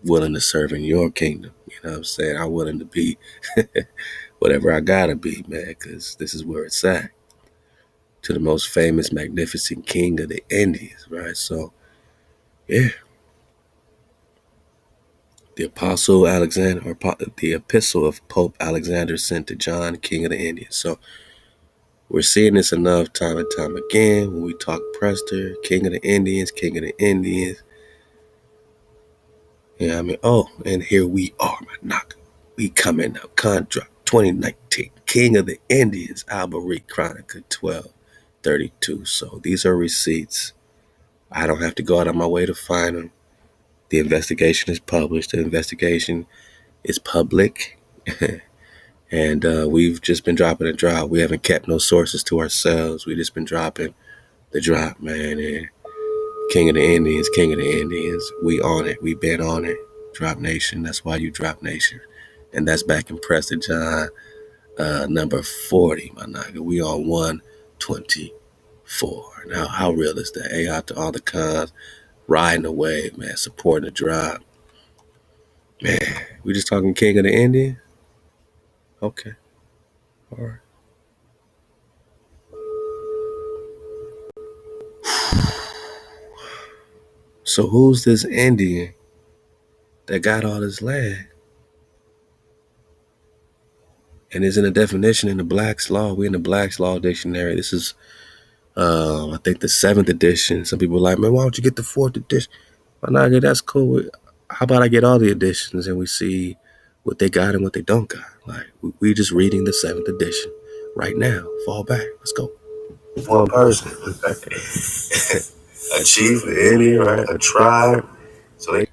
willing to serve in your kingdom. You know what I'm saying? I'm willing to be whatever I gotta be, man, because this is where it's at. To the most famous, magnificent king of the Indians, right? So, yeah. The Apostle Alexander, or the epistle of Pope Alexander sent to John, king of the Indians. So, we're seeing this enough time and time again when we talk Prester, king of the Indians, king of the Indians. Yeah, I mean, oh, and here we are, my knock. We coming up, contract 2019, king of the Indians, Alberic Chronicle 1232. So these are receipts. I don't have to go out of my way to find them. The investigation is published. The investigation is public. And we've just been dropping a drop. We haven't kept no sources to ourselves. We've just been dropping the drop, man. And king of the Indians, king of the Indians. We on it. We been on it. Drop Nation. That's why you Drop Nation. And that's back in Prester John, number 40, my nigga. We on 124. Now, how real is that? Hey, out to all the cons riding the wave, man, supporting the drop. Man, we just talking king of the Indians? Okay. All right. So who's this Indian that got all this land? And isn't a definition in the Black's Law. We're in the Black's Law dictionary. This is, I think, the 7th edition. Some people are like, man, why don't you get the 4th edition? Well, nah, that's cool. How about I get all the editions and we see what they got and what they don't got? Like, we just reading the 7th edition right now. Fall back. Let's go. One person. A chief, an Indian, right? A tribe. So they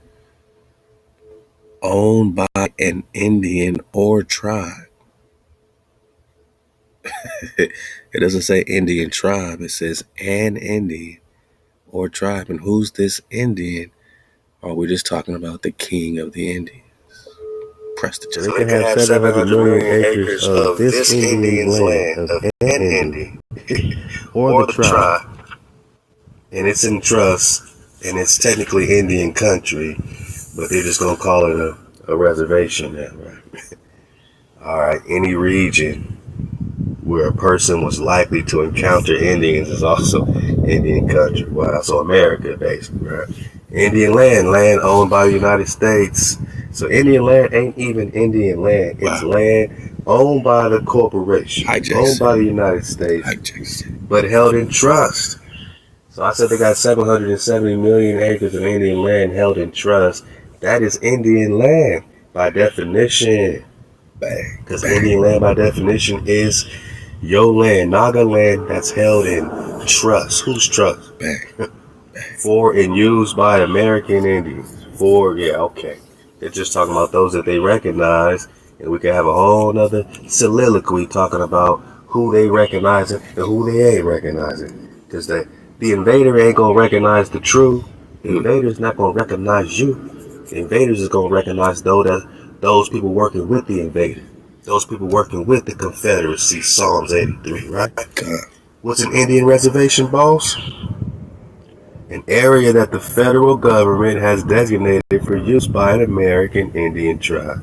owned by an Indian or tribe. It doesn't say Indian tribe. It says an Indian or tribe. And who's this Indian? Or we're just talking about the king of the Indians. Prester. So they can have 700 million acres of this Indian's land, of an Indian, or the tribe. And it's in trust, and it's technically Indian country, but they're just going to call it a reservation now, right? All right, any region where a person was likely to encounter Indians is also Indian country. Wow, so America, basically, right? Indian land owned by the United States. So Indian land ain't even Indian land. It's land owned by the corporation, owned by the United States, but held in trust. So I said they got 770 million acres of Indian land held in trust. That is Indian land by definition. Bang. Because Indian land by definition is your land, Naga land that's held in trust. Whose trust? Bang. For and used by American Indians. For, yeah, okay. They're just talking about those that they recognize, and we can have a whole nother soliloquy talking about who they recognizing and who they ain't recognizing. Because the invader ain't gonna recognize the true. The invader's not gonna recognize you. The invaders is gonna recognize those people working with the invader. Those people working with the Confederacy, Psalms 83, right? What's an Indian reservation, boss? An area that the federal government has designated for use by an American Indian tribe.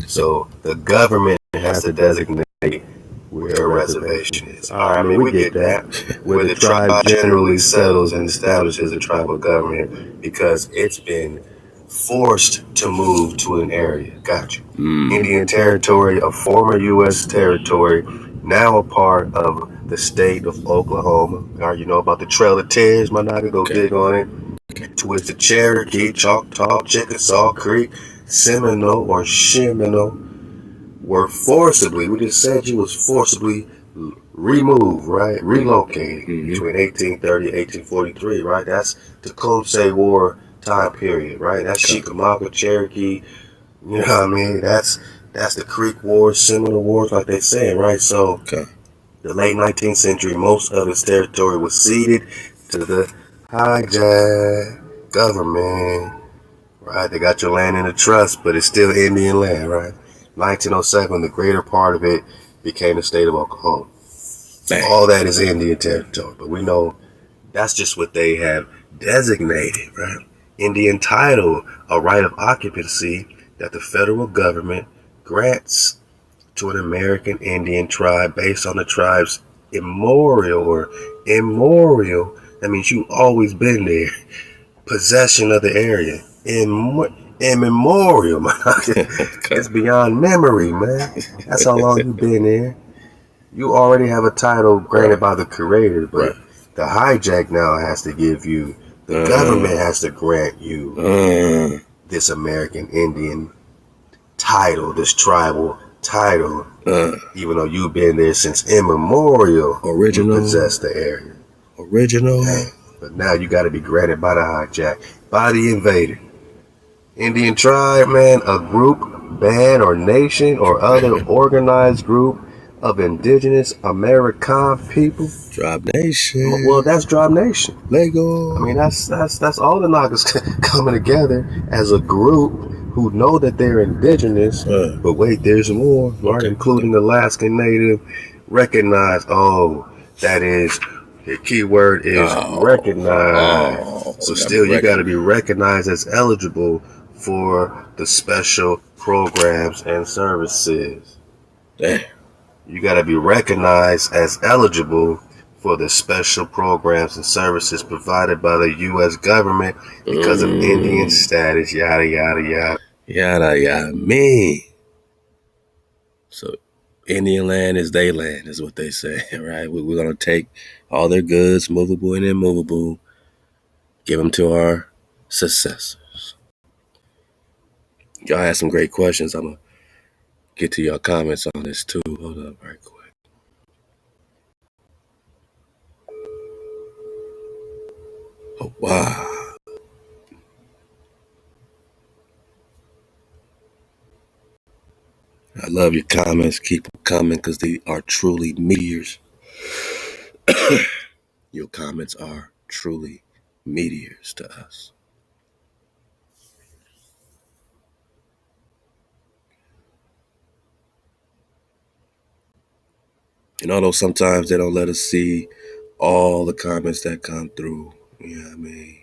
So the government has to designate where a reservation is. All right, I mean, we get that. Where the tribe generally settles and establishes a tribal government because it's been forced to move to an area. Got you. Indian Territory, a former U.S. territory, now a part of the state of Oklahoma. All right, you know about the Trail of Tears, my nigga, go dig on it. To which the Cherokee, Choctaw, Chickasaw Creek, Seminole, or Seminole were forcibly, we just said you was forcibly removed, right? Relocated between 1830 and 1843, right? That's the Tecumseh War time period, right? That's Chickamauga, Cherokee, you know what I mean? That's the Creek Wars, Seminole Wars, like they saying, right? So, the late 19th century, most of its territory was ceded to the hijack government, right? They got your land in a trust, but it's still Indian land, right? 1907, the greater part of it became the state of Oklahoma. All that is Indian territory, but we know that's just what they have designated, right? Indian title, a right of occupancy that the federal government grants to an American Indian tribe based on the tribe's immemorial, that means you always been there, possession of the area. Immemorial, man. It's beyond memory, man. That's how long you been there. You already have a title granted by the creator, but the hijack now has to give you, the government has to grant you this American Indian title, this tribal title, even though you've been there since immemorial. Original. You possess the area. Original. Dang. But now you got to be granted by the hijack, by the invader. Indian tribe, man, a group, band, or nation, or other organized group of indigenous American people. Tribe Nation. Well, that's Tribe Nation. Lego. I mean, that's all the Nagas coming together as a group who know that they're indigenous. But wait, there's more, right? Including Alaskan Native. Recognize. Oh, that is. The key word is recognize. So still, you got to be recognized as eligible for the special programs and services. Damn. You got to be recognized as eligible for the special programs and services provided by the U.S. government because of Indian status, yada, yada, yada. Yada, yada, me. So, Indian land is their land, is what they say, right? We're going to take all their goods, movable and immovable, give them to our successors. Y'all had some great questions. I'm going to get to your comments on this too. Hold up right quick. Oh, wow. I love your comments. Keep them coming because they are truly meteors. Your comments are truly meteors to us. And although sometimes they don't let us see all the comments that come through, you know what I mean?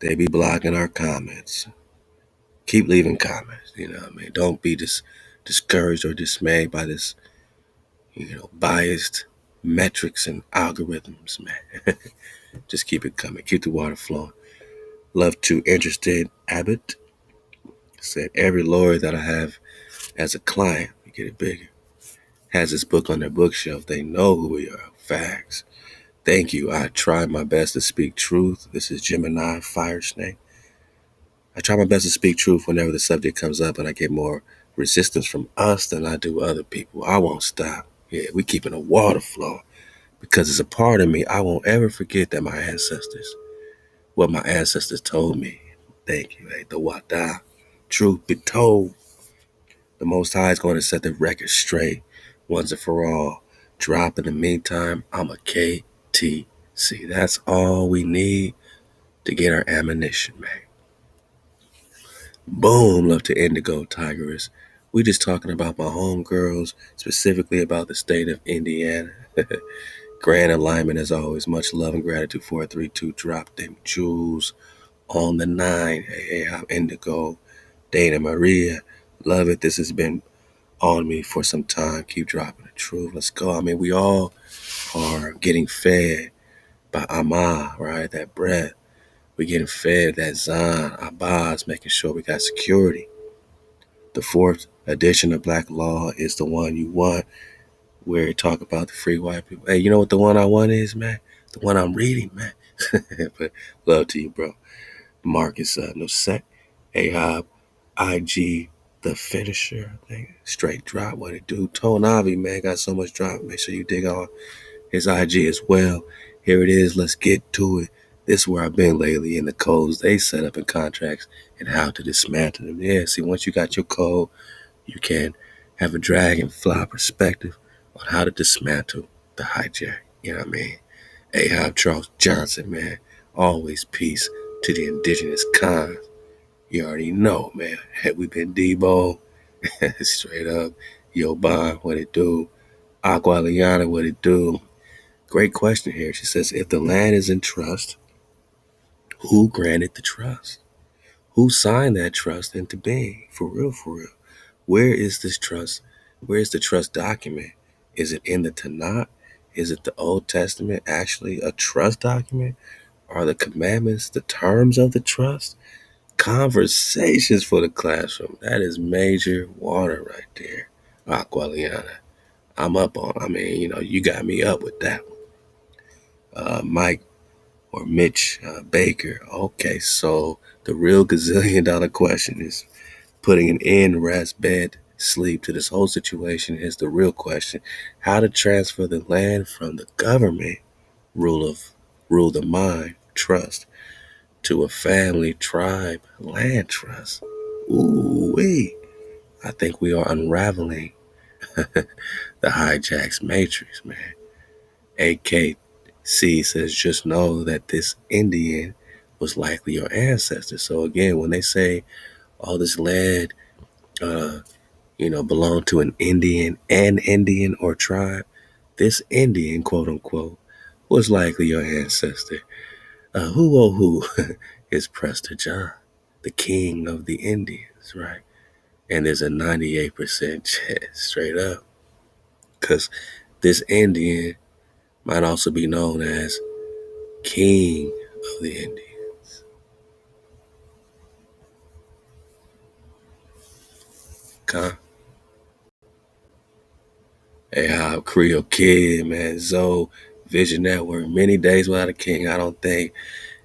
They be blocking our comments. Keep leaving comments, you know what I mean? Don't be discouraged or dismayed by this, biased metrics and algorithms, man. Just keep it coming. Keep the water flowing. Love to Interested Abbott said every lawyer that I have as a client, get it bigger, has this book on their bookshelf. They know who we are. Facts. Thank you. I try my best to speak truth. This is Gemini Fire Snake. I try my best to speak truth whenever the subject comes up, and I get more resistance from us than I do other people. I won't stop. Yeah, we keeping the water flowing because it's a part of me. I won't ever forget that what my ancestors told me. Thank you. Hey, the Wada. Truth be told, the Most High is going to set the record straight once and for all. Drop in the meantime, I'm a KTC. That's all we need to get our ammunition, man. Boom, love to Indigo Tigress. We just talking about my homegirls, specifically about the state of Indiana. Grand alignment as always. Much love and gratitude. 432 drop them jewels on the 9. Hey, I'm Indigo. Dana Maria. Love it. This has been on me for some time. Keep dropping the truth. Let's go. I mean, we all are getting fed by Ama, right? That breath. We're getting fed that Zan, Abbas, making sure we got security. The fourth edition of Black Law is the one you want, where it talk about the free white people. Hey, you know what the one I want is, man? The one I'm reading, man. But love to you, bro. Marcus Nosek, Ahab, IG, the finisher. I think. Straight drop, what it do. Tonavi, man, got so much drop. Make sure you dig on his IG as well. Here it is. Let's get to it. This is where I've been lately in the codes they set up in contracts and how to dismantle them. Yeah, see, once you got your code, you can have a dragonfly perspective on how to dismantle the hijack. You know what I mean? Ahab Charles Johnson, man. Always peace to the indigenous cons. You already know, man. Had we been Debo, straight up, Yo Bond, what it do? Aqua Liana, what it do? Great question here. She says, if the land is in trust, who granted the trust? Who signed that trust into being? For real, for real. Where is this trust? Where is the trust document? Is it in the Tanakh? Is it the Old Testament actually a trust document? Are the commandments the terms of the trust? Conversations for the classroom. That is major water right there. Aqualiana. I'm up on, I mean, you got me up with that one. Mike or Mitch Baker. Okay, so the real gazillion-dollar question is putting an end, rest, bed, sleep to this whole situation is the real question. How to transfer the land from the government rule the mind trust to a family tribe land trust. Ooh wee. I think we are unraveling the hijacks matrix, man. AKC says just know that this Indian was likely your ancestor. So again, when they say all this land belong to an Indian or tribe, this Indian, quote unquote, was likely your ancestor. Who oh who is Prester John, the king of the Indians, right? And there's a 98% chance, straight up, because this Indian might also be known as king of the Indians. Huh? Hey, how Creole Kid, man, Zoe, Vision Network, many days without a king. I don't think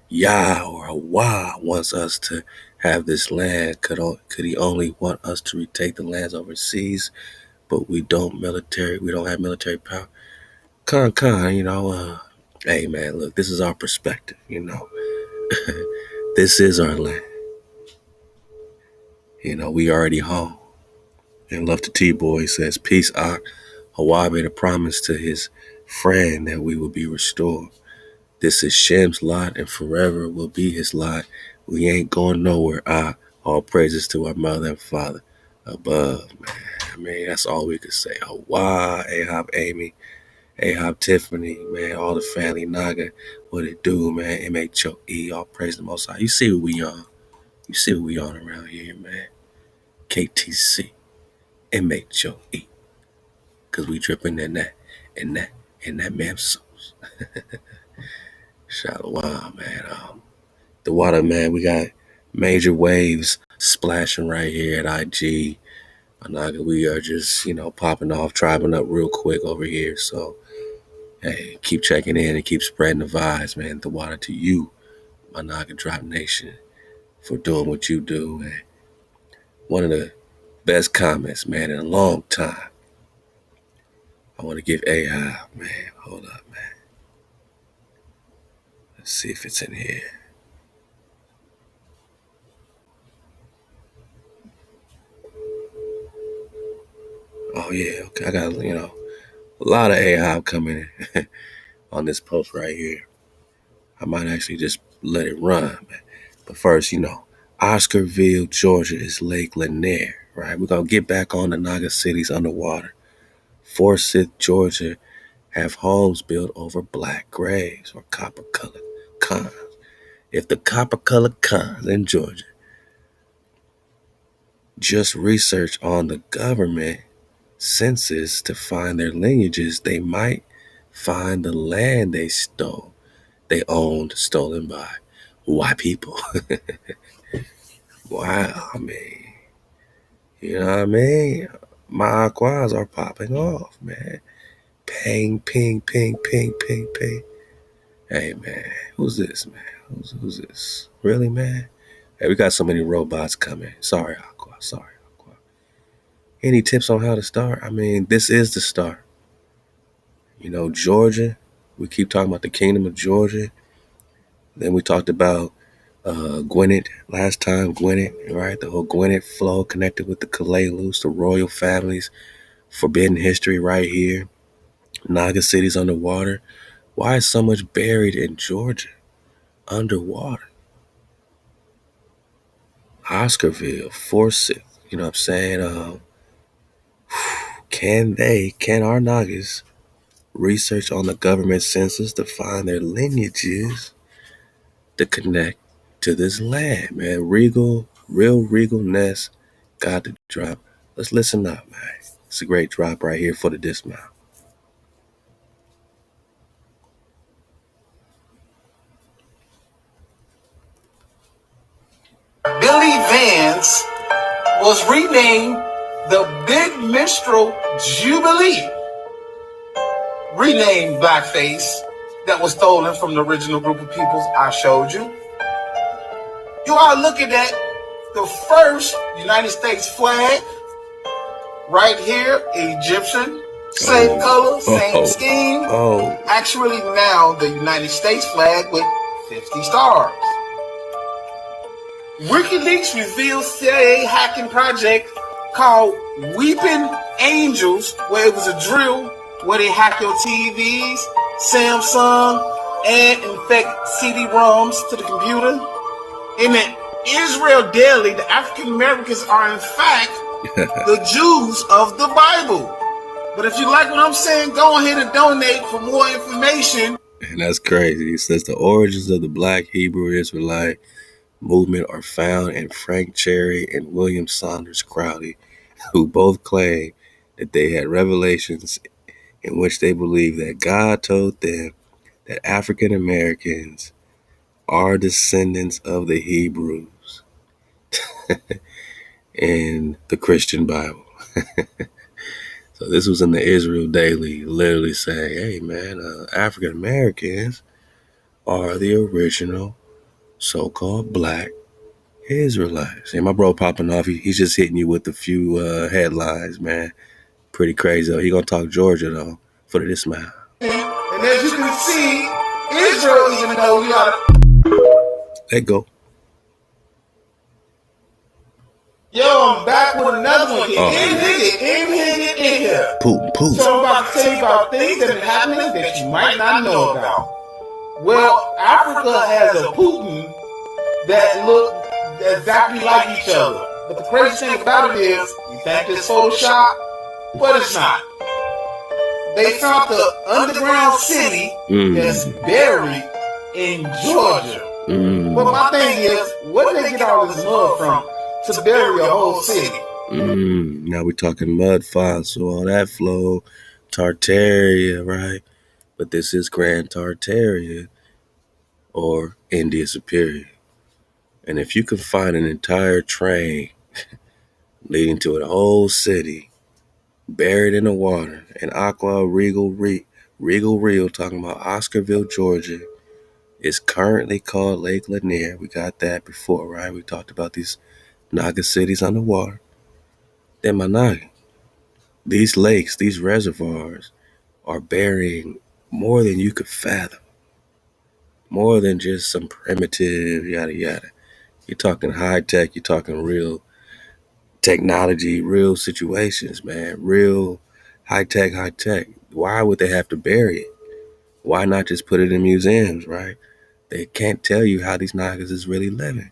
Yah or HaWah wants us to have this land. Could he only want us to retake the lands overseas? But we don't have military power. Hey man, look, this is our perspective. This is our land. We already home. And Love to T-Boy says, peace out. HaWah made a promise to his friend that we will be restored. This is Shem's lot and forever will be his lot. We ain't going nowhere. All praises to our mother and father above, man. I mean, that's all we could say. HaWah, Ahab, Amy, Ahab, Tiffany, man, all the family, Naga, what it do, man, M.H.O.E, all praise the Most High. You see what we on. You see what we on around here, man. KTC, M.H.O.E, because we dripping in that man sauce. Shalawam, man. The water, man, we got major waves splashing right here at IG. Naga, we are just, popping off, tribing up real quick over here. So Hey, keep checking in and keep spreading the vibes, man. The water to you, my Naga Drop Nation, for doing what you do. And one of the best comments, man, in a long time. I want to give AI, man. Hold up, man. Let's see if it's in here. Oh yeah, okay. I got a lot of AI coming in on this post right here. I might actually just let it run, man. But first, Oscarville, Georgia is Lake Lanier, right? We're gonna get back on the Naga cities underwater. Forsyth, Georgia, have homes built over black graves or copper-colored cons. If the copper-colored cons in Georgia just research on the government census to find their lineages, they might find the land they owned stolen by white people. Wow, I mean, you know what I mean? My aquas are popping off, man. Ping, ping, ping, ping, ping, ping. Hey, man, who's this, man? Who's this? Really, man? Hey, we got so many robots coming. Sorry, Aqua. Sorry, Aqua. Any tips on how to start? I mean, this is the start. Georgia. We keep talking about the Kingdom of Georgia. Then we talked about Gwinnett last time. Gwinnett, right? The whole Gwinnett flow connected with the Kalalus, the royal families, forbidden history right here. Naga cities underwater. Why is so much buried in Georgia underwater? Oscarville, Forsyth. You know what I'm saying? Can our Nagas research on the government census to find their lineages to connect to this land, man? Real regalness got to drop. Let's listen up, man. It's a great drop right here for the dismount. Billy Vance was renamed the Big Minstrel Jubilee, renamed blackface, that was stolen from the original group of peoples I showed you. You are looking at the first United States flag right here, Egyptian, same color, same scheme. Actually now the United States flag with 50 stars. WikiLeaks reveals CIA hacking project called Weeping Angels, where it was a drill where they hack your TVs, Samsung, and infect CD-ROMs to the computer. In the Israel Daily, the African Americans are in fact the Jews of the Bible. But if you like what I'm saying, go ahead and donate for more information. And that's crazy. It says the origins of the Black Hebrew Israelite movement are found in Frank Cherry and William Saunders Crowley, who both claim that they had revelations in which they believe that God told them that African Americans are descendants of the Hebrews in the Christian Bible. So this was in the Israel Daily, literally saying, hey man, African Americans are the original so-called black Israelites. And my bro popping off, he's just hitting you with a few headlines, man. Pretty crazy though. He gonna talk Georgia though for the dismount. And as you can see, Israel, even though we are. Let go. Yo, I'm back with another one. In here. Putin. So I'm about to tell you about things that are happening that you might not know about. Well, Africa has a Putin that look exactly like each other. But the crazy thing about it is, you think it's Photoshop, but it's not. They found the underground city that's buried in Georgia. But my thing is, where did they get all this mud from to bury a whole city? Now we're talking mud fossil, all that flow, Tartaria, right? But this is Grand Tartaria or India Superior. And if you can find an entire train leading to a whole city buried in the water, and Aqua Regal Real talking about Oscarville, Georgia. It's currently called Lake Lanier. We got that before, right? We talked about these Naga cities underwater. Then my Naga. These lakes, these reservoirs are burying more than you could fathom. More than just some primitive yada yada. You're talking high tech, you're talking real technology, real situations, man. Real high tech, high tech. Why would they have to bury it? Why not just put it in museums, right? They can't tell you how these Nagas is really living.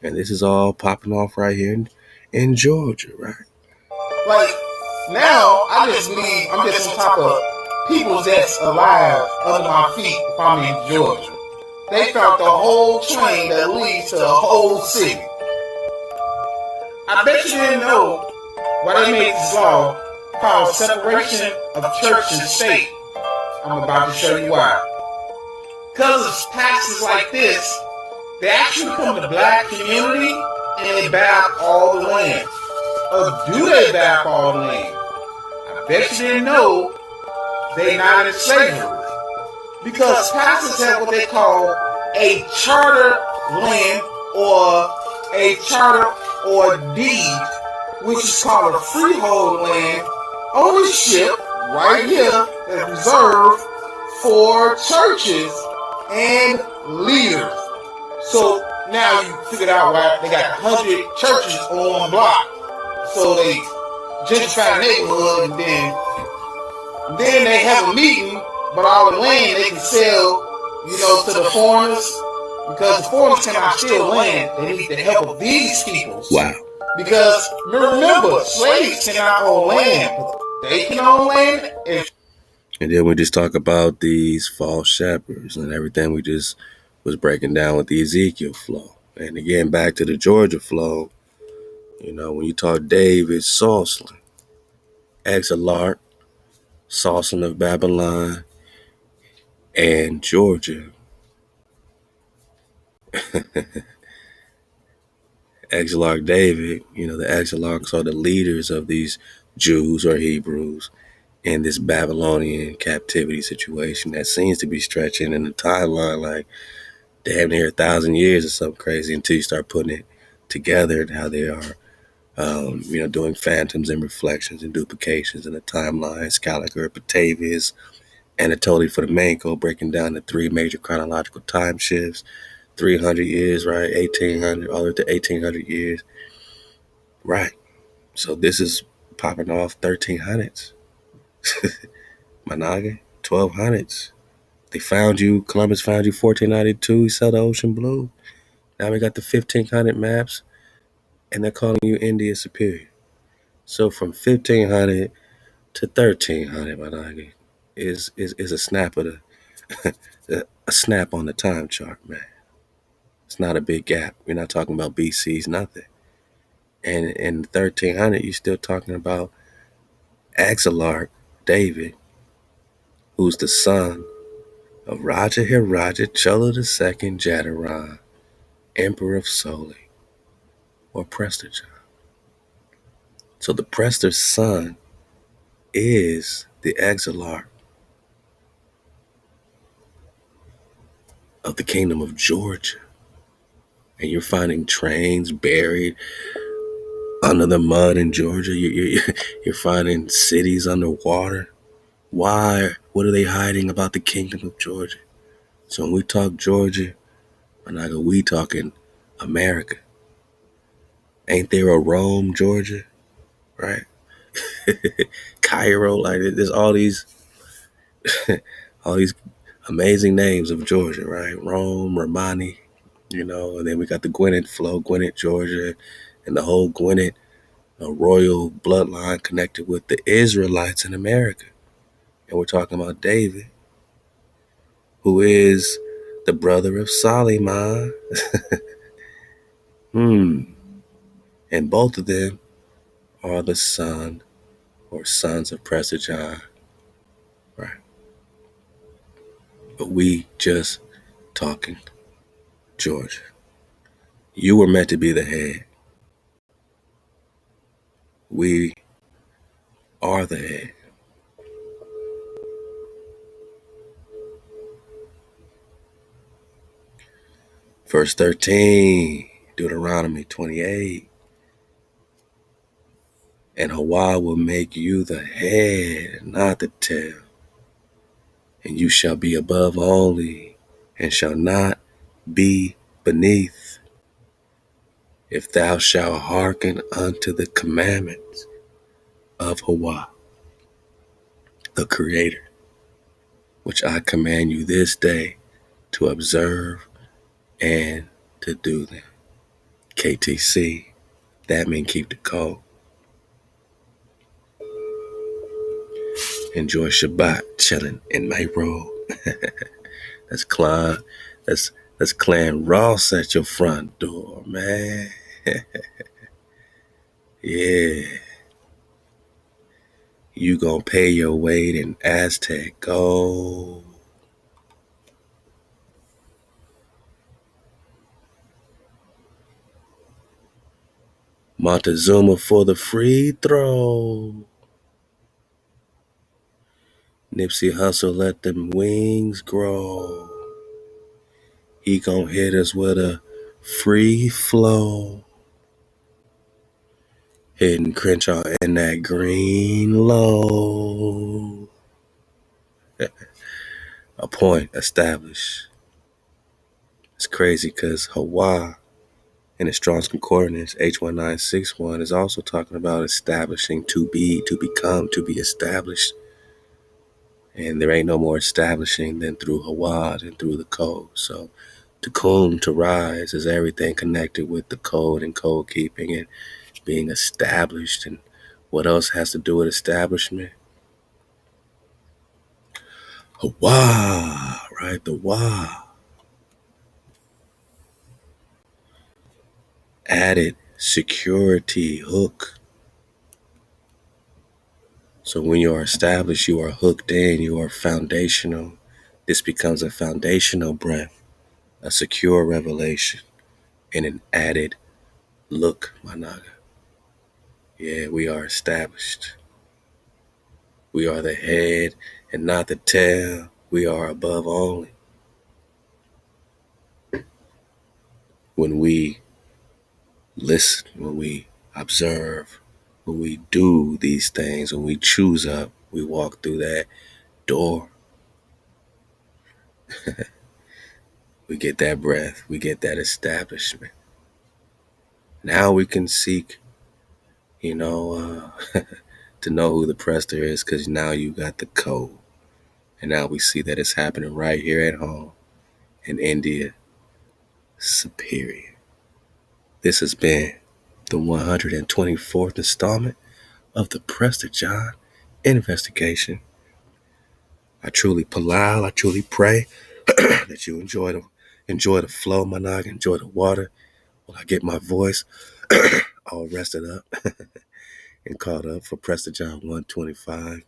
And this is all popping off right here in Georgia, right? Like, now, I just believe I'm just on top of people that's alive under my feet if I'm in Georgia. They found the whole train that leads to the whole city. I bet you didn't know why they made this law called separation of church and state. I'm about to show you why. Because of taxes like this, they actually come to the black community and they buy up all the land. Or do they buy up all the land? I bet you didn't know they not in slavery. Because pastors have what they call a charter land or a charter or deed, which is called a freehold land ownership right here that's reserved for churches and leaders. So now you figured out why they got 100 churches on one block. So they gentrify the neighborhood and then they have a meeting, but all the land they can sell, to the foreigners, because the foreigners cannot steal land. They need the help of these peoples. Wow. Because remember, slaves cannot own land, but they can own land. And then we just talk about these false shepherds and everything we just was breaking down with the Ezekiel flow. And again, back to the Georgia flow, when you talk David Salsland, Exelarch, Salsland of Babylon, and Georgia. Exelarch David, the Exelarchs are the leaders of these Jews or Hebrews in this Babylonian captivity situation that seems to be stretching in the timeline like damn near 1,000 years or something crazy until you start putting it together and how they are, doing phantoms and reflections and duplications in the timeline, Scaliger, Batavius, Anatoly Fomenko, breaking down the three major chronological time shifts, 300 years, right, 1,800, all the way to 1,800 years, right. So this is popping off 1,300s. Managa, 1,200s. They found you, Columbus found you 1492, he saw the ocean blue. Now we got the 1,500 maps, and they're calling you India superior. So from 1,500 to 1,300, Managa, is a snap of a snap on the time chart, man. It's not a big gap. You're not talking about BCs, nothing. And in 1,300, you're still talking about Exelarch David, who's the son of Raja Hiraja Chola II Jadaran, Emperor of Soli, or Prester. So the Prester's son is the Exelarch of the Kingdom of Georgia. And you're finding trains buried under the mud in Georgia. You're finding cities underwater. Why? What are they hiding about the Kingdom of Georgia? So when we talk Georgia, we talking America. Ain't there a Rome, Georgia? Right? Cairo, like there's all these all these amazing names of Georgia, right? Rome, Romani, and then we got the Gwinnett flow, Gwinnett, Georgia, and the whole Gwinnett royal bloodline connected with the Israelites in America. And we're talking about David, who is the brother of Solomon. And both of them are the son or sons of Prester John. Right. But we just talking Georgia. You were meant to be the head. We are the head. Verse 13, Deuteronomy 28. And HaWah will make you the head, not the tail. And you shall be above only, and shall not be beneath, if thou shalt hearken unto the commandments of HaWah, the Creator, which I command you this day to observe and to do them. KTC, that means keep the code. Enjoy Shabbat, chilling in my robe. That's Clan Ross at your front door, man. Yeah. You gonna pay your weight in Aztec gold. Montezuma for the free throw. Nipsey Hussle let them wings grow. He gon' hit us with a free flow. Hitting Crenshaw in that green low. A point established. It's crazy because HaWah in the Strong's Concordance, H1961, is also talking about establishing, to be, to become, to be established. And there ain't no more establishing than through HaWah and through the code. So Tikkun, to rise, is everything connected with the code and code keeping and being established. And what else has to do with establishment? HaWah, right? The Wah. Added security hook. So when you are established, you are hooked in, you are foundational. This becomes a foundational breath, a secure revelation, and an added look, my naga. Yeah, we are established. We are the head and not the tail. We are above only. When we listen, when we observe, when we do these things, when we choose up, we walk through that door. We get that breath. We get that establishment. Now we can seek, to know who the Prester is, because now you got the code. And now we see that it's happening right here at home in India. Superior. This has been the 124th installment of the Prester John investigation. I truly pray that you enjoy the flow, my nog, enjoy the water while I get my voice all rested up and caught up for Prester John 125.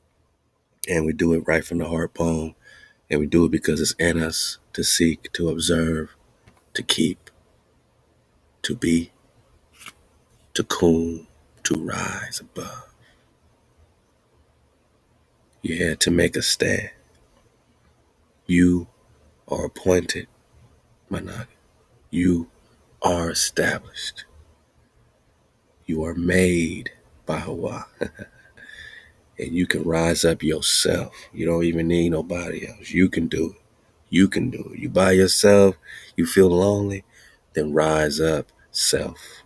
And we do it right from the heart poem. And we do it because it's in us to seek, to observe, to keep, to be, to cool, to rise above. Yeah, to make a stand. You are appointed, my nog. You are established. You are made by HaWah. And you can rise up yourself. You don't even need nobody else. You can do it. You can do it. You by yourself, you feel lonely, then rise up, self.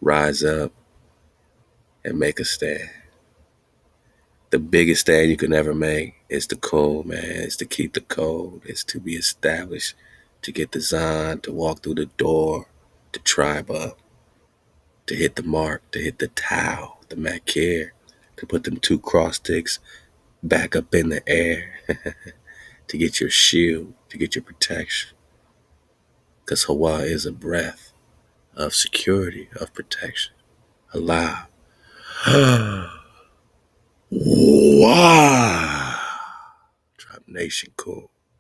Rise up and make a stand. The biggest stand you can ever make is the code, man. It's to keep the code. It's to be established, to get designed, to walk through the door, to tribe up, to hit the mark, to hit the towel, the makir, to put them two cross sticks back up in the air, to get your shield, to get your protection. Because HaWah is a breath of security, of protection. Allah. Wah. Tribe Nation cool.